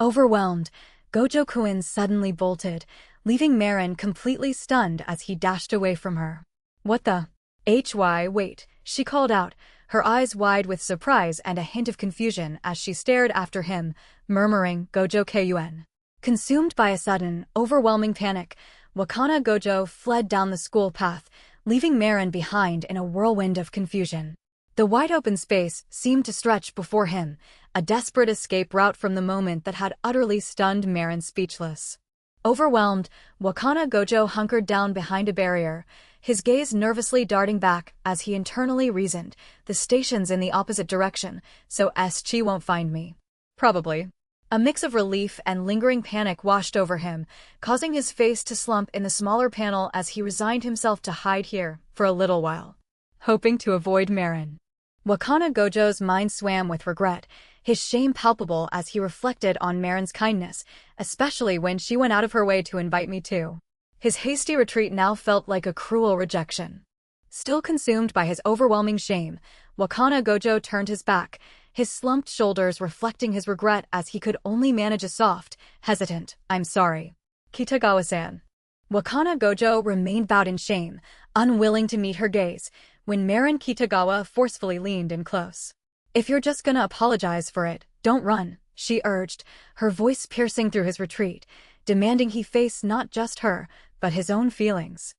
Overwhelmed, Gojo-kun suddenly bolted, leaving Marin completely stunned as he dashed away from her. What the? Wait, she called out, her eyes wide with surprise and a hint of confusion as she stared after him, murmuring Gojo Kun. Consumed by a sudden, overwhelming panic, Wakana Gojo fled down the school path, leaving Marin behind in a whirlwind of confusion. The wide-open space seemed to stretch before him, a desperate escape route from the moment that had utterly stunned Marin speechless. Overwhelmed, Wakana Gojo hunkered down behind a barrier, his gaze nervously darting back as he internally reasoned, the station's in the opposite direction, so she won't find me. Probably. A mix of relief and lingering panic washed over him, causing his face to slump in the smaller panel as he resigned himself to hide here for a little while, hoping to avoid Marin. Wakana Gojo's mind swam with regret, his shame palpable as he reflected on Marin's kindness, especially when she went out of her way to invite me too. His hasty retreat now felt like a cruel rejection. Still consumed by his overwhelming shame, Wakana Gojo turned his back, his slumped shoulders reflecting his regret as he could only manage a soft, hesitant, "I'm sorry. Kitagawa-san." Wakana Gojo remained bowed in shame, unwilling to meet her gaze, when Marin Kitagawa forcefully leaned in close. "If you're just gonna apologize for it, don't run," she urged, her voice piercing through his retreat, demanding he face not just her, but his own feelings.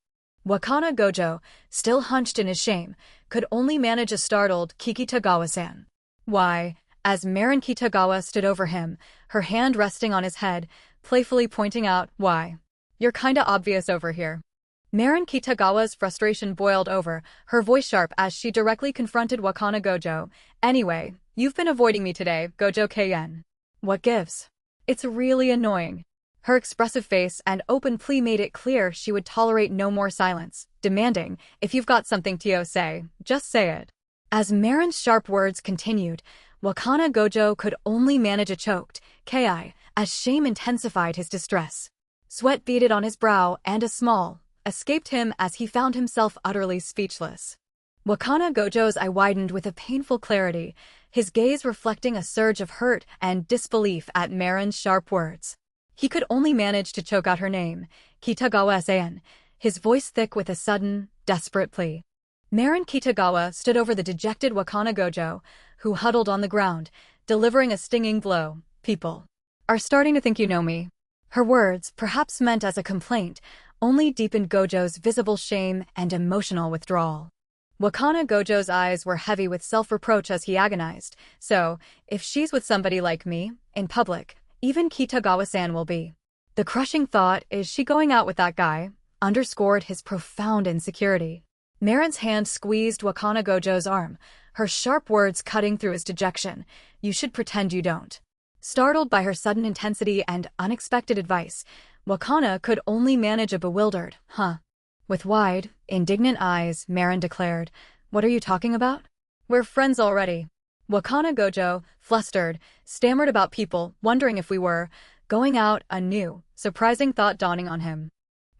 Wakana Gojo, still hunched in his shame, could only manage a startled "Kitagawa-san." "Why?" as Marin Kitagawa stood over him, her hand resting on his head, playfully pointing out, "Why? You're kinda obvious over here." Marin Kitagawa's frustration boiled over, her voice sharp as she directly confronted Wakana Gojo. "Anyway, you've been avoiding me today, Gojo Kun. What gives?" "It's really annoying." Her expressive face and open plea made it clear she would tolerate no more silence, demanding, "If you've got something to say, just say it." As Marin's sharp words continued, Wakana Gojo could only manage a choked "ki" as shame intensified his distress. Sweat beaded on his brow and a small escaped him as he found himself utterly speechless. Wakana Gojo's eye widened with a painful clarity, his gaze reflecting a surge of hurt and disbelief at Marin's sharp words. He could only manage to choke out her name, Kitagawa-san, his voice thick with a sudden, desperate plea. Marin Kitagawa stood over the dejected Wakana Gojo, who huddled on the ground, delivering a stinging blow. "People are starting to think you know me." Her words, perhaps meant as a complaint, only deepened Gojo's visible shame and emotional withdrawal. Wakana Gojo's eyes were heavy with self-reproach as he agonized. "So, if she's with somebody like me, in public, even Kitagawa-san will be." The crushing thought, "Is she going out with that guy?" underscored his profound insecurity. Marin's hand squeezed Wakana Gojo's arm, her sharp words cutting through his dejection. "You should pretend you don't." Startled by her sudden intensity and unexpected advice, Wakana could only manage a bewildered, "Huh?" With wide, indignant eyes, Marin declared, "What are you talking about?" "We're friends already." Wakana Gojo, flustered, stammered about people, wondering if we were going out, a new, surprising thought dawning on him.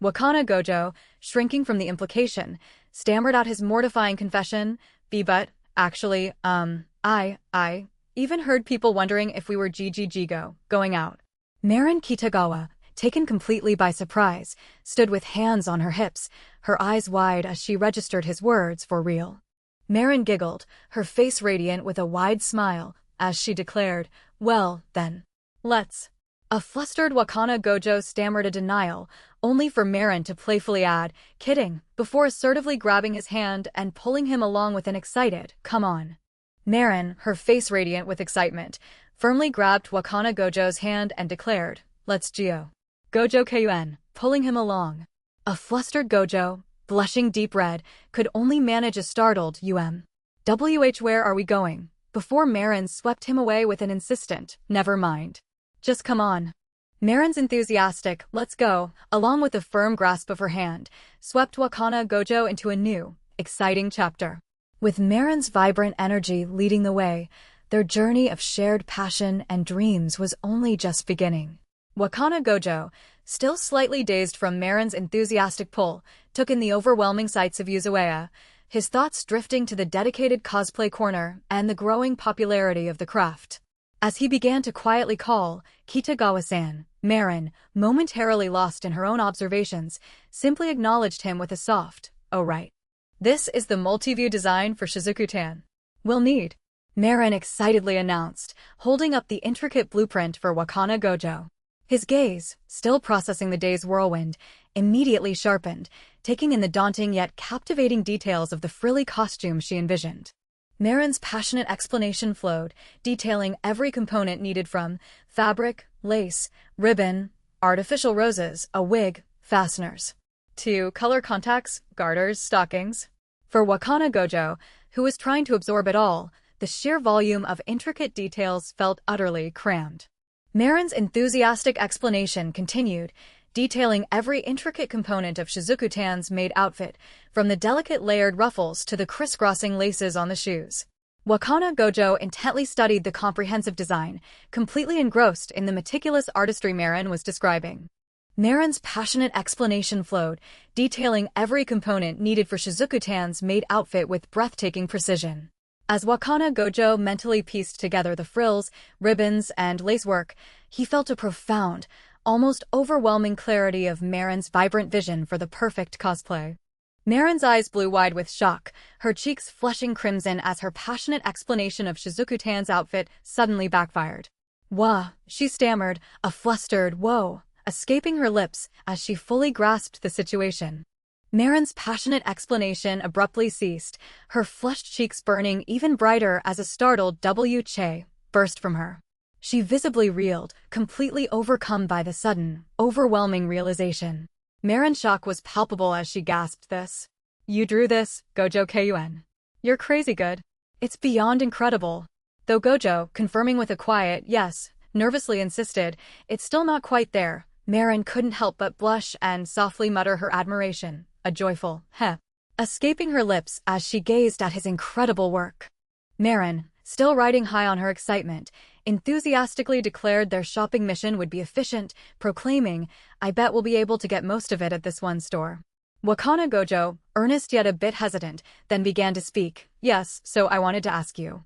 Wakana Gojo, shrinking from the implication, stammered out his mortifying confession, but, actually, I even heard people wondering if we were going out." Marin Kitagawa, taken completely by surprise, stood with hands on her hips, her eyes wide as she registered his words for real. Marin giggled, her face radiant with a wide smile, as she declared, "Well, then, let's." A flustered Wakana Gojo stammered a denial, only for Marin to playfully add, "Kidding," before assertively grabbing his hand and pulling him along with an excited, "Come on." Marin, her face radiant with excitement, firmly grabbed Wakana Gojo's hand and declared, "Let's go." Gojo Kun, pulling him along. A flustered Gojo, blushing deep red, could only manage a startled Where are we going?" before Marin swept him away with an insistent, "Never mind. Just come on." Marin's enthusiastic, "Let's go," along with a firm grasp of her hand, swept Wakana Gojo into a new, exciting chapter. With Marin's vibrant energy leading the way, their journey of shared passion and dreams was only just beginning. Wakana Gojo, still slightly dazed from Marin's enthusiastic pull, took in the overwhelming sights of Ushuaia, his thoughts drifting to the dedicated cosplay corner and the growing popularity of the craft. As he began to quietly call, Kitagawa-san, Marin, momentarily lost in her own observations, simply acknowledged him with a soft, "Oh right. This is the multi-view design for Shizuku-tan. We'll need," Marin excitedly announced, holding up the intricate blueprint for Wakana Gojo. His gaze, still processing the day's whirlwind, immediately sharpened, taking in the daunting yet captivating details of the frilly costume she envisioned. Marin's passionate explanation flowed, detailing every component needed from fabric, lace, ribbon, artificial roses, a wig, fasteners, to color contacts, garters, stockings. For Wakana Gojo, who was trying to absorb it all, the sheer volume of intricate details felt utterly crammed. Marin's enthusiastic explanation continued, detailing every intricate component of Shizuku-tan's maid outfit, from the delicate layered ruffles to the crisscrossing laces on the shoes. Wakana Gojo intently studied the comprehensive design, completely engrossed in the meticulous artistry Marin was describing. Marin's passionate explanation flowed, detailing every component needed for Shizuku-tan's maid outfit with breathtaking precision. As Wakana Gojo mentally pieced together the frills, ribbons, and lacework, he felt a profound, almost overwhelming clarity of Marin's vibrant vision for the perfect cosplay. Marin's eyes blew wide with shock, her cheeks flushing crimson as her passionate explanation of Shizuku-tan's outfit suddenly backfired. "Wah," she stammered, a flustered "whoa" escaping her lips as she fully grasped the situation. Marin's passionate explanation abruptly ceased, her flushed cheeks burning even brighter as a startled "W-che" burst from her. She visibly reeled, completely overcome by the sudden, overwhelming realization. Marin's shock was palpable as she gasped this. "You drew this, Gojo Kun. You're crazy good. It's beyond incredible." Though Gojo, confirming with a quiet yes, nervously insisted, "It's still not quite there," Marin couldn't help but blush and softly mutter her admiration, a joyful heh, escaping her lips as she gazed at his incredible work. Marin, still riding high on her excitement, enthusiastically declared their shopping mission would be efficient, proclaiming, "I bet we'll be able to get most of it at this one store." Wakana Gojo, earnest yet a bit hesitant, then began to speak. "Yes, so I wanted to ask you."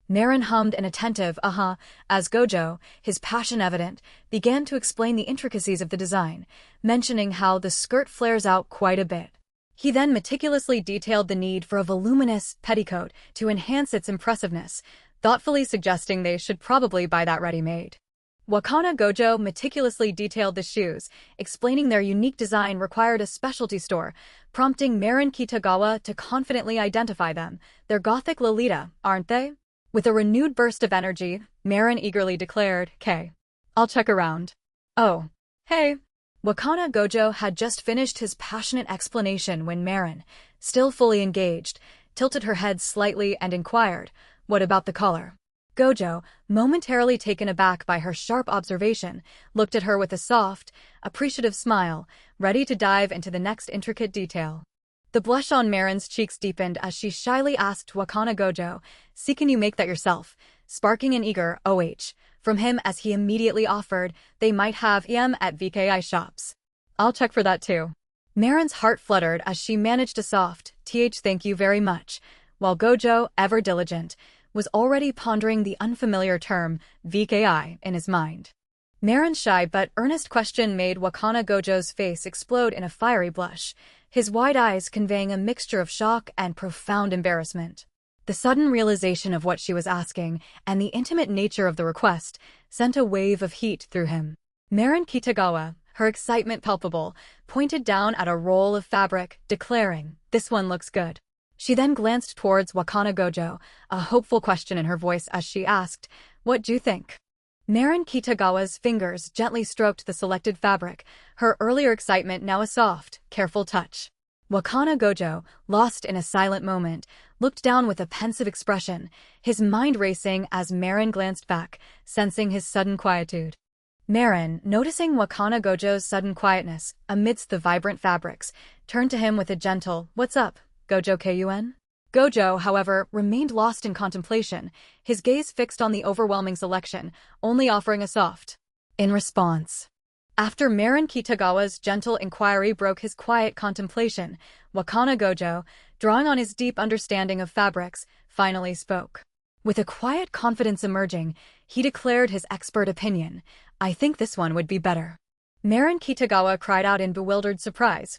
Marin hummed an attentive as Gojo, his passion evident, began to explain the intricacies of the design, mentioning how the skirt flares out quite a bit. He then meticulously detailed the need for a voluminous petticoat to enhance its impressiveness, thoughtfully suggesting they should probably buy that ready-made. Wakana Gojo meticulously detailed the shoes, explaining their unique design required a specialty store, prompting Marin Kitagawa to confidently identify them. "They're gothic Lolita, aren't they?" With a renewed burst of energy, Marin eagerly declared, "'Kay. I'll check around." "Oh. Hey." Wakana Gojo had just finished his passionate explanation when Marin, still fully engaged, tilted her head slightly and inquired, "What about the collar?" Gojo, momentarily taken aback by her sharp observation, looked at her with a soft, appreciative smile, ready to dive into the next intricate detail. The blush on Marin's cheeks deepened as she shyly asked Wakana Gojo, "See, can you make that yourself?" sparking an eager "OH" from him as he immediately offered, "They might have EM at VKI shops." "I'll check for that too." Marin's heart fluttered as she managed a soft, "Thank you very much," while Gojo, ever diligent, was already pondering the unfamiliar term, VKI, in his mind. Marin's shy but earnest question made Wakana Gojo's face explode in a fiery blush, his wide eyes conveying a mixture of shock and profound embarrassment. The sudden realization of what she was asking, and the intimate nature of the request, sent a wave of heat through him. Marin Kitagawa, her excitement palpable, pointed down at a roll of fabric, declaring, "This one looks good." She then glanced towards Wakana Gojo, a hopeful question in her voice as she asked, "What do you think?" Marin Kitagawa's fingers gently stroked the selected fabric, her earlier excitement now a soft, careful touch. Wakana Gojo, lost in a silent moment, looked down with a pensive expression, his mind racing as Marin glanced back, sensing his sudden quietude. Marin, noticing Wakana Gojo's sudden quietness amidst the vibrant fabrics, turned to him with a gentle, "What's up, Gojo Kun?" Gojo, however, remained lost in contemplation, his gaze fixed on the overwhelming selection, only offering a soft in response. After Marin Kitagawa's gentle inquiry broke his quiet contemplation, Wakana Gojo, drawing on his deep understanding of fabrics, finally spoke. With a quiet confidence emerging, he declared his expert opinion. I think this one would be better. Marin Kitagawa cried out in bewildered surprise.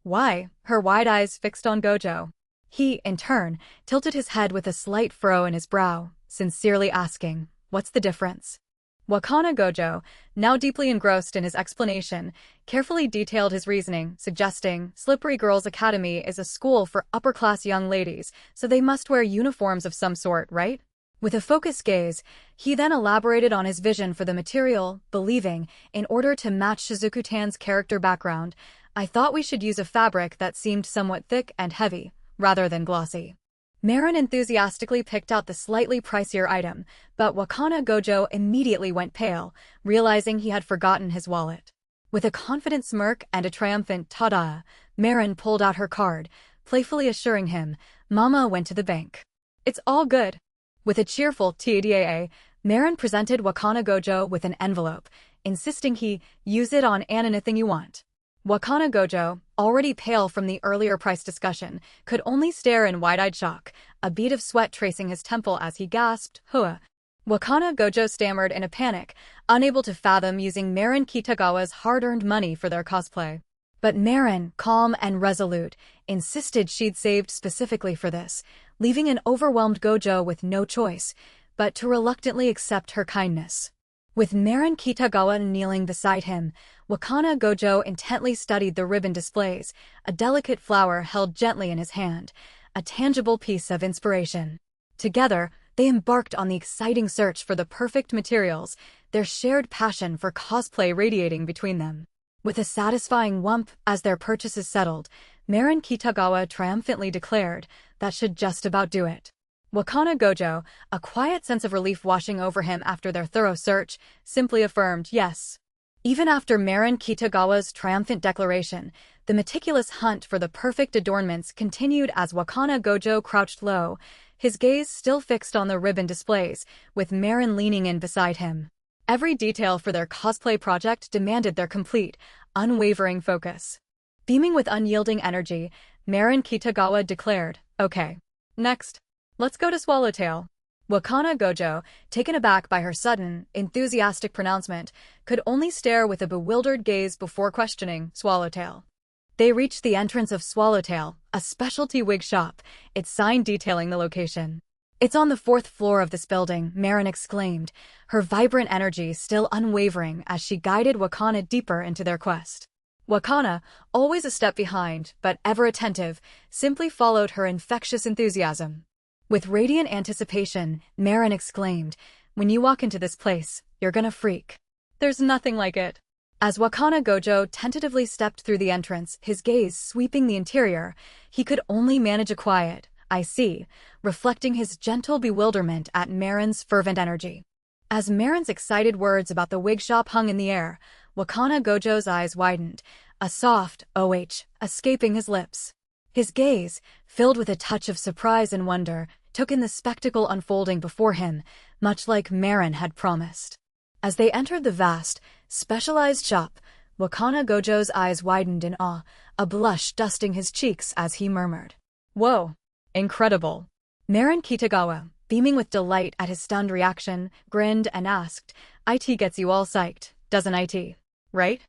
Why? Her wide eyes fixed on Gojo. He, in turn, tilted his head with a slight furrow in his brow, sincerely asking, what's the difference? Wakana Gojo, now deeply engrossed in his explanation, carefully detailed his reasoning, suggesting Slippery Girls Academy is a school for upper-class young ladies, so they must wear uniforms of some sort, right? With a focused gaze, he then elaborated on his vision for the material, believing, in order to match Shizuku-tan's character background, I thought we should use a fabric that seemed somewhat thick and heavy, rather than glossy. Marin enthusiastically picked out the slightly pricier item, but Wakana Gojo immediately went pale, realizing he had forgotten his wallet. With a confident smirk and a triumphant ta-da, Marin pulled out her card, playfully assuring him, Mama went to the bank. It's all good. With a cheerful TDAA, Marin presented Wakana Gojo with an envelope, insisting he use it on anything you want. Wakana Gojo, already pale from the earlier price discussion, could only stare in wide-eyed shock, a bead of sweat tracing his temple as he gasped, Hua. Wakana Gojo stammered in a panic, unable to fathom using Marin Kitagawa's hard-earned money for their cosplay. But Marin, calm and resolute, insisted she'd saved specifically for this, leaving an overwhelmed Gojo with no choice but to reluctantly accept her kindness. With Marin Kitagawa kneeling beside him, Wakana Gojo intently studied the ribbon displays, a delicate flower held gently in his hand, a tangible piece of inspiration. Together, they embarked on the exciting search for the perfect materials, their shared passion for cosplay radiating between them. With a satisfying whump as their purchases settled, Marin Kitagawa triumphantly declared, that should just about do it. Wakana Gojo, a quiet sense of relief washing over him after their thorough search, simply affirmed yes. Even after Marin Kitagawa's triumphant declaration, the meticulous hunt for the perfect adornments continued as Wakana Gojo crouched low, his gaze still fixed on the ribbon displays, with Marin leaning in beside him. Every detail for their cosplay project demanded their complete, unwavering focus. Beaming with unyielding energy, Marin Kitagawa declared, okay. Next. Let's go to Swallowtail. Wakana Gojo, taken aback by her sudden, enthusiastic pronouncement, could only stare with a bewildered gaze before questioning Swallowtail. They reached the entrance of Swallowtail, a specialty wig shop, its sign detailing the location. It's on the 4th floor of this building, Marin exclaimed, her vibrant energy still unwavering as she guided Wakana deeper into their quest. Wakana, always a step behind, but ever attentive, simply followed her infectious enthusiasm. With radiant anticipation, Marin exclaimed, when you walk into this place, you're gonna freak. There's nothing like it. As Wakana Gojo tentatively stepped through the entrance, his gaze sweeping the interior, he could only manage a quiet, I see, reflecting his gentle bewilderment at Marin's fervent energy. As Marin's excited words about the wig shop hung in the air, Wakana Gojo's eyes widened, a soft "oh" escaping his lips. His gaze, filled with a touch of surprise and wonder, took in the spectacle unfolding before him, much like Marin had promised. As they entered the vast, specialized shop, Wakana Gojo's eyes widened in awe, a blush dusting his cheeks as he murmured, Whoa! Incredible! Marin Kitagawa, beaming with delight at his stunned reaction, grinned and asked, IT gets you all psyched, doesn't IT? Right?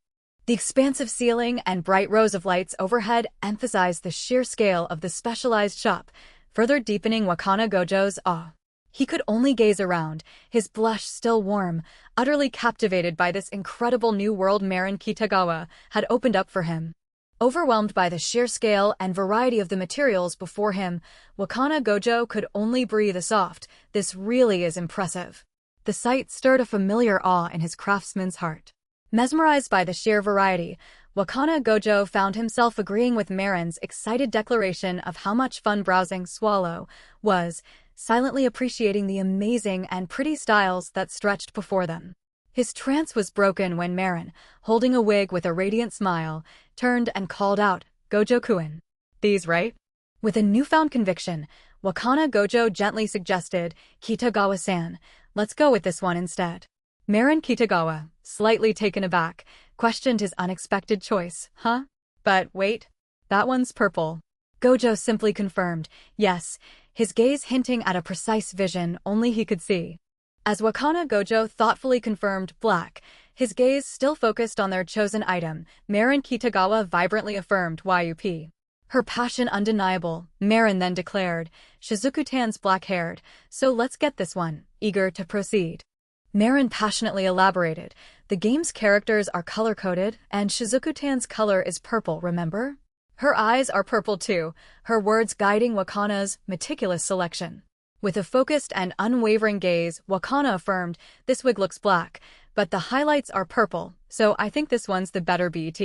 The expansive ceiling and bright rows of lights overhead emphasized the sheer scale of the specialized shop, further deepening Wakana Gojo's awe. He could only gaze around, his blush still warm, utterly captivated by this incredible new world Marin Kitagawa had opened up for him. Overwhelmed by the sheer scale and variety of the materials before him, Wakana Gojo could only breathe a soft, this really is impressive. The sight stirred a familiar awe in his craftsman's heart. Mesmerized by the sheer variety, Wakana Gojo found himself agreeing with Marin's excited declaration of how much fun browsing Swallow was, silently appreciating the amazing and pretty styles that stretched before them. His trance was broken when Marin, holding a wig with a radiant smile, turned and called out, Gojo-kun. These right? With a newfound conviction, Wakana Gojo gently suggested, Kitagawa-san, let's go with this one instead. Marin Kitagawa, slightly taken aback, questioned his unexpected choice. Huh? But wait, that one's purple. Gojo simply confirmed, yes, his gaze hinting at a precise vision only he could see. As Wakana Gojo thoughtfully confirmed black, his gaze still focused on their chosen item, Marin Kitagawa vibrantly affirmed YUP. Her passion undeniable, Marin then declared, Shizuku-tan's black-haired, so let's get this one, eager to proceed. Marin passionately elaborated, the game's characters are color-coded, and Shizuku-tan's color is purple, remember? Her eyes are purple too, her words guiding Wakana's meticulous selection. With a focused and unwavering gaze, Wakana affirmed, this wig looks black, but the highlights are purple, so I think this one's the better BET.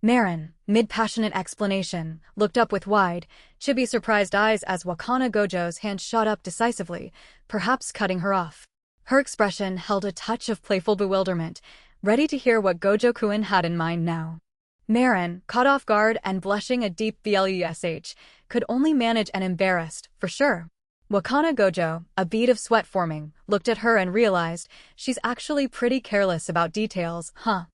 Marin, mid-passionate explanation, looked up with wide, chibi-surprised eyes as Wakana Gojo's hand shot up decisively, perhaps cutting her off. Her expression held a touch of playful bewilderment, ready to hear what Gojo-kun had in mind now. Marin, caught off guard and blushing a deep blush, could only manage an embarrassed, for sure. Wakana Gojo, a bead of sweat forming, looked at her and realized, she's actually pretty careless about details, huh?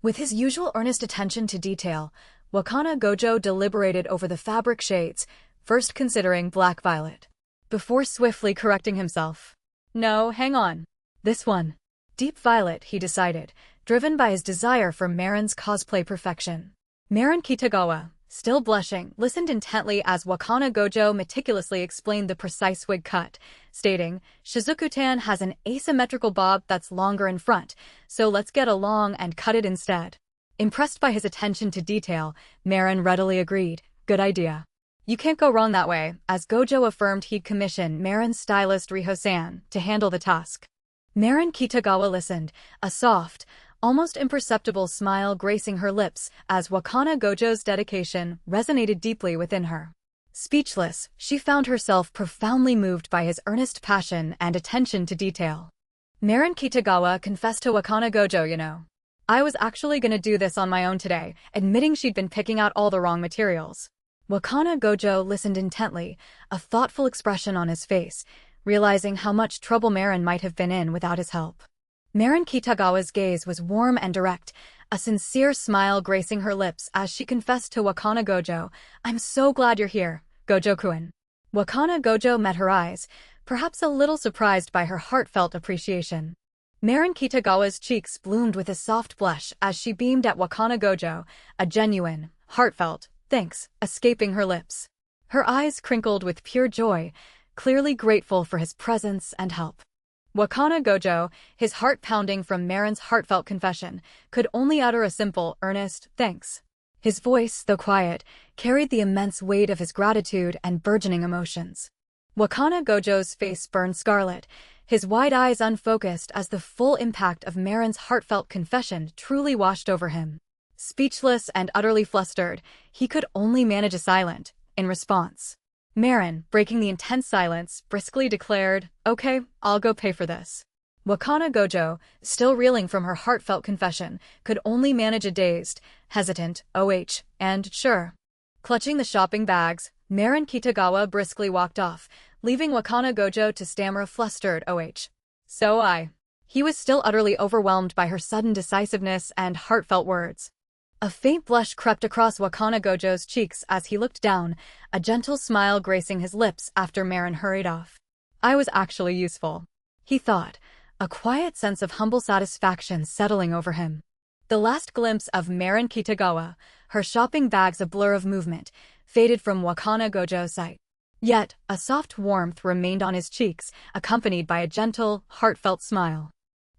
With his usual earnest attention to detail, Wakana Gojo deliberated over the fabric shades, first considering black-violet, before swiftly correcting himself. No, hang on. This one. Deep violet, he decided, driven by his desire for Marin's cosplay perfection. Marin Kitagawa, still blushing, listened intently as Wakana Gojo meticulously explained the precise wig cut, stating, Shizuku-tan has an asymmetrical bob that's longer in front, so let's get along and cut it instead. Impressed by his attention to detail, Marin readily agreed, good idea. You can't go wrong that way, as Gojo affirmed he'd commission Marin's stylist Riho-san to handle the task. Marin Kitagawa listened, a soft, almost imperceptible smile gracing her lips as Wakana Gojo's dedication resonated deeply within her. Speechless, she found herself profoundly moved by his earnest passion and attention to detail. Marin Kitagawa confessed to Wakana Gojo, you know. I was actually gonna do this on my own today, admitting she'd been picking out all the wrong materials. Wakana Gojo listened intently, a thoughtful expression on his face, realizing how much trouble Marin might have been in without his help. Marin Kitagawa's gaze was warm and direct, a sincere smile gracing her lips as she confessed to Wakana Gojo, I'm so glad you're here, Gojo-kun. Wakana Gojo met her eyes, perhaps a little surprised by her heartfelt appreciation. Marin Kitagawa's cheeks bloomed with a soft blush as she beamed at Wakana Gojo, a genuine, heartfelt thanks escaping her lips. Her eyes crinkled with pure joy, clearly grateful for his presence and help. Wakana Gojo, his heart pounding from Marin's heartfelt confession, could only utter a simple, earnest thanks. His voice, though quiet, carried the immense weight of his gratitude and burgeoning emotions. Wakana Gojo's face burned scarlet, his wide eyes unfocused as the full impact of Marin's heartfelt confession truly washed over him. Speechless and utterly flustered, he could only manage a silent, in response. Marin, breaking the intense silence, briskly declared, okay, I'll go pay for this. Wakana Gojo, still reeling from her heartfelt confession, could only manage a dazed, hesitant, and sure. Clutching the shopping bags, Marin Kitagawa briskly walked off, leaving Wakana Gojo to stammer a flustered So He was still utterly overwhelmed by her sudden decisiveness and heartfelt words. A faint blush crept across Wakana Gojo's cheeks as he looked down, a gentle smile gracing his lips after Marin hurried off. I was actually useful, he thought, a quiet sense of humble satisfaction settling over him. The last glimpse of Marin Kitagawa, her shopping bags a blur of movement, faded from Wakana Gojo's sight. Yet, a soft warmth remained on his cheeks, accompanied by a gentle, heartfelt smile.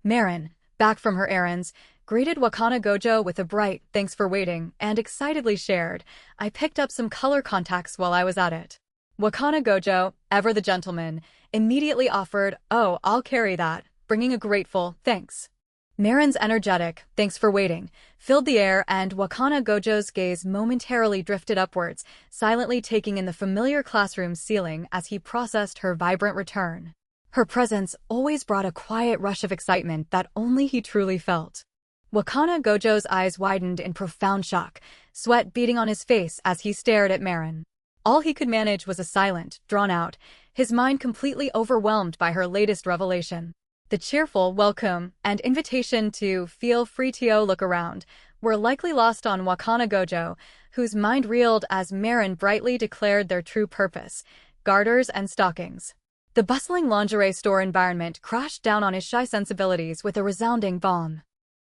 Marin, back from her errands, greeted Wakana Gojo with a bright, thanks for waiting, and excitedly shared, I picked up some color contacts while I was at it. Wakana Gojo, ever the gentleman, immediately offered, oh, I'll carry that, bringing a grateful, thanks. Marin's energetic, thanks for waiting, filled the air and Wakana Gojo's gaze momentarily drifted upwards, silently taking in the familiar classroom ceiling as he processed her vibrant return. Her presence always brought a quiet rush of excitement that only he truly felt. Wakana Gojo's eyes widened in profound shock, sweat beading on his face as he stared at Marin. All he could manage was a silent, drawn-out, his mind completely overwhelmed by her latest revelation. The cheerful welcome and invitation to feel free to look around were likely lost on Wakana Gojo, whose mind reeled as Marin brightly declared their true purpose, garters, and stockings. The bustling lingerie store environment crashed down on his shy sensibilities with a resounding bomb.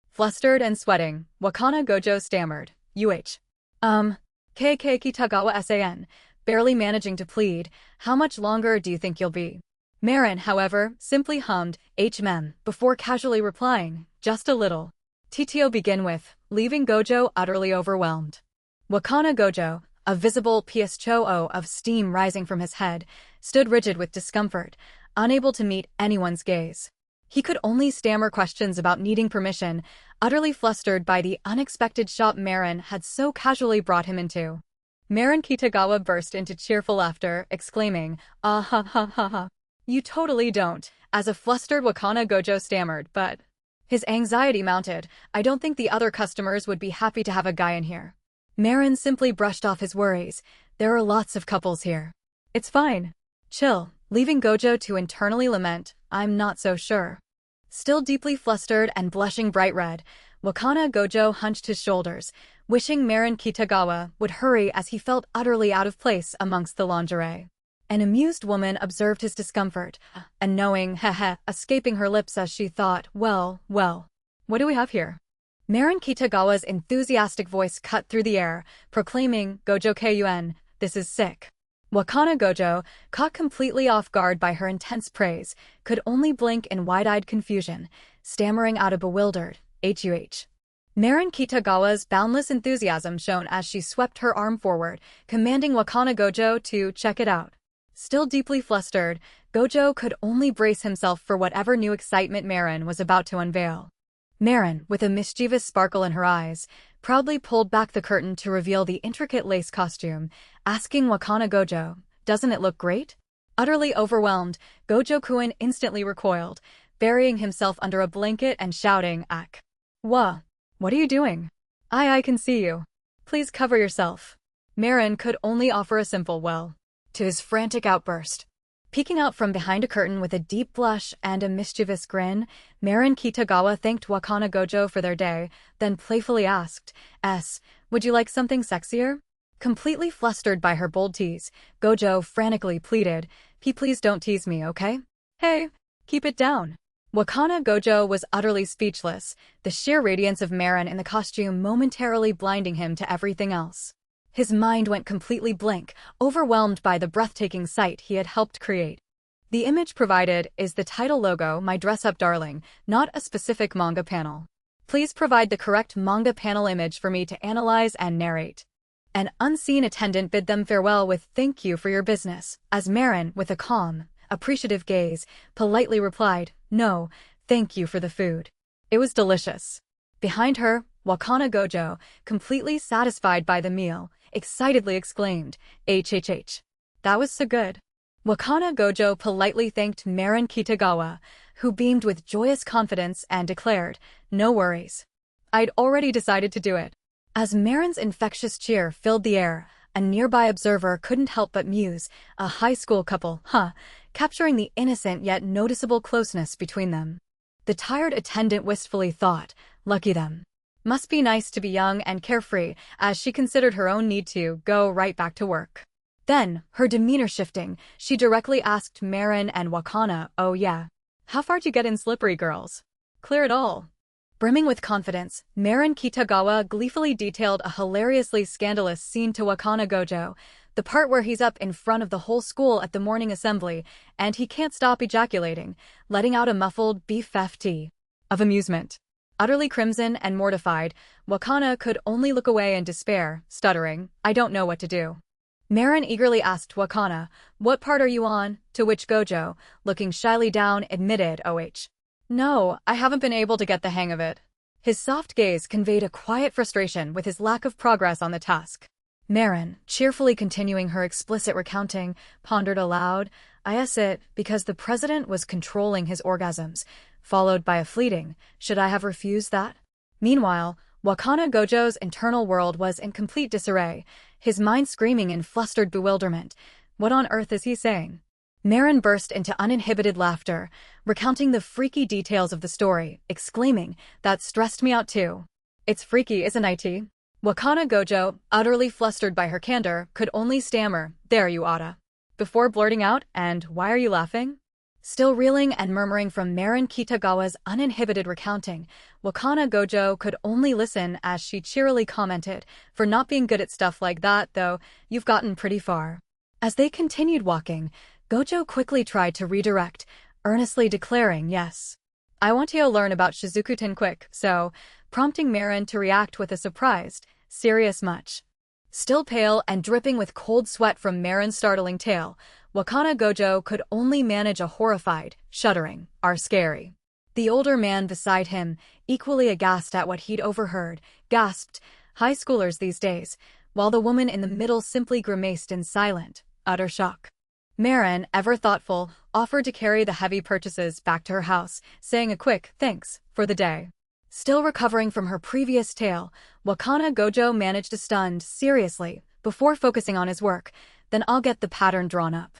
Flustered and sweating, Wakana Gojo stammered, KK Kitagawa san, barely managing to plead, how much longer do you think you'll be? Marin, however, simply hummed, before casually replying, just a little. TTO begin with, leaving Gojo utterly overwhelmed. Wakana Gojo, a visible PSCHO of steam rising from his head, stood rigid with discomfort, unable to meet anyone's gaze. He could only stammer questions about needing permission, utterly flustered by the unexpected shop Marin had so casually brought him into. Marin Kitagawa burst into cheerful laughter, exclaiming, "Ah ha ha ha ha. You totally don't," as a flustered Wakana Gojo stammered, but his anxiety mounted. "I don't think the other customers would be happy to have a guy in here." Marin simply brushed off his worries. "There are lots of couples here. It's fine. Chill," leaving Gojo to internally lament, "I'm not so sure." Still deeply flustered and blushing bright red, Wakana Gojo hunched his shoulders, wishing Marin Kitagawa would hurry as he felt utterly out of place amongst the lingerie. An amused woman observed his discomfort, a knowing heh escaping her lips as she thought, well, what do we have here? Marin Kitagawa's enthusiastic voice cut through the air, proclaiming, "Gojo Kun, this is sick." Wakana Gojo, caught completely off guard by her intense praise, could only blink in wide-eyed confusion, stammering out a bewildered, "Huh." Marin Kitagawa's boundless enthusiasm shone as she swept her arm forward, commanding Wakana Gojo to check it out. Still deeply flustered, Gojo could only brace himself for whatever new excitement Marin was about to unveil. Marin, with a mischievous sparkle in her eyes, proudly pulled back the curtain to reveal the intricate lace costume, asking Wakana Gojo, "Doesn't it look great?" Utterly overwhelmed, Gojo-kun instantly recoiled, burying himself under a blanket and shouting, "Ak. What are you doing? I can see you. Please cover yourself." Marin could only offer a simple well to his frantic outburst. Peeking out from behind a curtain with a deep blush and a mischievous grin, Marin Kitagawa thanked Wakana Gojo for their day, then playfully asked, "Would you like something sexier?" Completely flustered by her bold tease, Gojo frantically pleaded, Please don't tease me, okay? Hey, keep it down." Wakana Gojo was utterly speechless, the sheer radiance of Marin in the costume momentarily blinding him to everything else. His mind went completely blank, overwhelmed by the breathtaking sight he had helped create. The image provided is the title logo, "My Dress Up Darling," not a specific manga panel. Please provide the correct manga panel image for me to analyze and narrate. An unseen attendant bid them farewell with "Thank you for your business," as Marin, with a calm, appreciative gaze, politely replied, "No, thank you for the food. It was delicious." Behind her, Wakana Gojo, completely satisfied by the meal, excitedly exclaimed, "HHH. That was so good." Wakana Gojo politely thanked Marin Kitagawa, who beamed with joyous confidence and declared, "No worries. I'd already decided to do it." As Marin's infectious cheer filled the air, a nearby observer couldn't help but muse, a high school couple, capturing the innocent yet noticeable closeness between them. The tired attendant wistfully thought, "Lucky them. Must be nice to be young and carefree," as she considered her own need to go right back to work. Then, her demeanor shifting, she directly asked Marin and Wakana, "Oh yeah. How far'd you get in, slippery girls? Clear it all." Brimming with confidence, Marin Kitagawa gleefully detailed a hilariously scandalous scene to Wakana Gojo, the part where he's up in front of the whole school at the morning assembly, and he can't stop ejaculating, letting out a muffled BFFT of amusement. Utterly crimson and mortified, Wakana could only look away in despair, stuttering, "I don't know what to do." Marin eagerly asked Wakana, "What part are you on?" To which Gojo, looking shyly down, admitted, "No, I haven't been able to get the hang of it." His soft gaze conveyed a quiet frustration with his lack of progress on the task. Marin, cheerfully continuing her explicit recounting, pondered aloud, "I guess it, because the president was controlling his orgasms," followed by a fleeting, "Should I have refused that?" Meanwhile, Wakana Gojo's internal world was in complete disarray, his mind screaming in flustered bewilderment. What on earth is he saying? Marin burst into uninhibited laughter, recounting the freaky details of the story, exclaiming, "That stressed me out too. It's freaky, isn't it?" Wakana Gojo, utterly flustered by her candor, could only stammer, "There you oughta." before blurting out, "And why are you laughing?" Still reeling and murmuring from Marin Kitagawa's uninhibited recounting, Wakana Gojo could only listen as she cheerily commented, "For not being good at stuff like that, though, you've gotten pretty far." As they continued walking, Gojo quickly tried to redirect, earnestly declaring, "Yes, I want to learn about Shizuku-ten quick," so, prompting Marin to react with a surprised, serious much. Still pale and dripping with cold sweat from Marin's startling tale, Wakana Gojo could only manage a horrified, shuddering, "Are scary." The older man beside him, equally aghast at what he'd overheard, gasped, "High schoolers these days," while the woman in the middle simply grimaced in silent, utter shock. Marin, ever thoughtful, offered to carry the heavy purchases back to her house, saying a quick "thanks" for the day. Still recovering from her previous tale, Wakana Gojo managed to stun seriously before focusing on his work, "Then I'll get the pattern drawn up."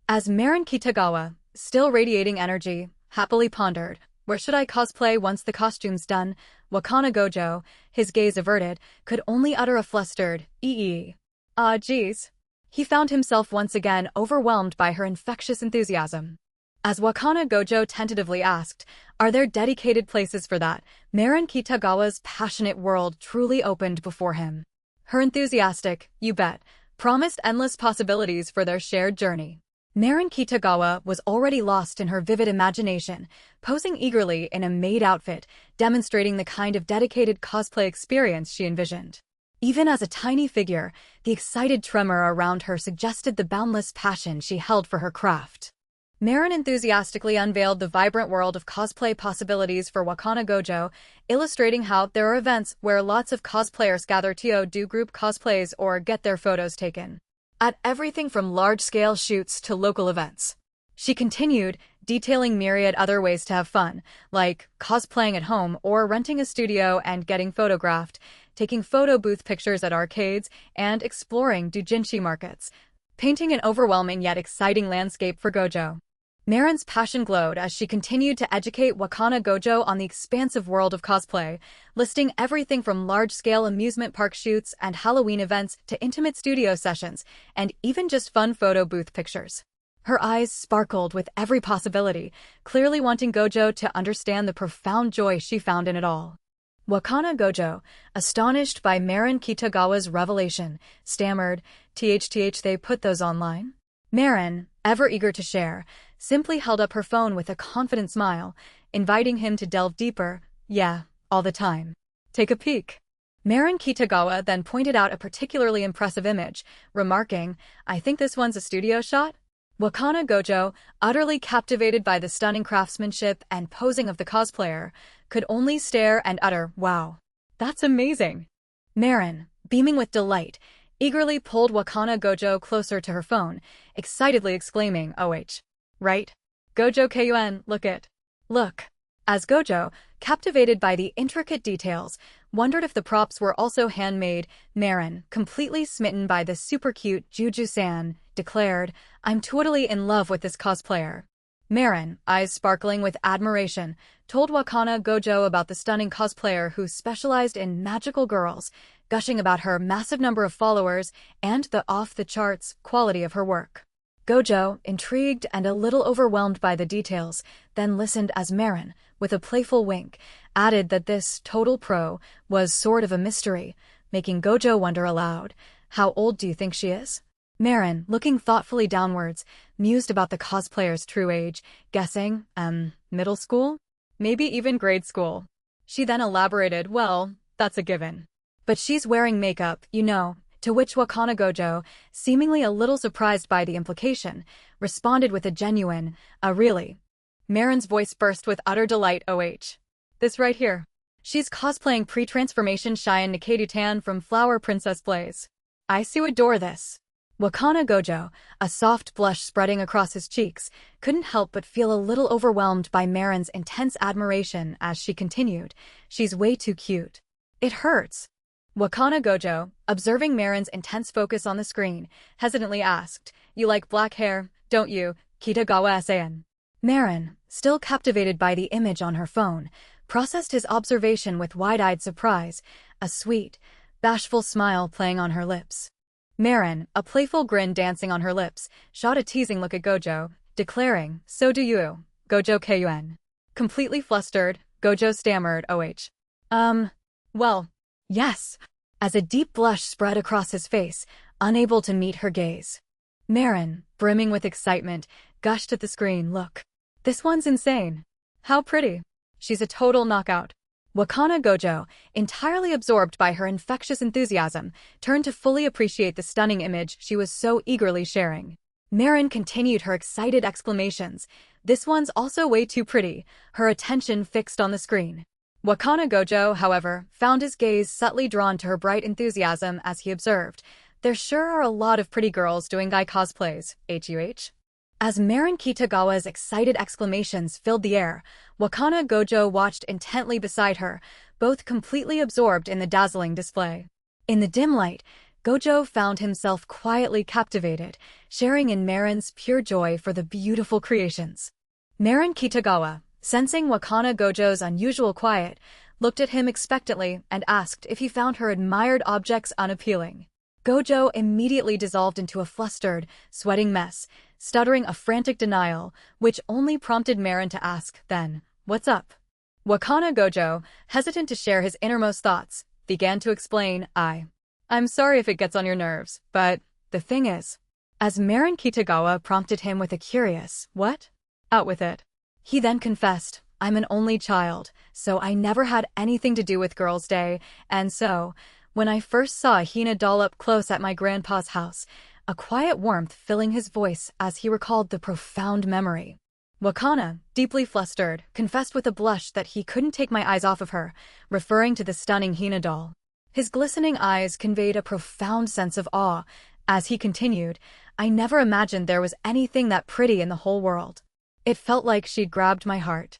As Marin Kitagawa, still radiating energy, happily pondered, "Where should I cosplay once the costume's done?" Wakana Gojo, his gaze averted, could only utter a flustered, "ee." Ah, geez. He found himself once again overwhelmed by her infectious enthusiasm. As Wakana Gojo tentatively asked, "Are there dedicated places for that?" Marin Kitagawa's passionate world truly opened before him. Her enthusiastic, "You bet," promised endless possibilities for their shared journey. Marin Kitagawa was already lost in her vivid imagination, posing eagerly in a maid outfit, demonstrating the kind of dedicated cosplay experience she envisioned. Even as a tiny figure, the excited tremor around her suggested the boundless passion she held for her craft. Marin enthusiastically unveiled the vibrant world of cosplay possibilities for Wakana Gojo, illustrating how there are events where lots of cosplayers gather to do group cosplays or get their photos taken. At everything from large-scale shoots to local events. She continued, detailing myriad other ways to have fun, like cosplaying at home or renting a studio and getting photographed, taking photo booth pictures at arcades, and exploring doujinshi markets, painting an overwhelming yet exciting landscape for Gojo. Marin's passion glowed as she continued to educate Wakana Gojo on the expansive world of cosplay, listing everything from large-scale amusement park shoots and Halloween events to intimate studio sessions, and even just fun photo booth pictures. Her eyes sparkled with every possibility, clearly wanting Gojo to understand the profound joy she found in it all. Wakana Gojo, astonished by Marin Kitagawa's revelation, stammered, "Tht they put those online?" Marin, ever eager to share, simply held up her phone with a confident smile, inviting him to delve deeper. "Yeah, all the time. Take a peek." Marin Kitagawa then pointed out a particularly impressive image, remarking, "I think this one's a studio shot?" Wakana Gojo, utterly captivated by the stunning craftsmanship and posing of the cosplayer, could only stare and utter, "Wow, that's amazing." Marin, beaming with delight, eagerly pulled Wakana Gojo closer to her phone, excitedly exclaiming, "OH. Right? Gojo Kun, look it. Look." As Gojo, captivated by the intricate details, wondered if the props were also handmade, Marin, completely smitten by the super cute Juju-san, declared, "I'm totally in love with this cosplayer." Marin, eyes sparkling with admiration, told Wakana Gojo about the stunning cosplayer who specialized in magical girls, gushing about her massive number of followers and the off-the-charts quality of her work. Gojo, intrigued and a little overwhelmed by the details, then listened as Marin, with a playful wink, added that this total pro was sort of a mystery, making Gojo wonder aloud, "How old do you think she is?" Marin, looking thoughtfully downwards, mused about the cosplayer's true age, guessing, middle school? Maybe even grade school. She then elaborated, "Well, that's a given. But she's wearing makeup, you know," to which Wakana Gojo, seemingly a little surprised by the implication, responded with a genuine, really?" Marin's voice burst with utter delight. "OH. This right here. She's cosplaying pre-transformation Cheyenne Nikaidu-tan from Flower Princess Blaze. I so adore this." Wakana Gojo, a soft blush spreading across his cheeks, couldn't help but feel a little overwhelmed by Marin's intense admiration as she continued, "She's way too cute. It hurts." Wakana Gojo, observing Marin's intense focus on the screen, hesitantly asked, "You like black hair, don't you, Kitagawa-san?" Marin, still captivated by the image on her phone, processed his observation with wide-eyed surprise, a sweet, bashful smile playing on her lips. Marin, a playful grin dancing on her lips, shot a teasing look at Gojo, declaring, "So do you, Gojo Kun." Completely flustered, Gojo stammered, well, yes," as a deep blush spread across his face, unable to meet her gaze. Marin, brimming with excitement, gushed at the screen, "Look. This one's insane. How pretty. She's a total knockout." Wakana Gojo, entirely absorbed by her infectious enthusiasm, turned to fully appreciate the stunning image she was so eagerly sharing. Marin continued her excited exclamations. "This one's also way too pretty," her attention fixed on the screen. Wakana Gojo, however, found his gaze subtly drawn to her bright enthusiasm as he observed, "There sure are a lot of pretty girls doing guy cosplays, HUH." As Marin Kitagawa's excited exclamations filled the air, Wakana Gojo watched intently beside her, both completely absorbed in the dazzling display. In the dim light, Gojo found himself quietly captivated, sharing in Marin's pure joy for the beautiful creations. Marin Kitagawa, sensing Wakana Gojo's unusual quiet, looked at him expectantly and asked if he found her admired objects unappealing. Gojo immediately dissolved into a flustered, sweating mess, stuttering a frantic denial, which only prompted Marin to ask, then, "What's up?" Wakana Gojo, hesitant to share his innermost thoughts, began to explain, I'm sorry if it gets on your nerves, but the thing is," as Marin Kitagawa prompted him with a curious, "What?" "Out with it." He then confessed, "I'm an only child, so I never had anything to do with Girls' Day, and so, when I first saw a Hina doll up close at my grandpa's house," a quiet warmth filling his voice as he recalled the profound memory. Wakana, deeply flustered, confessed with a blush that he couldn't take my eyes off of her, referring to the stunning Hina doll. His glistening eyes conveyed a profound sense of awe. As he continued, "I never imagined there was anything that pretty in the whole world. It felt like she'd grabbed my heart."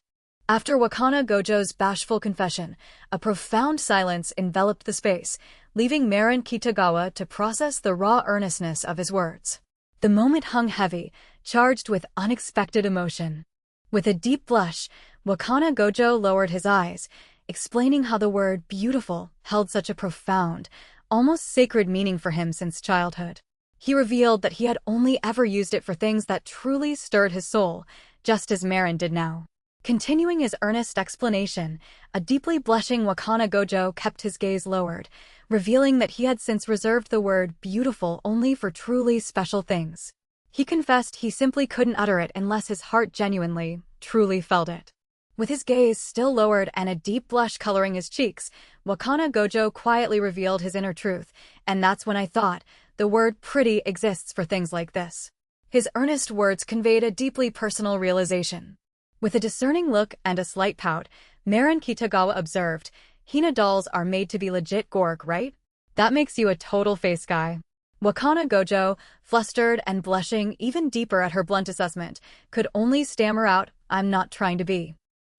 After Wakana Gojo's bashful confession, a profound silence enveloped the space, leaving Marin Kitagawa to process the raw earnestness of his words. The moment hung heavy, charged with unexpected emotion. With a deep blush, Wakana Gojo lowered his eyes, explaining how the word beautiful held such a profound, almost sacred meaning for him since childhood. He revealed that he had only ever used it for things that truly stirred his soul, just as Marin did now. Continuing his earnest explanation, a deeply blushing Wakana Gojo kept his gaze lowered, revealing that he had since reserved the word beautiful only for truly special things. He confessed he simply couldn't utter it unless his heart genuinely, truly felt it. With his gaze still lowered and a deep blush coloring his cheeks, Wakana Gojo quietly revealed his inner truth, "And that's when I thought, the word pretty exists for things like this." His earnest words conveyed a deeply personal realization. With a discerning look and a slight pout, Marin Kitagawa observed, "Hina dolls are made to be legit gorg, right? That makes you a total face guy." Wakana Gojo, flustered and blushing even deeper at her blunt assessment, could only stammer out, "I'm not trying to be."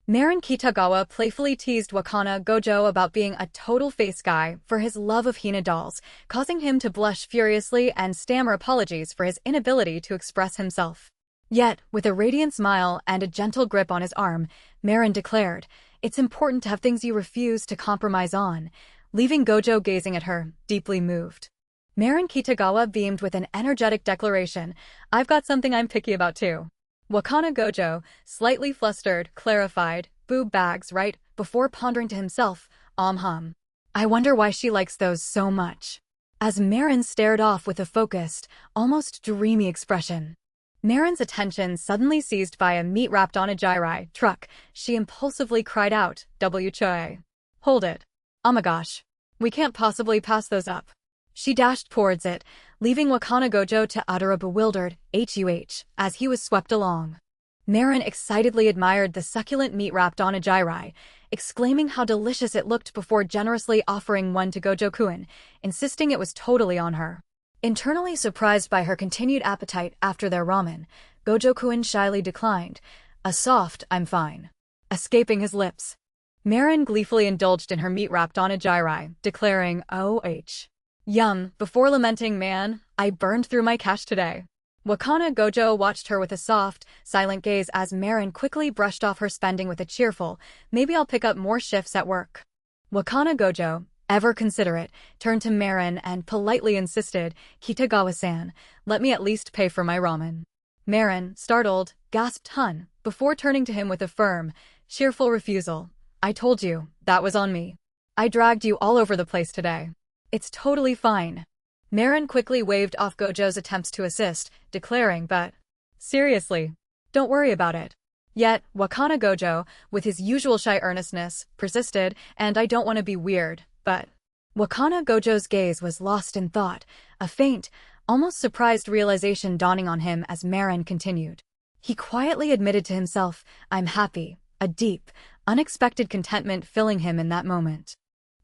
Marin Kitagawa playfully teased Wakana Gojo about being a total face guy for his love of Hina dolls, causing him to blush furiously and stammer apologies for his inability to express himself. Yet, with a radiant smile and a gentle grip on his arm, Marin declared, "It's important to have things you refuse to compromise on," leaving Gojo gazing at her, deeply moved. Marin Kitagawa beamed with an energetic declaration, "I've got something I'm picky about too." Wakana Gojo, slightly flustered, clarified, "Boob bags, right?" before pondering to himself, I wonder why she likes those so much." As Marin stared off with a focused, almost dreamy expression. Marin's attention suddenly seized by a meat-wrapped onigiri truck. She impulsively cried out, "WCHA. Hold it. Oh my gosh. We can't possibly pass those up." She dashed towards it, leaving Wakana Gojo to utter a bewildered "HUH" as he was swept along. Marin excitedly admired the succulent meat-wrapped onigiri, exclaiming how delicious it looked before generously offering one to Gojo-kun, insisting it was totally on her. Internally surprised by her continued appetite after their ramen, Gojo-kun shyly declined, a soft "I'm fine," escaping his lips. Marin gleefully indulged in her meat-wrapped onigiri, declaring, "OH. Yum," before lamenting, "Man, I burned through my cash today." Wakana Gojo watched her with a soft, silent gaze as Marin quickly brushed off her spending with a cheerful, "Maybe I'll pick up more shifts at work." Wakana Gojo, ever considerate, turned to Marin and politely insisted, "Kitagawa-san, let me at least pay for my ramen." Marin, startled, gasped "Hun," before turning to him with a firm, cheerful refusal. "I told you, that was on me. I dragged you all over the place today. It's totally fine." Marin quickly waved off Gojo's attempts to assist, declaring, "But seriously, don't worry about it." Yet, Wakana Gojo, with his usual shy earnestness, persisted, "And I don't want to be weird, but—" Wakana Gojo's gaze was lost in thought, a faint, almost surprised realization dawning on him as Marin continued. He quietly admitted to himself, "I'm happy," a deep, unexpected contentment filling him in that moment.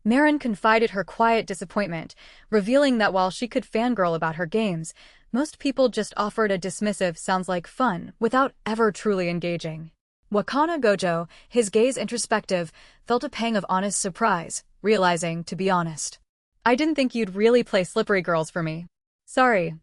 Marin confided her quiet disappointment, revealing that while she could fangirl about her games, most people just offered a dismissive "sounds like fun" without ever truly engaging. Wakana Gojo, his gaze introspective, felt a pang of honest surprise, realizing, to be honest, "I didn't think you'd really play slippery girls for me. Sorry."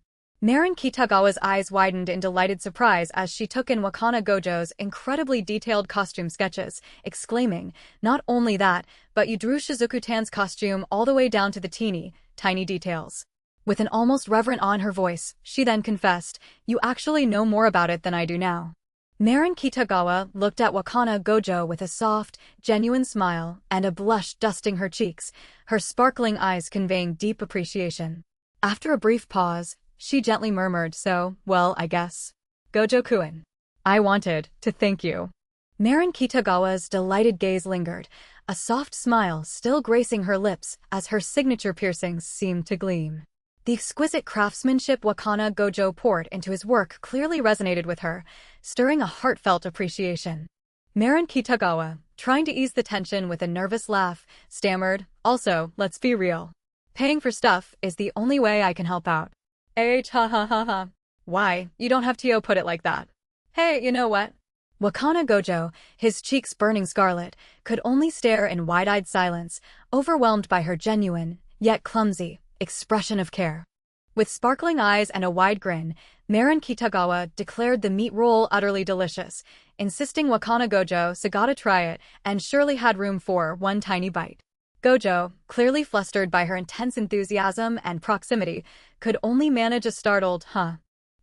Marin Kitagawa's eyes widened in delighted surprise as she took in Wakana Gojo's incredibly detailed costume sketches, exclaiming, "Not only that, but you drew Shizuku-tan's costume all the way down to the tiny details." With an almost reverent awe in her voice, she then confessed, "You actually know more about it than I do now." Marin Kitagawa looked at Wakana Gojo with a soft, genuine smile and a blush dusting her cheeks, her sparkling eyes conveying deep appreciation. After a brief pause, she gently murmured, "So, well, I guess. Gojo-kun, I wanted to thank you." Marin Kitagawa's delighted gaze lingered, a soft smile still gracing her lips as her signature piercings seemed to gleam. The exquisite craftsmanship Wakana Gojo poured into his work clearly resonated with her, stirring a heartfelt appreciation. Marin Kitagawa, trying to ease the tension with a nervous laugh, stammered, "Also, let's be real. Paying for stuff is the only way I can help out." Ha ha ha ha. "Why, you don't have to put it like that. Hey, you know what?" Wakana Gojo, his cheeks burning scarlet, could only stare in wide-eyed silence, overwhelmed by her genuine, yet clumsy, expression of care. With sparkling eyes and a wide grin, Marin Kitagawa declared the meat roll utterly delicious, insisting Wakana Gojo gotta try it and surely had room for one tiny bite. Gojo, clearly flustered by her intense enthusiasm and proximity, could only manage a startled, "Huh."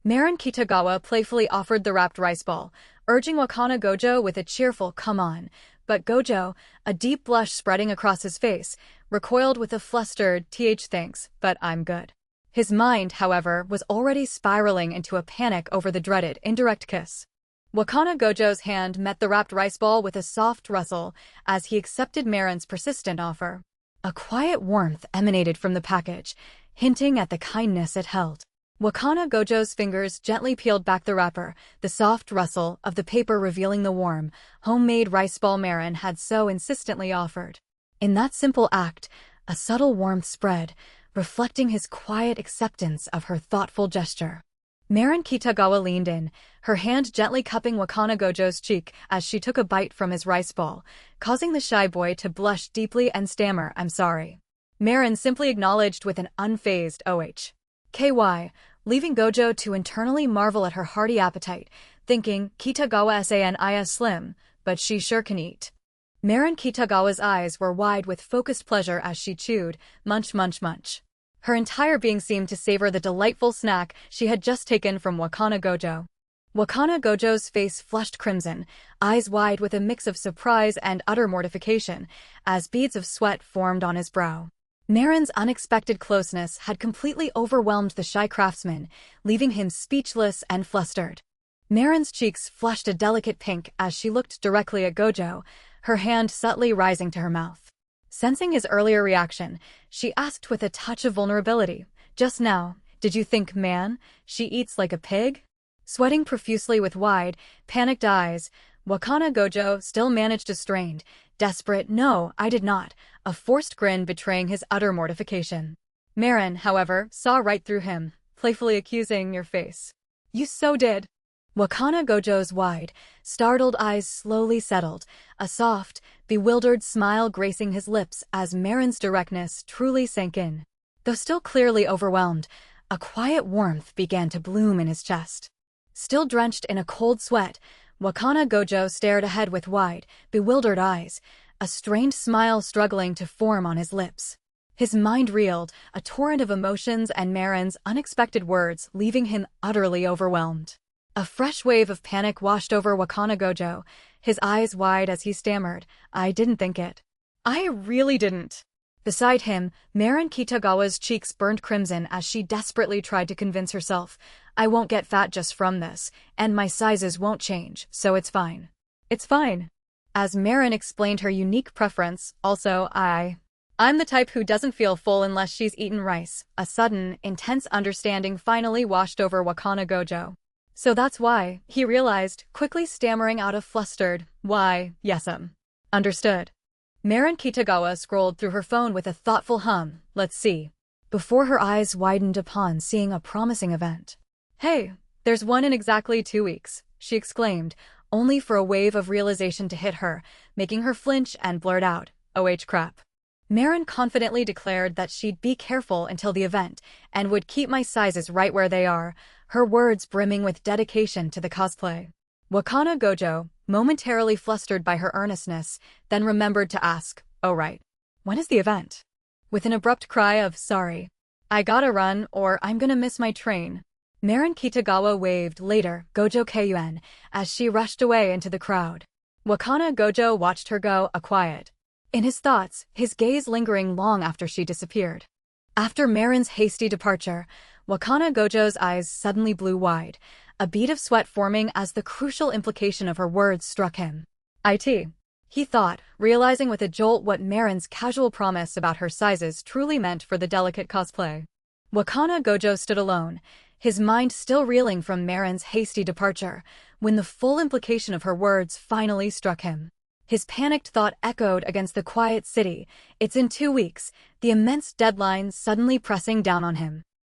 Marin Kitagawa playfully offered the wrapped rice ball, urging Wakana Gojo with a cheerful "come on," but Gojo, a deep blush spreading across his face, recoiled with a flustered "thanks, but I'm good." His mind, however, was already spiraling into a panic over the dreaded indirect kiss. Wakana Gojo's hand met the wrapped rice ball with a soft rustle as he accepted Marin's persistent offer. A quiet warmth emanated from the package, hinting at the kindness it held. Wakana Gojo's fingers gently peeled back the wrapper, the soft rustle of the paper revealing the warm, homemade rice ball Marin had so insistently offered. In that simple act, a subtle warmth spread, reflecting his quiet acceptance of her thoughtful gesture. Marin Kitagawa leaned in, her hand gently cupping Wakana Gojo's cheek as she took a bite from his rice ball, causing the shy boy to blush deeply and stammer, "I'm sorry." Marin simply acknowledged with an unfazed "OHKY," leaving Gojo to internally marvel at her hearty appetite, thinking, "Kitagawa-san is slim, but she sure can eat." Marin Kitagawa's eyes were wide with focused pleasure as she chewed, munch munch munch. Her entire being seemed to savor the delightful snack she had just taken from Wakana Gojo. Wakana Gojo's face flushed crimson, eyes wide with a mix of surprise and utter mortification, as beads of sweat formed on his brow. Marin's unexpected closeness had completely overwhelmed the shy craftsman, leaving him speechless and flustered. Marin's cheeks flushed a delicate pink as she looked directly at Gojo, her hand subtly rising to her mouth. Sensing his earlier reaction, she asked with a touch of vulnerability, "Just now, did you think, man, she eats like a pig?" Sweating profusely with wide, panicked eyes, Wakana Gojo still managed a strained, desperate, "No, I did not," a forced grin betraying his utter mortification. Marin, however, saw right through him, playfully accusing, "Your face. You so did." Wakana Gojo's wide, startled eyes slowly settled, a soft, bewildered smile gracing his lips as Marin's directness truly sank in. Though still clearly overwhelmed, a quiet warmth began to bloom in his chest. Still drenched in a cold sweat, Wakana Gojo stared ahead with wide, bewildered eyes, a strained smile struggling to form on his lips. His mind reeled, a torrent of emotions and Marin's unexpected words leaving him utterly overwhelmed. A fresh wave of panic washed over Wakana Gojo, his eyes wide as he stammered, "I didn't think it. I really didn't." Beside him, Marin Kitagawa's cheeks burned crimson as she desperately tried to convince herself, "I won't get fat just from this, and my sizes won't change, so it's fine. It's fine." As Marin explained her unique preference, also, I'm the type who doesn't feel full unless she's eaten rice. A sudden, intense understanding finally washed over Wakana Gojo. "So that's why," he realized, quickly stammering out a flustered, "Why, yes'm. Understood." Marin Kitagawa scrolled through her phone with a thoughtful hum, "Let's see," before her eyes widened upon seeing a promising event. "Hey, there's one in exactly 2 weeks," she exclaimed, only for a wave of realization to hit her, making her flinch and blurt out, "Oh crap." Marin confidently declared that she'd be careful until the event and would keep my sizes right where they are, her words brimming with dedication to the cosplay. Wakana Gojo, momentarily flustered by her earnestness, then remembered to ask, "Oh right. When is the event?" With an abrupt cry of, "Sorry. I gotta run or I'm gonna miss my train," Marin Kitagawa waved later, Gojo Kyuen, as she rushed away into the crowd. Wakana Gojo watched her go, a quiet in his thoughts, his gaze lingering long after she disappeared. After Marin's hasty departure, Wakana Gojo's eyes suddenly blew wide, a bead of sweat forming as the crucial implication of her words struck him. He thought, realizing with a jolt what Marin's casual promise about her sizes truly meant for the delicate cosplay. Wakana Gojo stood alone, his mind still reeling from Marin's hasty departure, when the full implication of her words finally struck him. His panicked thought echoed against the quiet city, "It's in 2 weeks," the immense deadline suddenly pressing down on him.